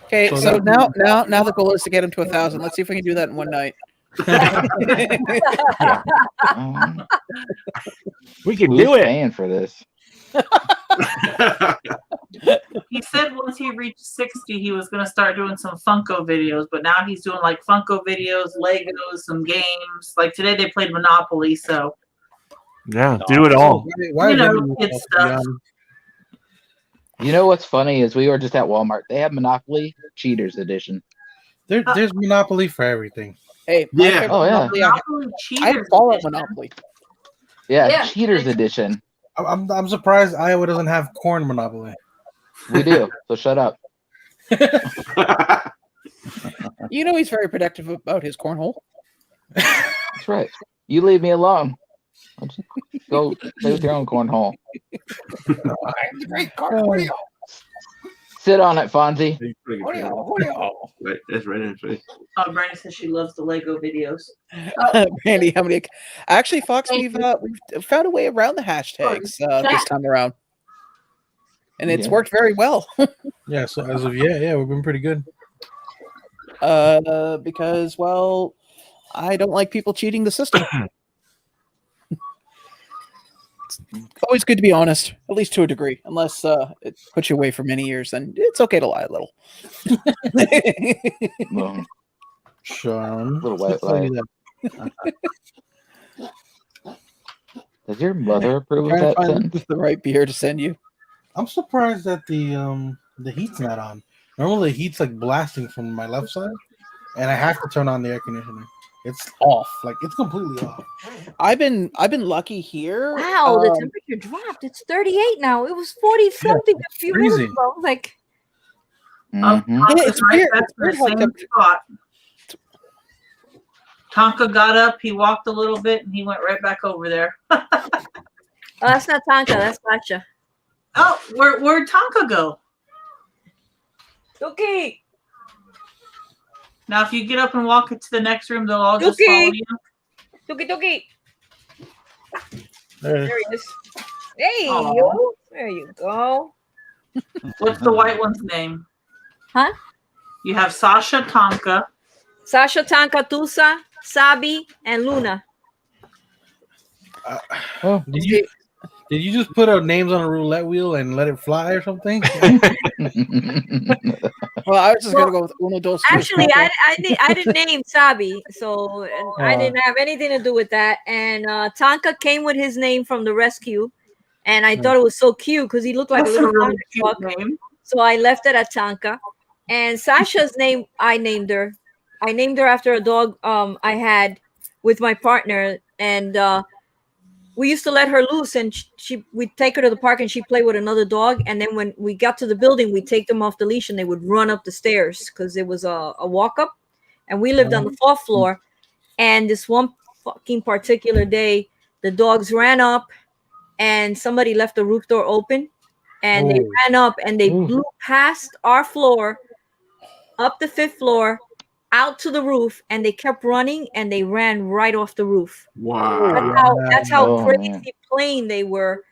Okay, So so that- now the goal is to get him to 1,000. Let's see if we can do that in one night. We can Who's do it. paying for this? He said once he reached 60, he was going to start doing some Funko videos, but now he's doing like Funko videos, Legos, some games. Like today they played Monopoly, so Yeah, do it all. Why you is know, everyone kid else stuff. beyond- You know what's funny is we were just at Walmart. They have Monopoly Cheaters Edition. There's Monopoly for everything. Hey, my Yeah. favorite Oh, yeah. Monopoly, I Monopoly have cheaters. Fallout edition. Monopoly. Yeah, Yeah. Cheaters Edition. I'm surprised Iowa doesn't have corn Monopoly. We do. So shut up. You know he's very protective about his cornhole. That's right. You leave me alone. I'll just go play with your own cornhole. I'm the great cornhole. Sit on it, Fonzie. Right, that's right in his face. Oh, Brandon says she loves the Lego videos. Randy, how many? Actually, Fox, we've found a way around the hashtags this time around, and it's Yeah. worked very well. Yeah, so as of we've been pretty good. Because I don't like people cheating the system. It's always good to be honest, at least to a degree. Unless it puts you away for many years, then it's okay to lie a little. Well, Sean, little white lie. Does your mother approve of Trying to that find sentence? the right beer to send you. I'm surprised that the heat's not on. Normally the heat's like blasting from my left side, and I have to turn on the air conditioner. It's off, like it's completely off. I've been lucky here. Wow, the temperature dropped. It's 38 now. It was 40 something a few minutes freezing. ago. Like, Mhm. Yeah, it's weird. That's It's weird the how same temperature- spot. Tonka got up, he walked a little bit, and he went right back over there. oh, that's not Tonka. That's Sasha. Oh, where'd Tonka go? Okay. Now, if you get up and walk into the next room, they'll all just Yuki. follow you. Toki. There it is. There he is. Hey, Aw. yo. There you go. What's the white one's name? Huh? You have Sasha, Tonka. Sasha, Tonka, Tusa, Sabi, and Luna. Oh, Did you just put our names on a roulette wheel and let it fly or something? Well, I was just gonna go with uno, dos, tres, Actually, cuatro. I didn't name Sabi, so I didn't have anything to do with that. And Tonka came with his name from the rescue, and I thought it was so cute because he looked like That's a a little really Tonka cute truck. name. So I left it at Tonka. And Sasha's name, I named her. I named her after a dog I had with my partner, and we used to let her loose, and we'd take her to the park, and she'd play with another dog. And then when we got to the building, we'd take them off the leash, and they would run up the stairs because it was a walk up, and we lived on the 4th floor. And this one fucking particular day, the dogs ran up, and somebody left the roof door open, and they ran up and they blew past our floor, up the 5th floor, out to the roof, and they kept running, and they ran right off the roof. Wow. That's how Oh, crazy man. plain they were.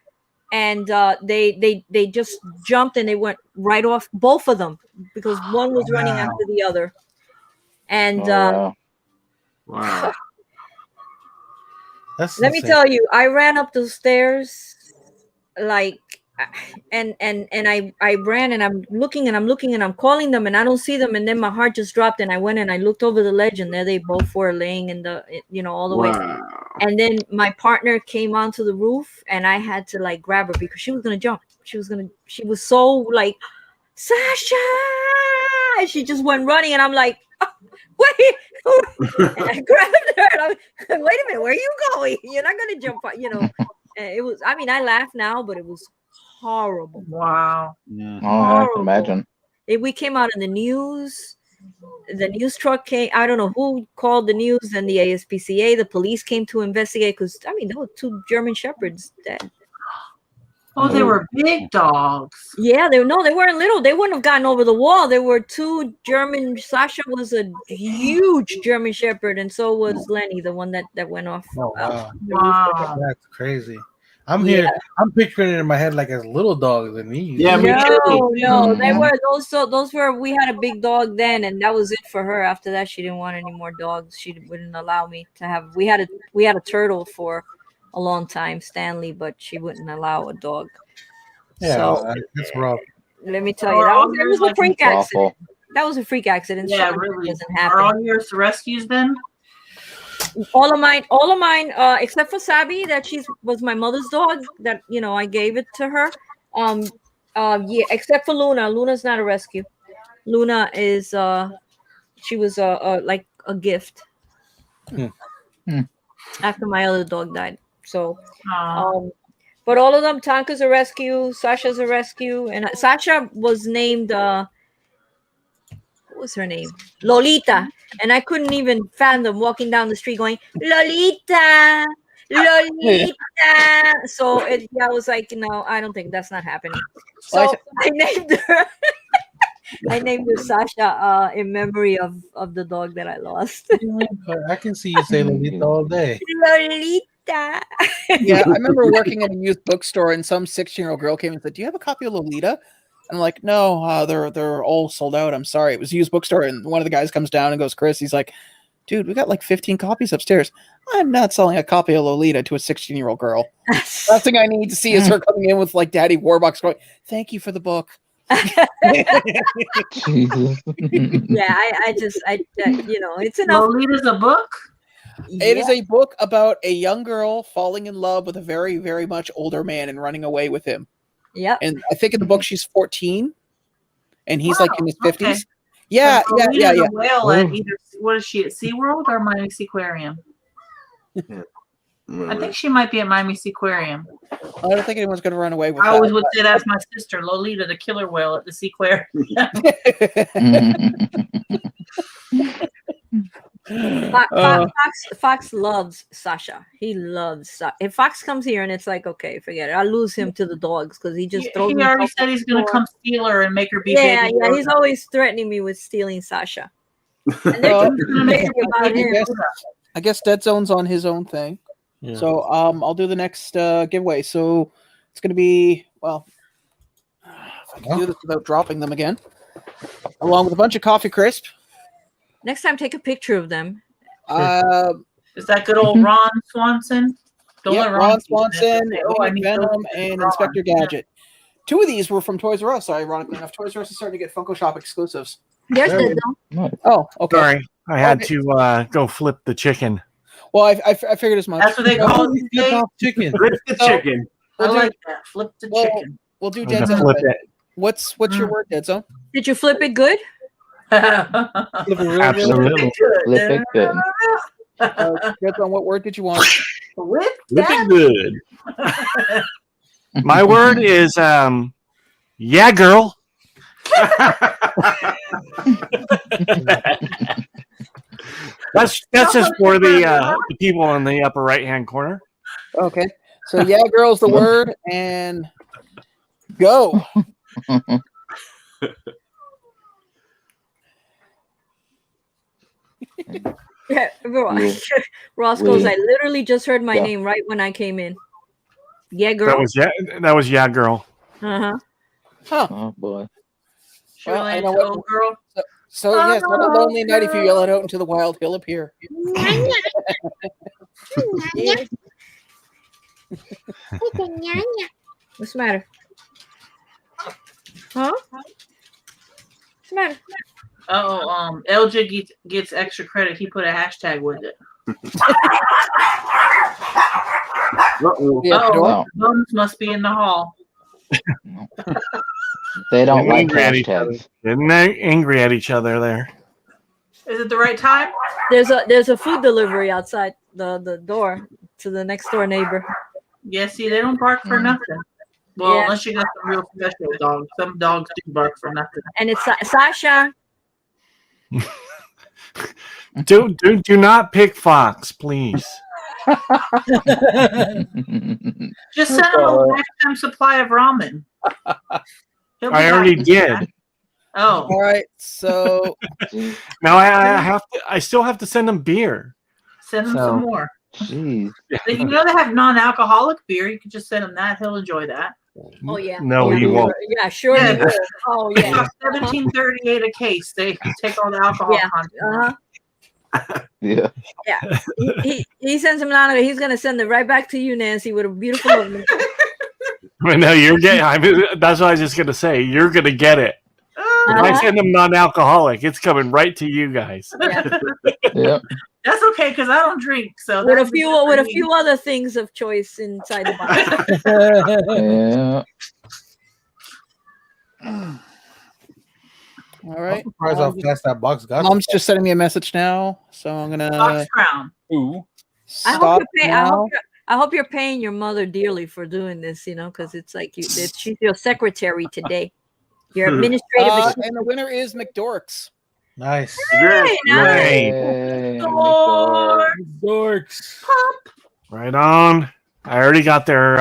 And they just jumped, and they went right off, both of them, because one was running Wow. after the other. And Oh, wow. Wow. That's let me insane. tell you, I ran up the stairs like, and I ran, and I'm looking and I'm calling them, and I don't see them, and then my heart just dropped, and I went and I looked over the ledge, and there they both were laying in the, all the way. Wow. And then my partner came onto the roof, and I had to like grab her because she was gonna jump. She was so like, Sasha, and she just went running, and I'm like, oh, wait. And I grabbed her, and I'm like, wait a minute, where are you going? You're not gonna jump, you know. It was, I mean, I laugh now, but it was horrible. Wow. Oh, I can imagine. We came out in the news. The news truck came. I don't know who called the news, and the ASPCA. The police came to investigate because I mean there were 2 German shepherds dead. Oh, they were big dogs. Yeah, they weren't little. They wouldn't have gotten over the wall. There were 2 German. Sasha was a huge German shepherd, and so was Lenny, the one that went off. Oh wow, Wow. that's crazy. I'm here. I'm picturing it in my head like as little dogs and these. Yeah, me too. No, they were those were. We had a big dog then, and that was it for her. After that, she didn't want any more dogs. She wouldn't allow me to have. We had a turtle for a long time, Stanley, but she wouldn't allow a dog. Yeah, so, that's rough. Let me tell you, that was a freak accident. That was a freak accident. Yeah, so really. Doesn't happen. Are all yours rescues then? All of mine, except for Sabi, that was my mother's dog. That I gave it to her. Yeah, except for Luna. Luna's not a rescue. Luna is she was like a gift after my other dog died. So, but all of them, Tonka's a rescue, Sasha's a rescue, and Sasha was named. What was her name? Lolita. And I couldn't even fathom walking down the street going, Lolita, Lolita. So I was like, no, I don't think that's not happening. So I named her. I named her Sasha in memory of the dog that I lost. I can see you say Lolita all day. Lolita. Yeah, I remember working in a used bookstore, and some 16-year-old girl came and said, "Do you have a copy of Lolita?" I'm like, no, they're all sold out. I'm sorry. It was a used bookstore, and one of the guys comes down and goes, Chris, he's like, dude, we got like 15 copies upstairs. I'm not selling a copy of Lolita to a 16-year-old girl. Last thing I need to see is her coming in with like Daddy Warbucks going, thank you for the book. Jesus. Yeah, I it's enough. Lolita's a book? It is a book about a young girl falling in love with a very, very much older man and running away with him. Yeah, and I think in the book she's 14, and he's like in his 50s. Okay. Yeah. A whale at either, what is she at SeaWorld or Miami Seaquarium? I think she might be at Miami Seaquarium. I don't think anyone's going to run away with. I always would say that's my sister, Lolita, the killer whale at the Seaquarium. Fox loves Sasha. He loves Sasha. If Fox comes here and it's like, okay, forget it. I'll lose him to the dogs because he just throws. He already said he's going to come steal her and make her be. Yeah. He's always threatening me with stealing Sasha. And they're just crazy about him. I guess Deadzone's on his own thing. Yeah. So I'll do the next giveaway. So it's going to be, well, if I can do this without dropping them again, along with a bunch of coffee crisp. Next time, take a picture of them. Is that good old Ron Swanson? Don't let Ron Swanson, Venom, and Inspector Gadget. 2 of these were from Toys R Us, ironically enough. Toys R Us is starting to get Funko Shop exclusives. There's the Oh, okay. Sorry, I had to go flip the chicken. Well, I figured as much. That's what they call it. Flip off chicken. Flip the chicken. I like that. Flip the chicken. We'll do Deadzone. Flip it. What's your word, Deadzone? Did you flip it good? Absolutely. Flip it good. Deadzone, what word did you want? Flip it good. My word is yeah, girl. That's just for the people in the upper right hand corner. Okay, so yeah, girl's the word, and go. Yeah, Ross goes, I literally just heard my name right when I came in. Yeah, girl. That was yeah, girl. Uh-huh. Huh. Oh boy. Well, I know what, girl. So yes, on a lonely night, if you yell it out into the wild, he'll appear. What's the matter? Huh? What's the matter? LJ gets extra credit. He put a hashtag with it. Oh, Bones must be in the hall. They don't like Angry at each other. hashtags. Getting angry at each other there. Is it the right time? There's a food delivery outside the door to the next door neighbor. Yeah, see, they don't bark for nothing. Well, Yeah. unless you got some real special dogs. Some dogs do bark for nothing. And it's Sasha. Do not pick Fox, please. Just send him a lifetime supply of ramen. He'll be I already happy. did. Oh, All right, so Now I still have to send them beer. send him So- some more. Jeez. You know they have non-alcoholic beer. You could just send him that. He'll enjoy that. Oh yeah. No, yeah, he won't. Yeah, sure. Yeah. He will. Oh yeah. $17.38 a case. They take all the alcohol Yeah. content. Yeah. Yeah. He sends him down. He's gonna send it right back to you, Nancy, with a beautiful woman. I know you're getting. That's what I was just gonna say. You're gonna get it. If I send them non-alcoholic, it's coming right to you guys. Yeah. Yep. That's okay because I don't drink. So With a that'd be few good for with a me. few other things of choice inside the box. Yeah. all right. I'm surprised how fast that box got. Mom's just sending me a message now, so I'm gonna Box crown. Ooh. I stop hope now. I hope you're paying your mother dearly for doing this, because it's like she's your secretary today. Your administrative assistant. And the winner is McDorks. Nice. Hey, nice. Yay. Dorks. Right on. I already got their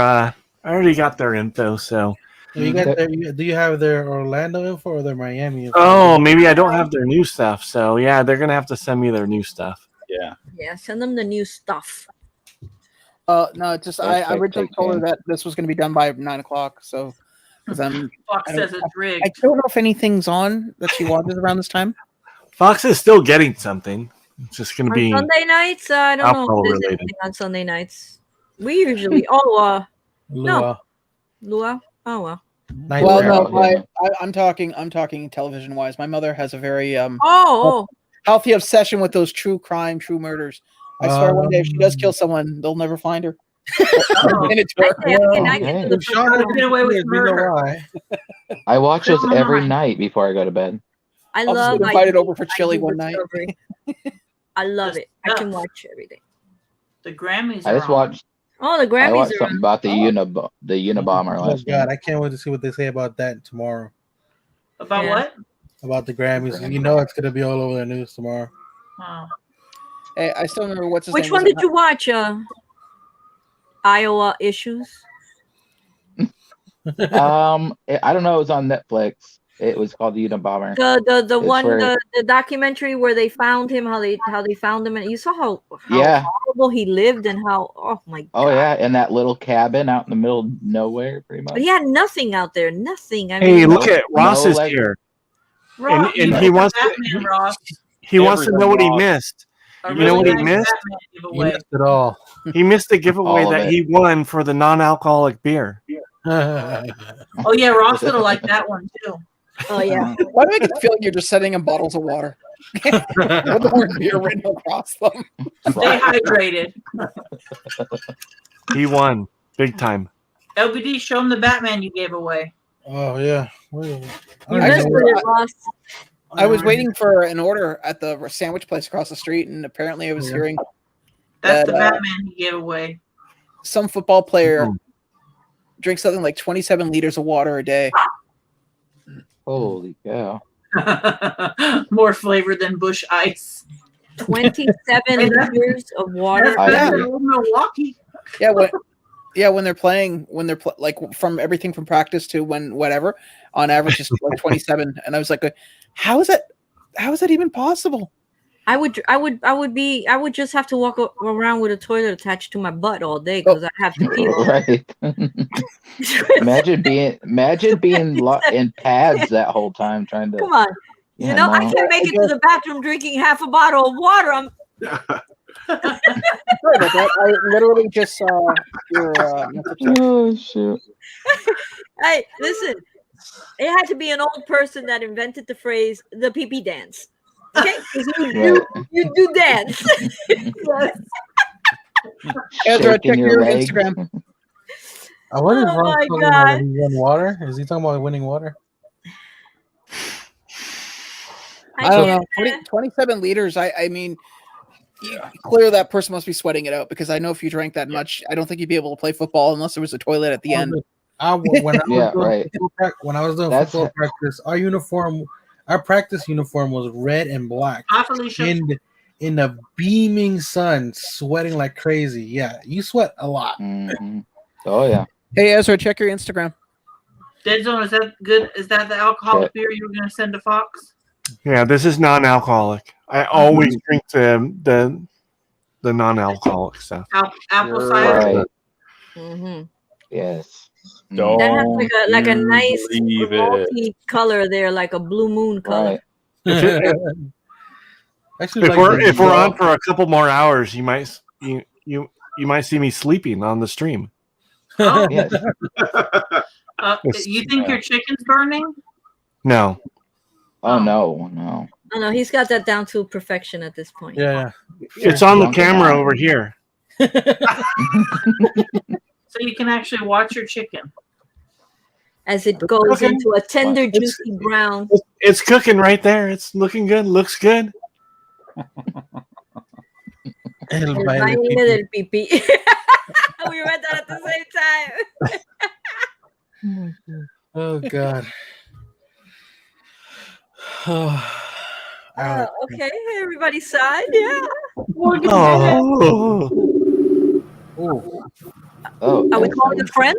info. So. You got their, do you have their Orlando info or their Miami info? Oh, maybe I don't have their new stuff. So yeah, they're gonna have to send me their new stuff. Yeah. Yeah, send them the new stuff. No, just I originally told her that this was going to be done by 9 o'clock. So, because Fox says it's rigged. I don't know if anything's on that she watches around this time. Fox is still getting something. It's just gonna On be Sunday nights, I don't know alcohol if there's related. anything on Sunday nights. We usually Lua. Lua. Oh well. Night Well, Owl. no, I'm talking television wise. My mother has a very Oh. healthy obsession with those true crime, true murders. I swear one day if she does kill someone, they'll never find her. And it's her. I get to the If Sean ever Get away with disappears, we know murder. why. I watch those Come every on. night before I go to bed. I I'll just love get invited over for I chili do one night. Discovery. I love it. I can watch everything. The Grammys. I just are on. watched. Oh, the I Grammys watched are something on. about the Unabomber Oh last God, night. I can't wait to see what they say about that tomorrow. About Yeah. what? About the Grammys. You know it's gonna be all over the news tomorrow. Oh. Hey, I still remember what's his Which name. one was it? did you watch? Iowa Issues. I don't know. It was on Netflix. It was called the Unabomber. The It's one where- the documentary where they found him, how they found him, and you saw how Yeah. horrible he lived and how my Oh God. yeah, in that little cabin out in the middle of nowhere, pretty much. But he had nothing out there, nothing. I Hey, mean, look at Ross no, is like- here. Ross, and you he like wants the to- Batman, Ross. He wants to know what he Everybody missed. A You know what he nice missed? Batman You giveaway. missed it all. He missed the giveaway All of that it. he won for the non-alcoholic beer. Oh yeah, Ross would have liked that one too. oh yeah. Why do I get the feeling you're just sending him bottles of water with the word beer written across them? Stay hydrated. He won big time. LBD, show him the Batman you gave away. Oh yeah. I You don't missed know where- it, Ross. I was waiting for an order at the sandwich place across the street, and apparently I was Yeah. hearing That's That, the Batman he gave away. some football player Mhm. drinks something like 27 liters of water a day. Holy cow! More flavor than Bush Ice. 27 liters of water. I That's agree. old Milwaukee. When they're playing, like from everything from practice to when whatever, on average it's like 27. And I was like, how is that even possible? I would just have to walk around with a toilet attached to my butt all day because I have to pee. Right. imagine being in pads that whole time trying to. Come on. Yeah, I no. can't make it to the bathroom drinking half a bottle of water. I'm Sorry about that. I literally just saw your message. Oh shoot! Hey, listen. It had to be an old person that invented the phrase "the pee-pee dance." Okay, 'cause you do dance. Ezra, Shaking check your your legs. Instagram. What is Oh Ron my talking about? God. He won water? Is he talking about winning water? I don't know. can't- 27 liters. I mean, clearly that person must be sweating it out because I know if you drank that much, I don't think you'd be able to play football unless there was a toilet at the end. When I was doing football practice, our practice uniform was red and black. In the beaming sun, sweating like crazy. Yeah, you sweat a lot. Mm-hmm. Oh yeah. Hey Ezra, check your Instagram. Deadzone, is that good? Is that the alcoholic beer you were going to send to Fox? Yeah, this is non-alcoholic. I always drink the non-alcoholic stuff. Apple cider. Right. Mhm. Yes. Don't That has like a nice believe it. multi color there, like a blue moon color. Right. If we're on for a couple more hours, you might see me sleeping on the stream. Oh. Yes. You think your chicken's burning? No. Oh no. Oh no, he's got that down to perfection at this point. Yeah. It's on the camera over here. So you can actually watch your chicken. As it goes into a tender, juicy brown. It's cooking right there. It's looking good. Looks good. El baile del pipí. We read that at the same time. Oh God. Okay, everybody's side, yeah. Are we calling a friend?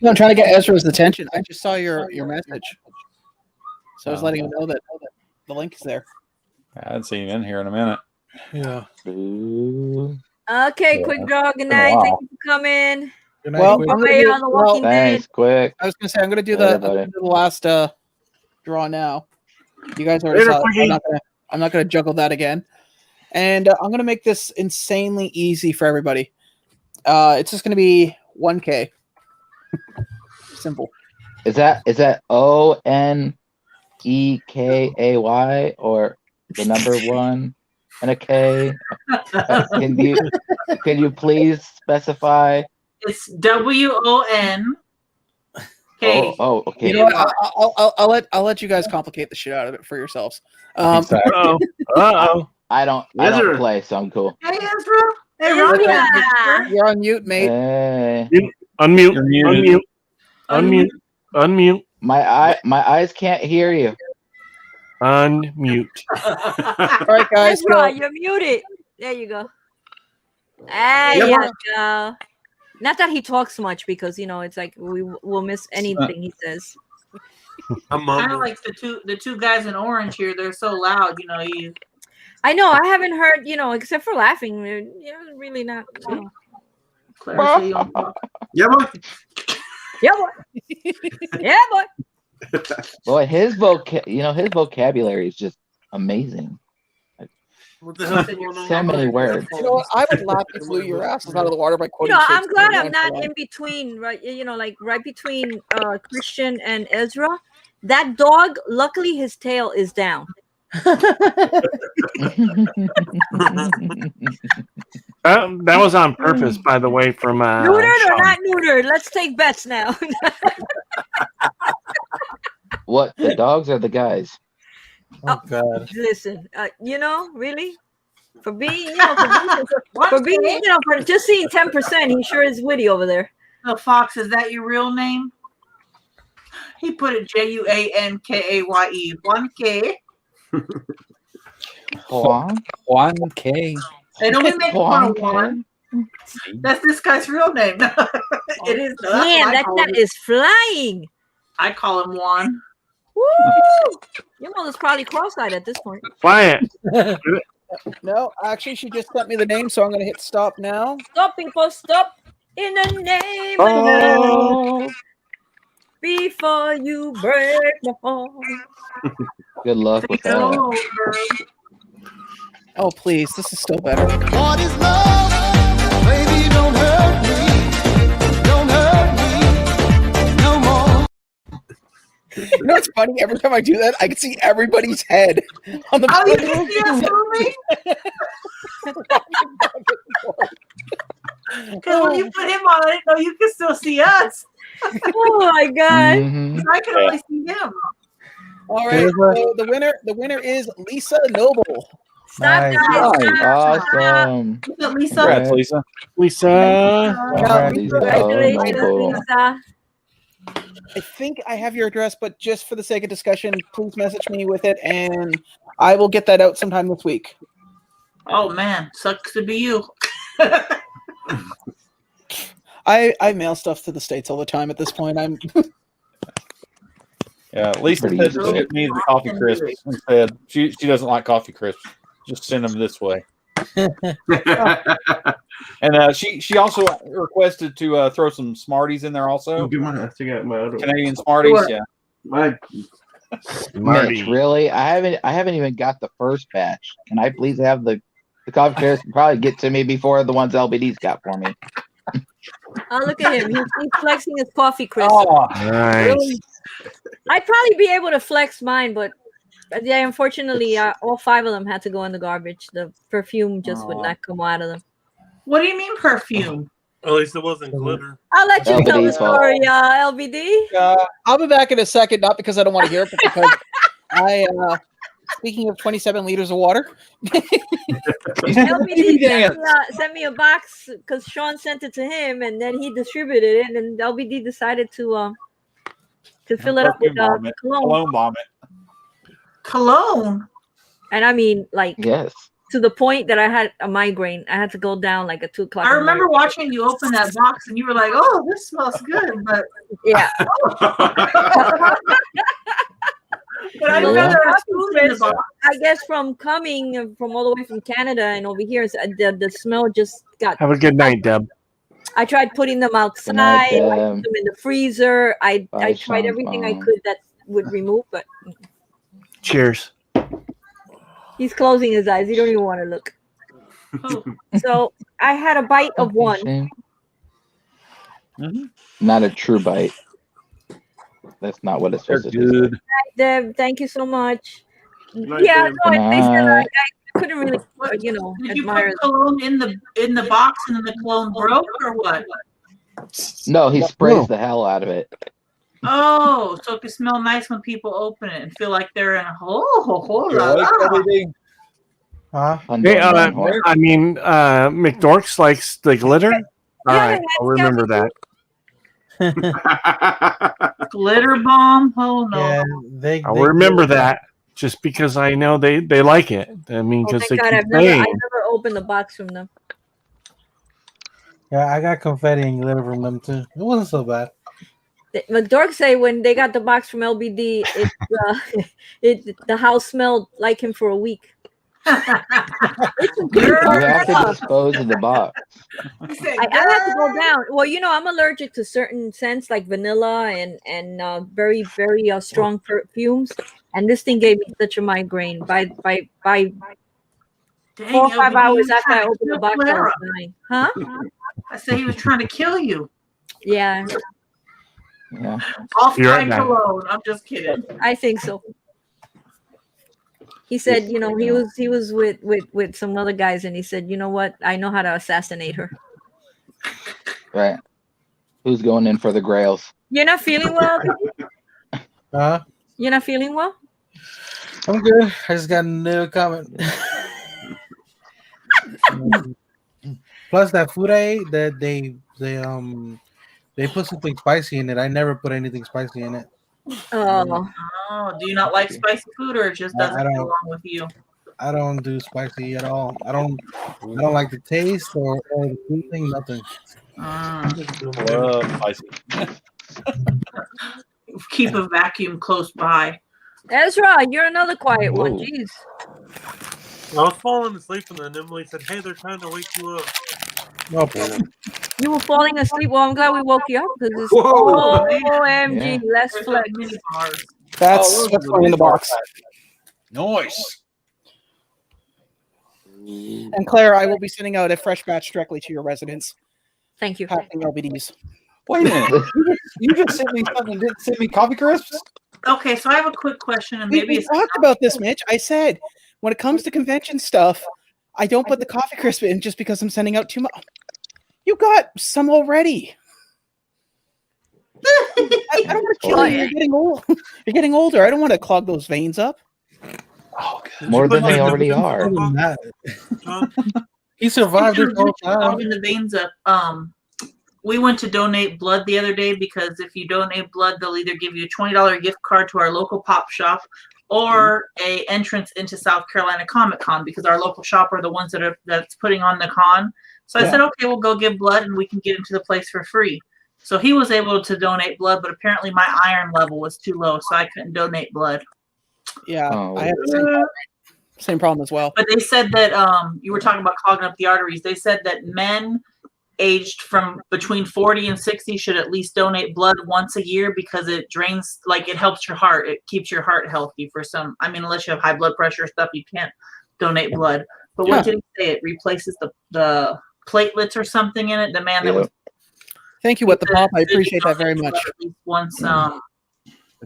No, I'm trying to get Ezra's attention. I just saw your message, so I was letting him know that the link is there. I hadn't seen him in here in a minute. Yeah. Okay, Quick Draw. Good night. Wow. Thank you for coming. Good night, Well, Quick. I'm gonna do, on the Walking Thanks, Dead. Quick. I was gonna say I'm gonna do Later, the buddy. last draw now. You guys already Later, saw it. Quickie. I'm not gonna juggle that again. And I'm gonna make this insanely easy for everybody. It's just gonna be 1K. Simple. Is that ONEKAY or the number 1 and a K? Can you please specify? It's WON. Oh, okay. You know what? I'll let you guys complicate the shit out of it for yourselves. Uh-oh. I don't play, so I'm cool. Hey, Ezra. Hey, Ronnie. You're on mute, mate. Hey. Unmute. My eyes can't hear you. Unmute. All right, guys. Ezra, you're muted. There you go. There you go. Not that he talks much because it's like we will miss anything he says. Kind of like the two guys in orange here. They're so loud. I know. I haven't heard. Except for laughing. Really not. Yeah, boy. Yeah, boy. Yeah, boy. Boy, his vocabulary is just amazing. What the hell's going on? So many words. You know what? I would laugh if you blew your asses out of the water by quoting. I'm Shakespeare glad I'm line not for line. in between, right? Like right between Christian and Ezra. That dog, luckily, his tail is down. That was on purpose, by the way, from Neutered or Sean. not neutered? Let's take bets now. What, the dogs or the guys? Oh God. Listen, really, for being, for just seeing 10%, he sure is witty over there. So, Fox, is that your real name? He put it JUANKAYE. 1K. 1K. They don't make fun of Juan. That's this guy's real name. It is. Man, that cat is flying. I call him Juan. Woo! Your mother's probably cross-eyed at this point. Quiet. No, actually, she just sent me the name, so I'm going to hit stop now. Stop, people, stop. In the name of love. Before you break my heart. Good luck with that. Oh, please. This is still better. What is love? Baby, don't hurt me. Don't hurt me no more. You know what's funny? Every time I do that, I can see everybody's head on the Oh, you can see us moving? Because when you put him on, I didn't know you could still see us. Oh my god! I can only see him. All right, so the winner is Lisa Noble. Stop, Nice. guys! Awesome. Lisa. Congrats, Lisa. Lisa. Congratulations, Lisa. I think I have your address, but just for the sake of discussion, please message me with it, and I will get that out sometime this week. Oh man, sucks to be you. I mail stuff to the States all the time at this point. Yeah, Lisa said to ship me the coffee crisps instead. She doesn't like coffee crisps. Just send them this way. And she also requested to throw some Smarties in there also. Canadian Smarties, yeah. Mitch, really? I haven't even got the first batch. Can I please have the coffee crisp? Probably get to me before the ones LBD's got for me. Oh, look at him. He's flexing his coffee crisp. Oh, nice. Really? I'd probably be able to flex mine, but yeah, unfortunately, all 5 of them had to go in the garbage. The perfume just would not come out of them. What do you mean perfume? At least it wasn't glitter. I'll let you tell the LBD's fault. story, LBD. I'll be back in a second, not because I don't want to hear it, but because speaking of 27 liters of water. LBD sent me a box because Sean sent it to him, and then he distributed it, and LBD decided to fill it up with cologne vomit. Cologne? And I mean, like, yes, to the point that I had a migraine. I had to go down like at 2 o'clock. I remember watching you open that box, and you were like, "Oh, this smells good," but yeah. But I don't know there was food in the box. I guess from coming from all the way from Canada and over here, the smell just got. Have a good night, Deb. I tried putting them outside. I put them in the freezer. I tried everything I could that would remove, but. Cheers. He's closing his eyes. He don't even want to look. So I had a bite of one. Not a true bite. That's not what it's supposed to do. Deb, thank you so much. Nice, yeah, Deb. no, it makes it like I couldn't really, Did you admire. put cologne in the box and then the cologne broke or what? No, he sprays the hell out of it. Oh, so it can smell nice when people open it and feel like they're in a hole. Hey, I mean, McDorks likes the glitter. All right, I'll remember that. Glitter bomb? Oh no! Yeah, I'll remember that just because I know they like it. I mean, because thank God, I've never opened the box from them. Yeah, I got confetti and glitter from them too. It wasn't so bad. McDork say when they got the box from LBD, the house smelled like him for a week. You have to dispose of the box. I have to go down. Well, I'm allergic to certain scents like vanilla and very, very strong perfumes. And this thing gave me such a migraine. By 4 or 5 hours after I opened the box, I was dying. Huh? I said he was trying to kill you. Yeah. Yeah. Off my cologne. I'm just kidding. I think so. He said, he was with some other guys, and he said, you know what? I know how to assassinate her. Right. Who's going in for the grails? You're not feeling well? Huh? You're not feeling well? I'm good. I just got a new comment. Plus that food I ate, that they put something spicy in it. I never put anything spicy in it. Oh, do you not like spicy food, or it just doesn't go along with you? I don't do spicy at all. I don't like the taste or the food thing. Nothing. Love spicy. Keep a vacuum close by. Ezra, you're another quiet one. Jeez. I was falling asleep, and then Emily said, "Hey, they're trying to wake you up." You were falling asleep. Well, I'm glad we woke you up because it's OMG, less flex. That's what's going in the box. Nice. And Claire, I will be sending out a fresh batch directly to your residence. Thank you. Packing LBDs. Wait a minute. You just sent me something and didn't send me coffee crisps? Okay, so I have a quick question, and maybe we talked about this, Mitch. I said when it comes to convention stuff, I don't put the coffee crisp in just because I'm sending out too much. You got some already. I don't want to kill you. You're getting old. You're getting older. I don't want to clog those veins up. Oh, More than they already are. He survived it all time. Clogging the veins up. We went to donate blood the other day because if you donate blood, they'll either give you a $20 gift card to our local pop shop or a entrance into South Carolina Comic Con because our local shop are the ones that's putting on the con. So I said, okay, we'll go give blood and we can get into the place for free. So he was able to donate blood, but apparently my iron level was too low, so I couldn't donate blood. Yeah, I had the same problem as well. But they said that you were talking about clogging up the arteries. They said that men aged from between 40 and 60 should at least donate blood once a year because it drains, like it helps your heart. It keeps your heart healthy for some. I mean, unless you have high blood pressure or stuff, you can't donate blood. But what did he say? It replaces the platelets or something in it. The man that was. Thank you, What the Pop. I appreciate that very much. At least once, I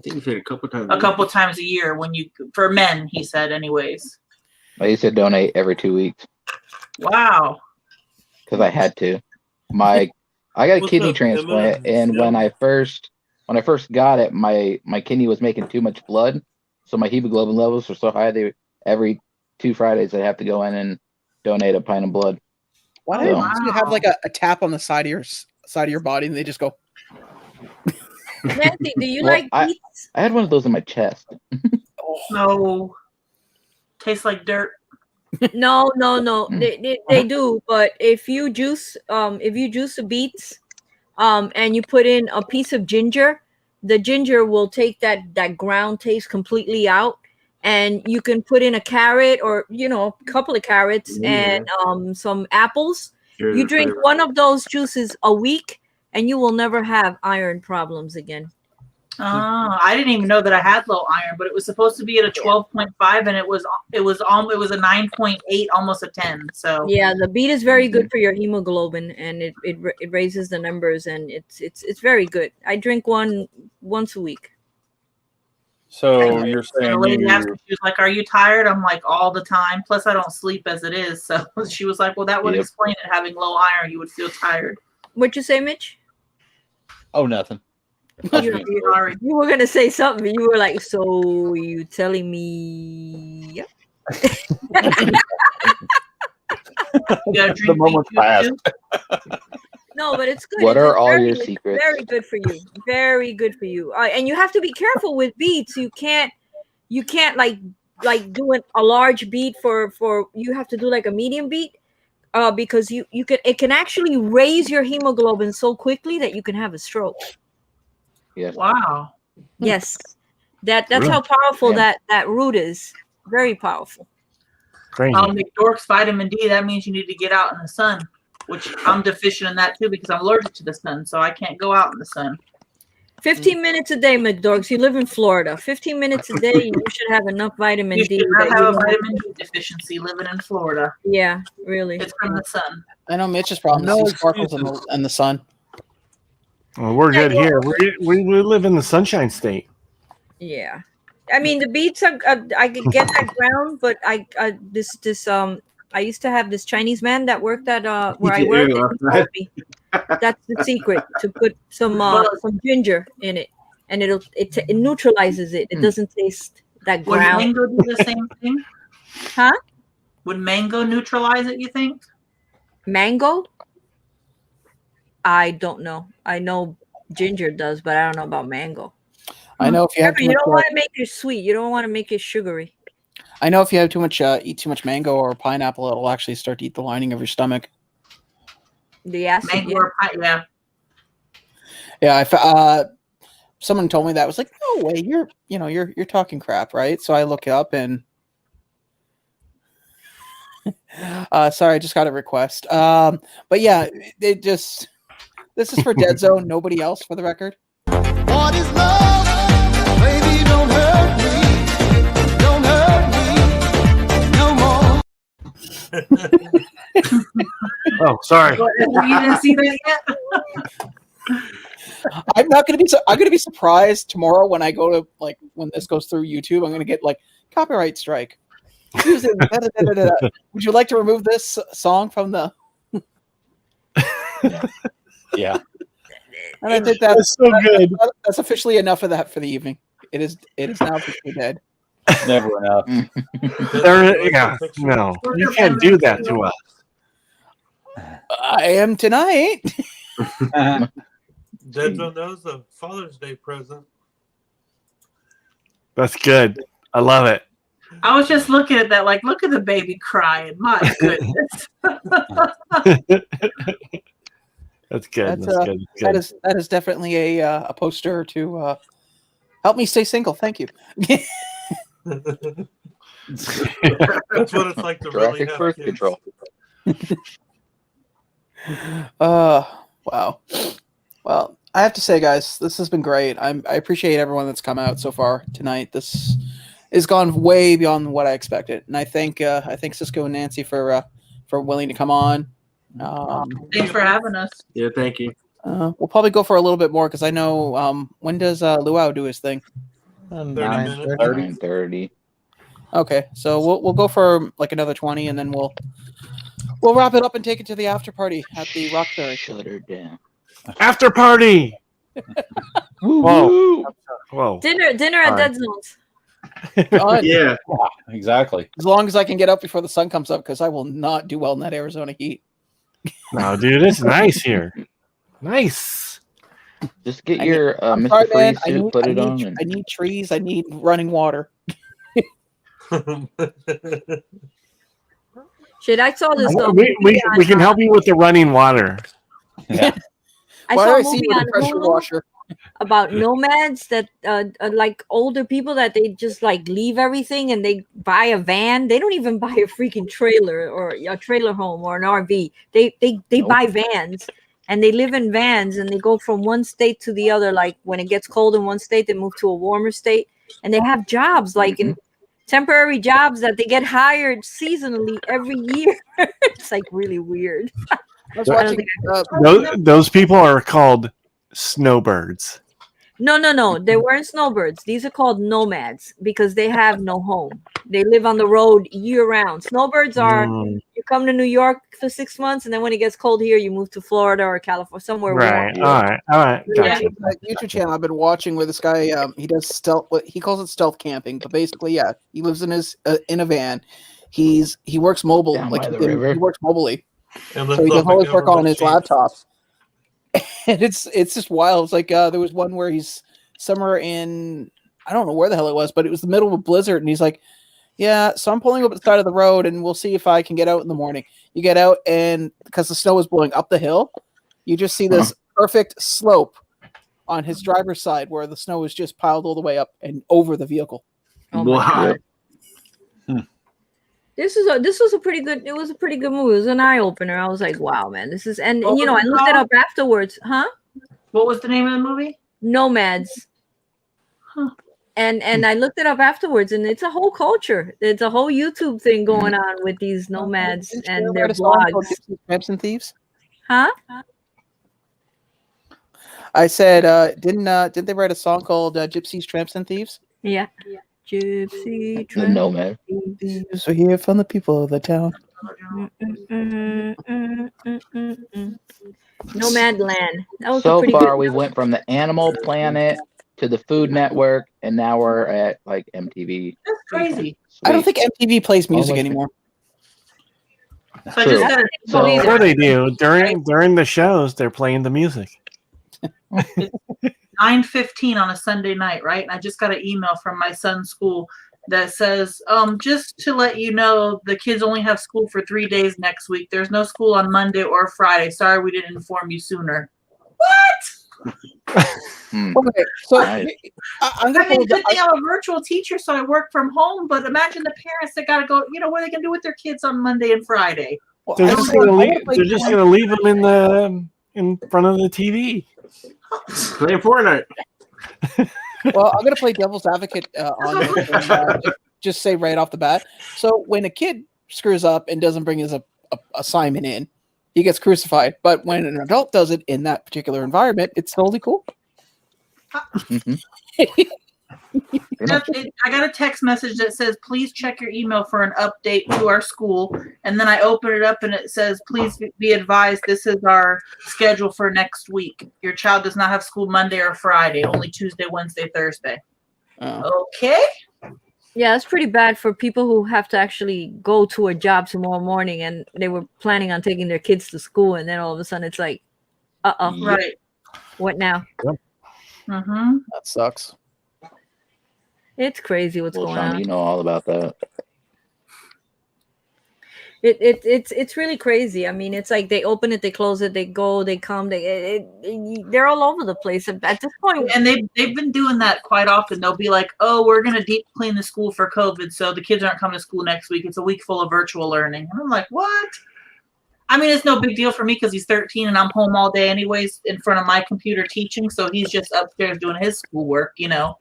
think he said a couple times. A couple times a year for men, he said, anyways. I used to donate every 2 weeks. Wow. Because I had to. I got a kidney transplant, and when I first got it, my kidney was making too much blood, so my hemoglobin levels were so high. Every 2 Fridays I'd have to go in and donate a pint of blood. Why don't you have like a tap on the side of your body, and they just go? Nancy, do you like beets? I had one of those in my chest. No. Tastes like dirt. No. They do, but if you juice the beets, and you put in a piece of ginger, the ginger will take that ground taste completely out, and you can put in a carrot or a couple of carrots and some apples. You drink one of those juices a week, and you will never have iron problems again. I didn't even know that I had low iron, but it was supposed to be at a 12.5, and it was a 9.8, almost a 10. So yeah, the beet is very good for your hemoglobin, and it raises the numbers, and it's very good. I drink one once a week. So you're saying the lady asked me, she was like, "Are you tired?" I'm like, "All the time. Plus, I don't sleep as it is." So she was like, "Well, that would explain it. Having low iron, you would feel tired." What'd you say, Mitch? Oh, nothing. You were gonna say something. You were like, "So you telling me?" Yep. The moment passed. No, but it's good. What are all very your good, secrets? Very good for you. Very good for you. And you have to be careful with beets. You can't like doing a large beet for you have to do like a medium beet, because it can actually raise your hemoglobin so quickly that you can have a stroke. Yes. Wow. Yes. That's how powerful that root is. Very powerful. Crazy. McDork's vitamin D, that means you need to get out in the sun, which I'm deficient in that too because I'm allergic to the sun, so I can't go out in the sun. 15 minutes a day, McDorks. You live in Florida. 15 minutes a day, you should have enough vitamin D. You should not have a vitamin D deficiency living in Florida. Yeah, really. It's from the sun. I know Mitch's problem is he sparkles in the sun. Well, we're good here. We live in the Sunshine State. Yeah, I mean the beets are. I could get that ground, but I used to have this Chinese man that worked at where I worked. And he told me that's the secret, to put some ginger in it, and it neutralizes it. It doesn't taste that ground. Would mango do the same thing? Huh? Would mango neutralize it? You think? Mango? I don't know. I know ginger does, but I don't know about mango. I know if you have you don't want to make it sweet. You don't want to make it sugary. I know if you have eat too much mango or pineapple, it'll actually start to eat the lining of your stomach. The acid, mango or pineapple, yeah. Someone told me that. I was like, no way, you're talking crap, right? So I look it up and sorry, I just got a request. But yeah, this is for Deadzone, nobody else, for the record. What is love? Baby, don't hurt me. Don't hurt me no more. Oh, sorry. You didn't see that yet? I'm gonna be surprised tomorrow when I go to when this goes through YouTube. I'm gonna get copyright strike. Would you like to remove this song from the? Yeah. And I think that's so good. That's officially enough of that for the evening. It is now officially dead. Never enough. No, you can't do that to us. I am tonight. Deadzone knows a Father's Day present. That's good. I love it. I was just looking at that, like, look at the baby crying. My goodness. That's good. That is definitely a poster to help me stay single. Thank you. That's what it's like to really have birth kids. control. Wow. Well, I have to say, guys, this has been great. I appreciate everyone that's come out so far tonight. This has gone way beyond what I expected, and I thank Cisco and Nancy for willing to come on. Thanks for having us. Yeah, thank you. We'll probably go for a little bit more because I know when does Luau do his thing? 9:30. Okay, so we'll go for like another 20, and then we'll wrap it up and take it to the after party at the Roxbury. Shut her down. After party. Whoa. Whoa. Dinner at Deadzone's. Yeah, exactly. As long as I can get up before the sun comes up, because I will not do well in that Arizona heat. No, dude, it's nice here. Nice. Just get your I'm Mr. sorry, Freeze man. suit, put it on. I need trees. I need running water. Shit, I saw this. We can help you with the running water. Yeah. I Why saw do a I see movie you with on a pressure Hulu washer? about nomads that are like older people that they just like leave everything and they buy a van. They don't even buy a freaking trailer or a trailer home or an RV. They buy vans and they live in vans and they go from one state to the other. Like when it gets cold in one state, they move to a warmer state and they have jobs like in temporary jobs that they get hired seasonally every year. It's like really weird. I was watching. Those people are called snowbirds. No. They weren't snowbirds. These are called nomads because they have no home. They live on the road year round. Snowbirds are you come to New York for 6 months, and then when it gets cold here, you move to Florida or California, somewhere Right. warm. All right. Gotcha. YouTube channel I've been watching where this guy he does stealth. He calls it stealth camping, but basically, yeah, he lives in his in a van. He works mobile, Down like by the river. he works mobily, And so he can always work on his laptop. laptop. And it's just wild. It's like there was one where he's somewhere in I don't know where the hell it was, but it was the middle of a blizzard, and he's like, "Yeah, so I'm pulling up at the side of the road, and we'll see if I can get out in the morning." You get out, and because the snow is blowing up the hill, you just see this perfect slope on his driver's side where the snow is just piled all the way up and over the vehicle. Oh my God. This was a pretty good. It was a pretty good movie. It was an eye opener. I was like, wow, man, this is and you know I looked it up afterwards, huh? What was the name of the movie? Nomads. And I looked it up afterwards, and it's a whole culture. It's a whole YouTube thing going on with these nomads and their blogs. Tramps and Thieves. Huh? I said, didn't they write a song called "Gypsies, Tramps, and Thieves"? Yeah. Gypsy The tramp. nomad. So hear from the people of the town. Nomadland. That was a So pretty far, good. we went from the Animal Planet to the Food Network, and now we're at like MTV. That's crazy. I don't think MTV plays music Almost. anymore. So I just got to. So- Sure they do. During the shows, they're playing the music. 9:15 on a Sunday night, right? And I just got an email from my son's school that says, just to let you know, the kids only have school for 3 days next week. There's no school on Monday or Friday. Sorry, we didn't inform you sooner. What? Okay, so Nice. I'm I gonna mean, pull good thing I'm a virtual teacher, so I work from home. But imagine the parents that got to go. You know, what are they gonna do with their kids on Monday and Friday? They're just gonna leave them in front of the TV. Playing Fortnite. Well, I'm going to play devil's advocate on this and just say right off the bat. So when a kid screws up and doesn't bring his assignment in, he gets crucified. But when an adult does it in that particular environment, it's totally cool. I got a text message that says, please check your email for an update to our school. And then I open it up and it says, please be advised, this is our schedule for next week. Your child does not have school Monday or Friday, only Tuesday, Wednesday, Thursday. Okay. Yeah, it's pretty bad for people who have to actually go to a job tomorrow morning and they were planning on taking their kids to school. And then all of a sudden it's like, right. What now? Yep. Mm-hmm. That sucks. It's crazy what's going Sean, on. you know all about that. It's really crazy. I mean, it's like they open it, they close it, they go, they come, they're all over the place at this point. And they've been doing that quite often. They'll be like, "Oh, we're gonna deep clean the school for COVID, so the kids aren't coming to school next week. It's a week full of virtual learning." And I'm like, "What?" I mean, it's no big deal for me because he's 13 and I'm home all day anyways in front of my computer teaching, so he's just upstairs doing his schoolwork, you know.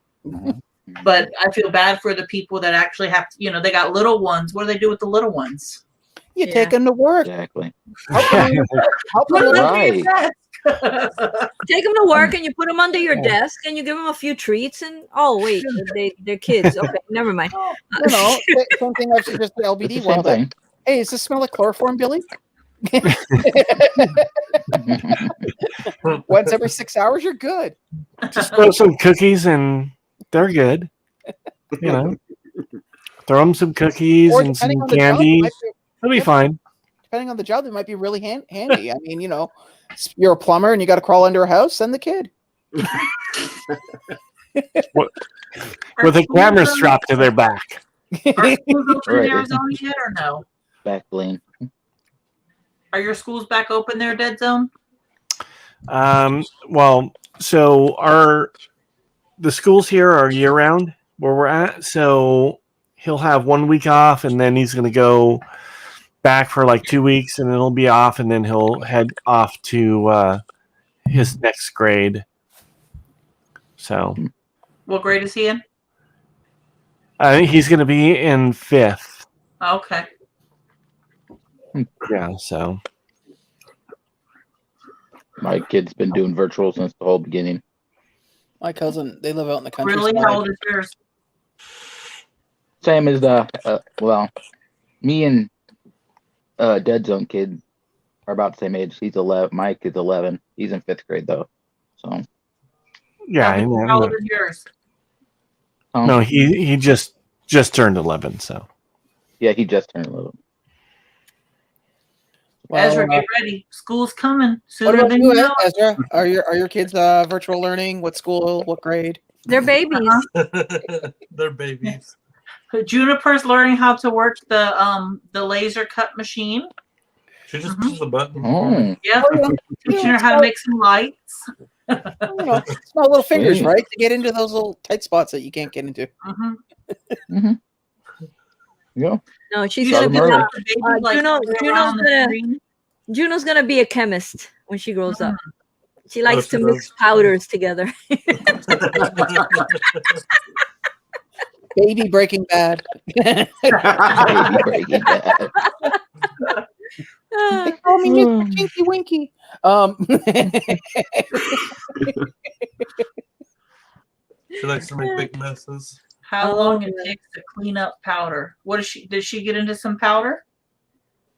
But I feel bad for the people that actually have to, you know, they got little ones. What do they do with the little ones? You take them to work. Exactly. Help them Right. Take them to work and you put them under your desk and you give them a few treats and wait, they're kids. Okay, never mind. No, same thing I've suggested to LBD one day. Hey, does this smell like chloroform, Billy? Once every 6 hours, you're good. Just throw some cookies and they're good. You know, throw them some cookies and some candy. They'll be fine. Depending on the job, it might be really handy. I mean, you know, you're a plumber and you got to crawl under a house, send the kid. With a camera strapped to their back. Are schools open in Arizona yet or no? Back lane. Are your schools back open there, Deadzone? Well, so the schools here are year round where we're at. So he'll have 1 week off and then he's going to go back for like 2 weeks and then he'll be off and then he'll head off to his next grade. So what grade is he in? I think he's going to be in 5th. Okay. Yeah, so my kid's been doing virtual since the whole beginning. My cousin, they live out in the country. Really? How old is yours? Same as me and Deadzone kid are about the same age. He's 11. My kid's 11. He's in 5th grade though. So yeah, how old is yours? No, he just turned 11. So yeah, he just turned 11. Well, Ezra, get ready. School's coming What sooner about than you, you know. Ezra? Are your kids virtual learning? What school? What grade? They're babies. They're babies. Juniper's learning how to work the laser cut machine. She just pushes the button. Oh. Yep. Teaching her how to make some lights. You know, small little fingers, right? To get into those little tight spots that you can't get into. Mm-hmm. Yeah. No, she's gonna be Juno's gonna be a chemist when she grows up. She likes to mix powders together. Baby Breaking Bad. Baby Breaking Bad. They call me Mr. Jinky Winky. She likes to make big messes. How long it takes to clean up powder? What is she? Did she get into some powder?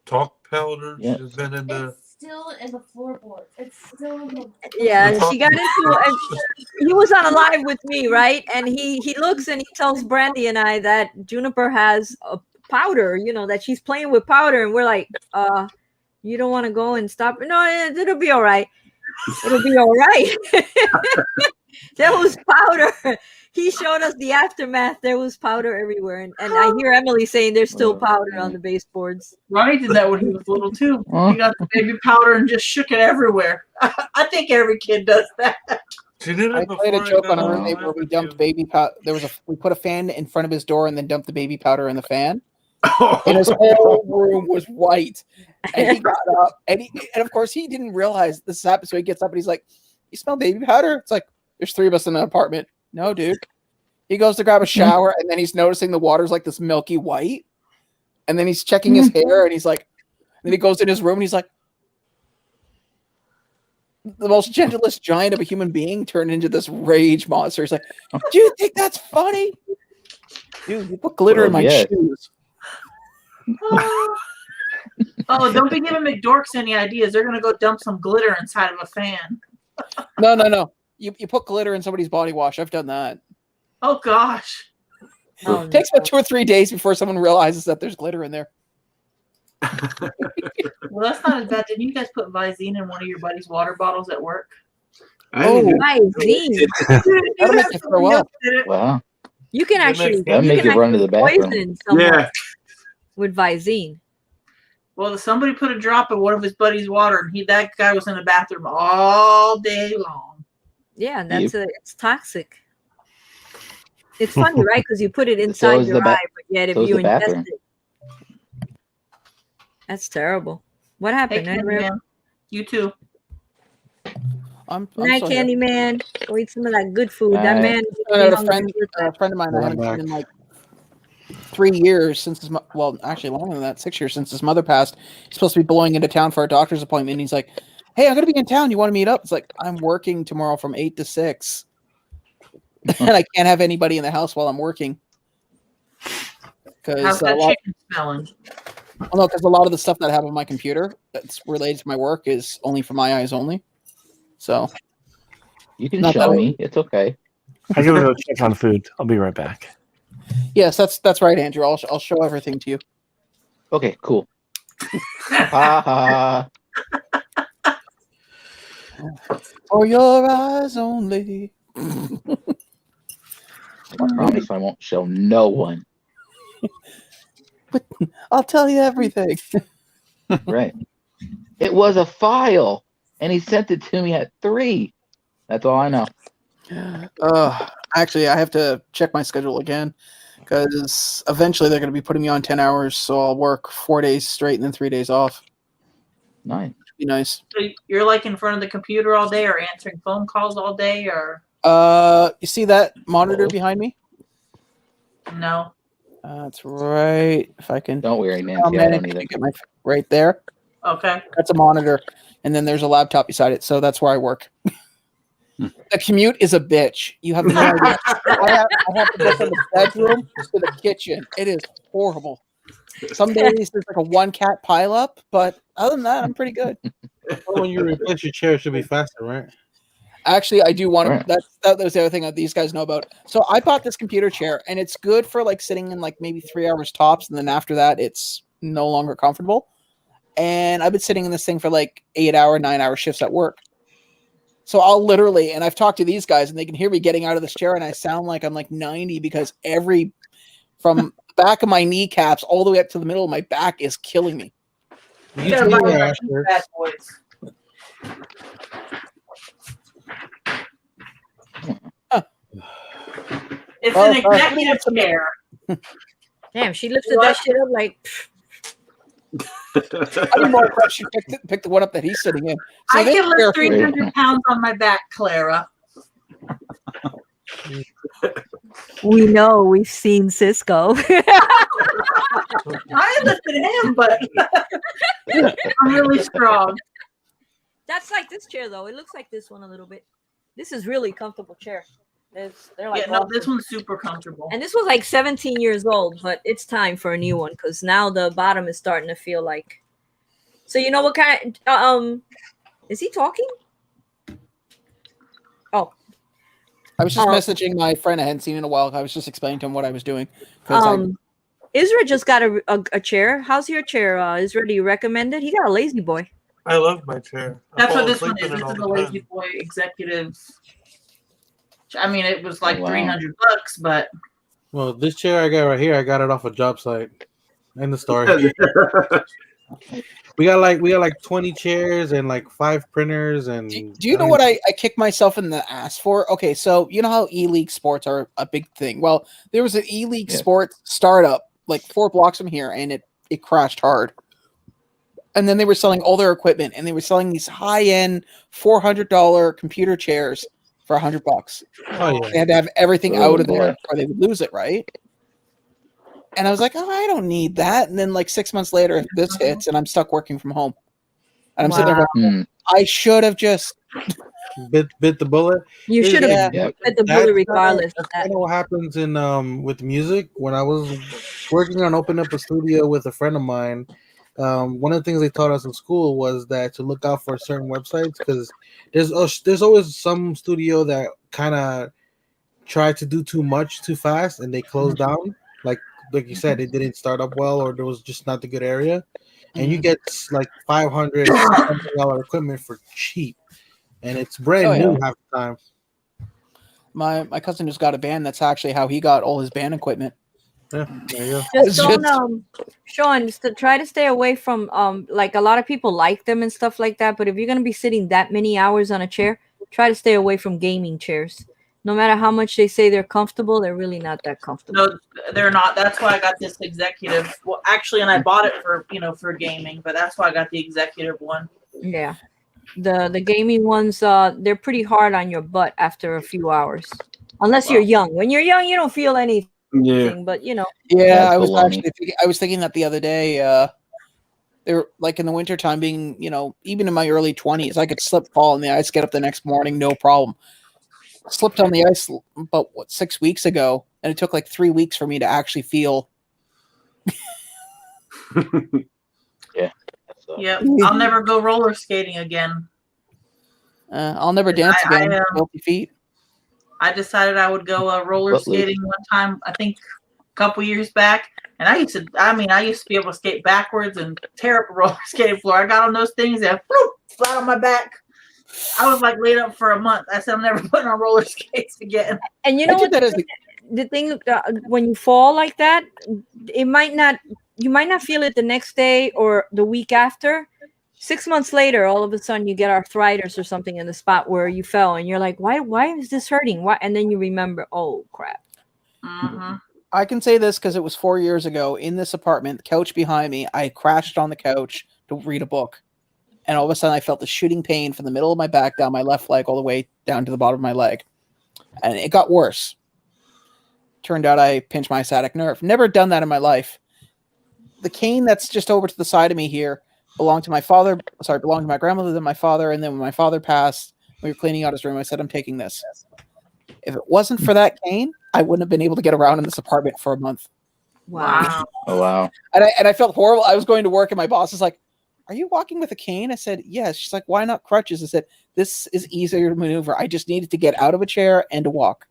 Talk powder. Yeah. She's been into. Still in the floorboards. It's still in the. Yeah, she got into. He was on a live with me, right? And he looks and he tells Brandy and I that Juniper has a powder. You know that she's playing with powder, and we're like, you don't want to go and stop? No, it'll be all right. It'll be all right. There was powder. He showed us the aftermath. There was powder everywhere. And I hear Emily saying there's still powder on the baseboards. Ronnie did that when he was little too. He got the baby powder and just shook it everywhere. I think every kid does that. I played a joke on our roommate where we dumped baby powder. We put a fan in front of his door and then dumped the baby powder in the fan. And his whole room was white. And he got up and of course he didn't realize this happened. So he gets up and he's like, "You smell baby powder?" It's like, there's 3 of us in the apartment. No, dude. He goes to grab a shower and then he's noticing the water's like this milky white. And then he's checking his hair and he's like, then he goes in his room and he's like, the most gentlest giant of a human being turned into this rage monster. It's like, do you think that's funny? Dude, you put glitter in my shoes. Oh, don't be giving McDorks any ideas. They're gonna go dump some glitter inside of a fan. No. You put glitter in somebody's body wash. I've done that. Oh gosh. It takes about 2 or 3 days before someone realizes that there's glitter in there. Well, that's not as bad. Didn't you guys put Visine in one of your buddy's water bottles at work? Visine. That'll make you throw up. Wow. You can actually That'll make you run to the bathroom. poison someone with Visine. Well, somebody put a drop in one of his buddy's water, and that guy was in the bathroom all day long. Yeah, and it's toxic. It's funny, right? Because you put it inside your eye, but yet if you ingest it, that's terrible. What happened? Hey, you too. I'm Night, Candyman. Go eat some of that good food. That man. A friend of mine, I haven't seen in like 3 years since his actually longer than that, 6 years since his mother passed. He's supposed to be blowing into town for a doctor's appointment, and he's like, "Hey, I'm gonna be in town. You want to meet up?" It's like, I'm working tomorrow from 8 to 6, and I can't have anybody in the house while I'm working. How's that chicken smelling? Well, no, because a lot of the stuff that I have on my computer that's related to my work is only for my eyes only. So you can show me. It's okay. I gotta go check on food. I'll be right back. Yes, that's right, Andrew. I'll show everything to you. Okay, cool. Ha ha. For your eyes only. I promise I won't show no one. But I'll tell you everything. Right. It was a file, and he sent it to me at 3. That's all I know. Actually, I have to check my schedule again because eventually they're going to be putting me on 10 hours, so I'll work 4 days straight and then 3 days off. Nice. Be nice. So you're like in front of the computer all day, or answering phone calls all day, or? You see that monitor behind me? No. That's right. If I can. Don't worry, Nancy. I don't either. Get my right there. Okay. That's a monitor, and then there's a laptop beside it. So that's where I work. The commute is a bitch. You have no idea. I have to go from the bedroom to the kitchen. It is horrible. Some days there's like a 1-cat pileup, but other than that, I'm pretty good. When you replace your chair, it should be faster, right? Actually, I do want to. That was the other thing that these guys know about. So I bought this computer chair, and it's good for like sitting in like maybe 3 hours tops, and then after that, it's no longer comfortable. And I've been sitting in this thing for like 8-hour, 9-hour shifts at work. So I'll literally, and I've talked to these guys, and they can hear me getting out of this chair, and I sound like I'm like 90 because from the back of my kneecaps all the way up to the middle of my back is killing me. You gotta buy one of these bad boys. It's an executive chair. Damn, she lifted that shit up like. I didn't know if she picked the one up that he's sitting in. So I can lift 300 pounds on my back, Clara. We know. We've seen Cisco. I lifted him, but I'm really strong. That's like this chair, though. It looks like this one a little bit. This is really comfortable chair. They're like this one's super comfortable. And this was like 17 years old, but it's time for a new one because now the bottom is starting to feel like. So you know what kind? Is he talking? Oh, I was just messaging my friend I hadn't seen in a while. I was just explaining to him what I was doing. Isra just got a chair. How's your chair, Isra? Do you recommend it? He got a lazy boy. I love my chair. That's what this one is. This is a lazy boy executive. I mean, it was like $300, but. Well, this chair I got right here, I got it off a job site. End the story. we got like 20 chairs and like 5 printers and. Do you know what I kicked myself in the ass for? Okay, so you know how E-League sports are a big thing. Well, there was an E-League sports startup like 4 blocks from here, and it crashed hard. And then they were selling all their equipment, and they were selling these high-end $400 computer chairs for $100. Oh, yeah. They had to have everything out of there or they would lose it, right? And I was like, oh, I don't need that. And then like 6 months later, this hits and I'm stuck working from home. And I'm sitting there going, I should have just bit the bullet. You should have bit the bullet regardless. That's kind of what happens in with music. When I was working on opening up a studio with a friend of mine, one of the things they taught us in school was that to look out for certain websites, because there's always some studio that kind of try to do too much too fast and they close down. Like you said, it didn't start up well, or there was just not the good area, and you get like $500 equipment for cheap, and it's brand new half the time. My cousin just got a band. That's actually how he got all his band equipment. Yeah, there you go. Just don't, Sean, just to try to stay away from like a lot of people like them and stuff like that. But if you're gonna be sitting that many hours on a chair, try to stay away from gaming chairs. No matter how much they say they're comfortable, they're really not that comfortable. No, they're not. That's why I got this executive. Well, actually, and I bought it for for gaming, but that's why I got the executive one. Yeah, the gaming ones, they're pretty hard on your butt after a few hours, unless you're young. When you're young, you don't feel anything. Yeah. But yeah, I was thinking that the other day. They were like in the wintertime, being even in my early 20s, I could slip, fall in the ice, get up the next morning, no problem. Slipped on the ice about 6 weeks ago, and it took like 3 weeks for me to actually feel. Yeah. Yep. I'll never go roller skating again. I'll never dance again. Healthy feet. I decided I would go roller skating one time. I think a couple years back, and I used to be able to skate backwards and tear up a roller skating floor. I got on those things and flat on my back. I was like laid up for a month. I said I'm never putting on roller skates again. And you know what? The thing when you fall like that, you might not feel it the next day or the week after. 6 months later, all of a sudden you get arthritis or something in the spot where you fell, and you're like, why is this hurting? Why? And then you remember, oh crap. Mm-hmm. I can say this because it was 4 years ago in this apartment, the couch behind me. I crashed on the couch to read a book. And all of a sudden I felt the shooting pain from the middle of my back down my left leg all the way down to the bottom of my leg. And it got worse. Turned out I pinched my sciatic nerve. Never done that in my life. The cane that's just over to the side of me here belonged to my grandmother, then my father. And then when my father passed, we were cleaning out his room. I said, I'm taking this. If it wasn't for that cane, I wouldn't have been able to get around in this apartment for a month. Wow. Oh, wow. And I felt horrible. I was going to work and my boss is like, are you walking with a cane? I said, yes. She's like, why not crutches? I said, this is easier to maneuver. I just needed to get out of a chair and to walk.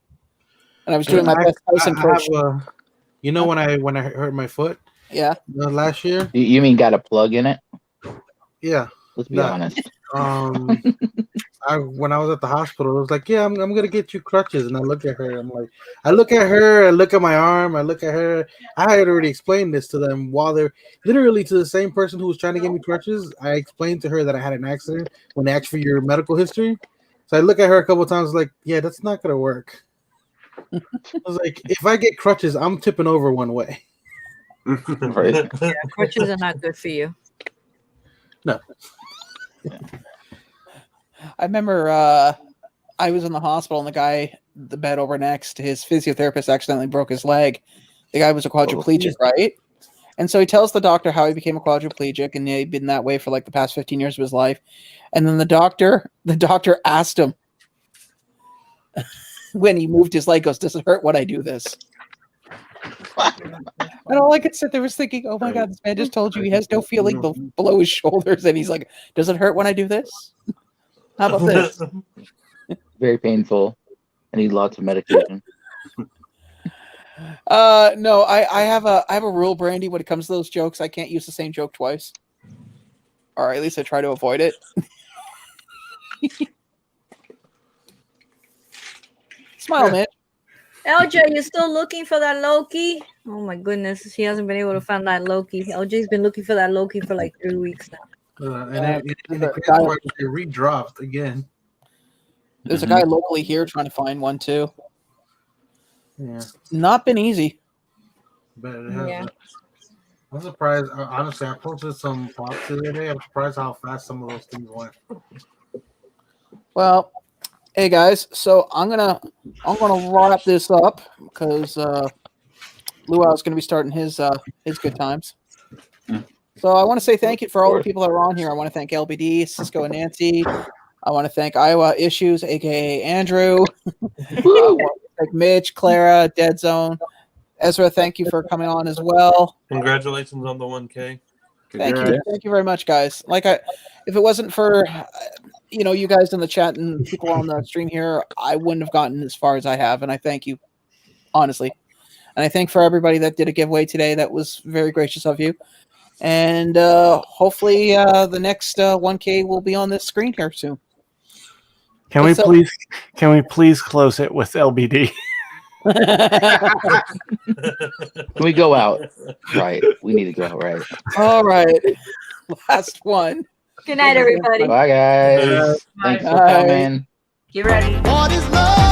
And I was doing my best Tyson push. When I hurt my foot? Yeah. Last year? You mean got a plug in it? Yeah. Let's be honest. When I was at the hospital, I was like, yeah, I'm gonna get you crutches. And I look at her, I look at her, I look at my arm, I look at her. I had already explained this to them while they're literally to the same person who was trying to get me crutches. I explained to her that I had an accident when they asked for your medical history. So I look at her a couple of times, like, yeah, that's not gonna work. I was like, if I get crutches, I'm tipping over one way. Right. Yeah, crutches are not good for you. No. I remember I was in the hospital and the bed over next, his physiotherapist accidentally broke his leg. The guy was a quadriplegic, right? And so he tells the doctor how he became a quadriplegic, and he'd been that way for like the past 15 years of his life. And then the doctor asked him when he moved his leg, goes, does it hurt when I do this? And all I could sit there was thinking, oh my God, this man just told you he has no feeling below his shoulders. And he's like, does it hurt when I do this? How about this? Very painful. I need lots of medication. No, I have a rule, Brandy, when it comes to those jokes. I can't use the same joke twice. Or at least I try to avoid it. Smile, man. LJ, you still looking for that Loki? Oh my goodness, he hasn't been able to find that Loki. LJ's been looking for that Loki for like 3 weeks now. They redropped again. There's a guy locally here trying to find one too. Yeah, not been easy. But it has. I'm surprised. Honestly, I posted some props the other day. I'm surprised how fast some of those things went. Well, hey guys, so I'm gonna wrap this up because Luau's gonna be starting his good times. So I want to say thank you for all the people that are on here. I want to thank LBD, Cisco, and Nancy. I want to thank Iowa Issues, aka Andrew. I want to thank Mitch, Clara, Deadzone, Ezra. Thank you for coming on as well. Congratulations on the 1K. Thank you very much, guys. If it wasn't for you guys in the chat and people on the stream here, I wouldn't have gotten as far as I have, and I thank you, honestly. And I thank for everybody that did a giveaway today. That was very gracious of you. And hopefully the next 1K will be on this screen here soon. Can we please close it with LBD? Can we go out? Right. We need to go out, right. All right. Last one. Good night, everybody. Bye, guys. Bye. Thanks for coming. Get ready. What is love?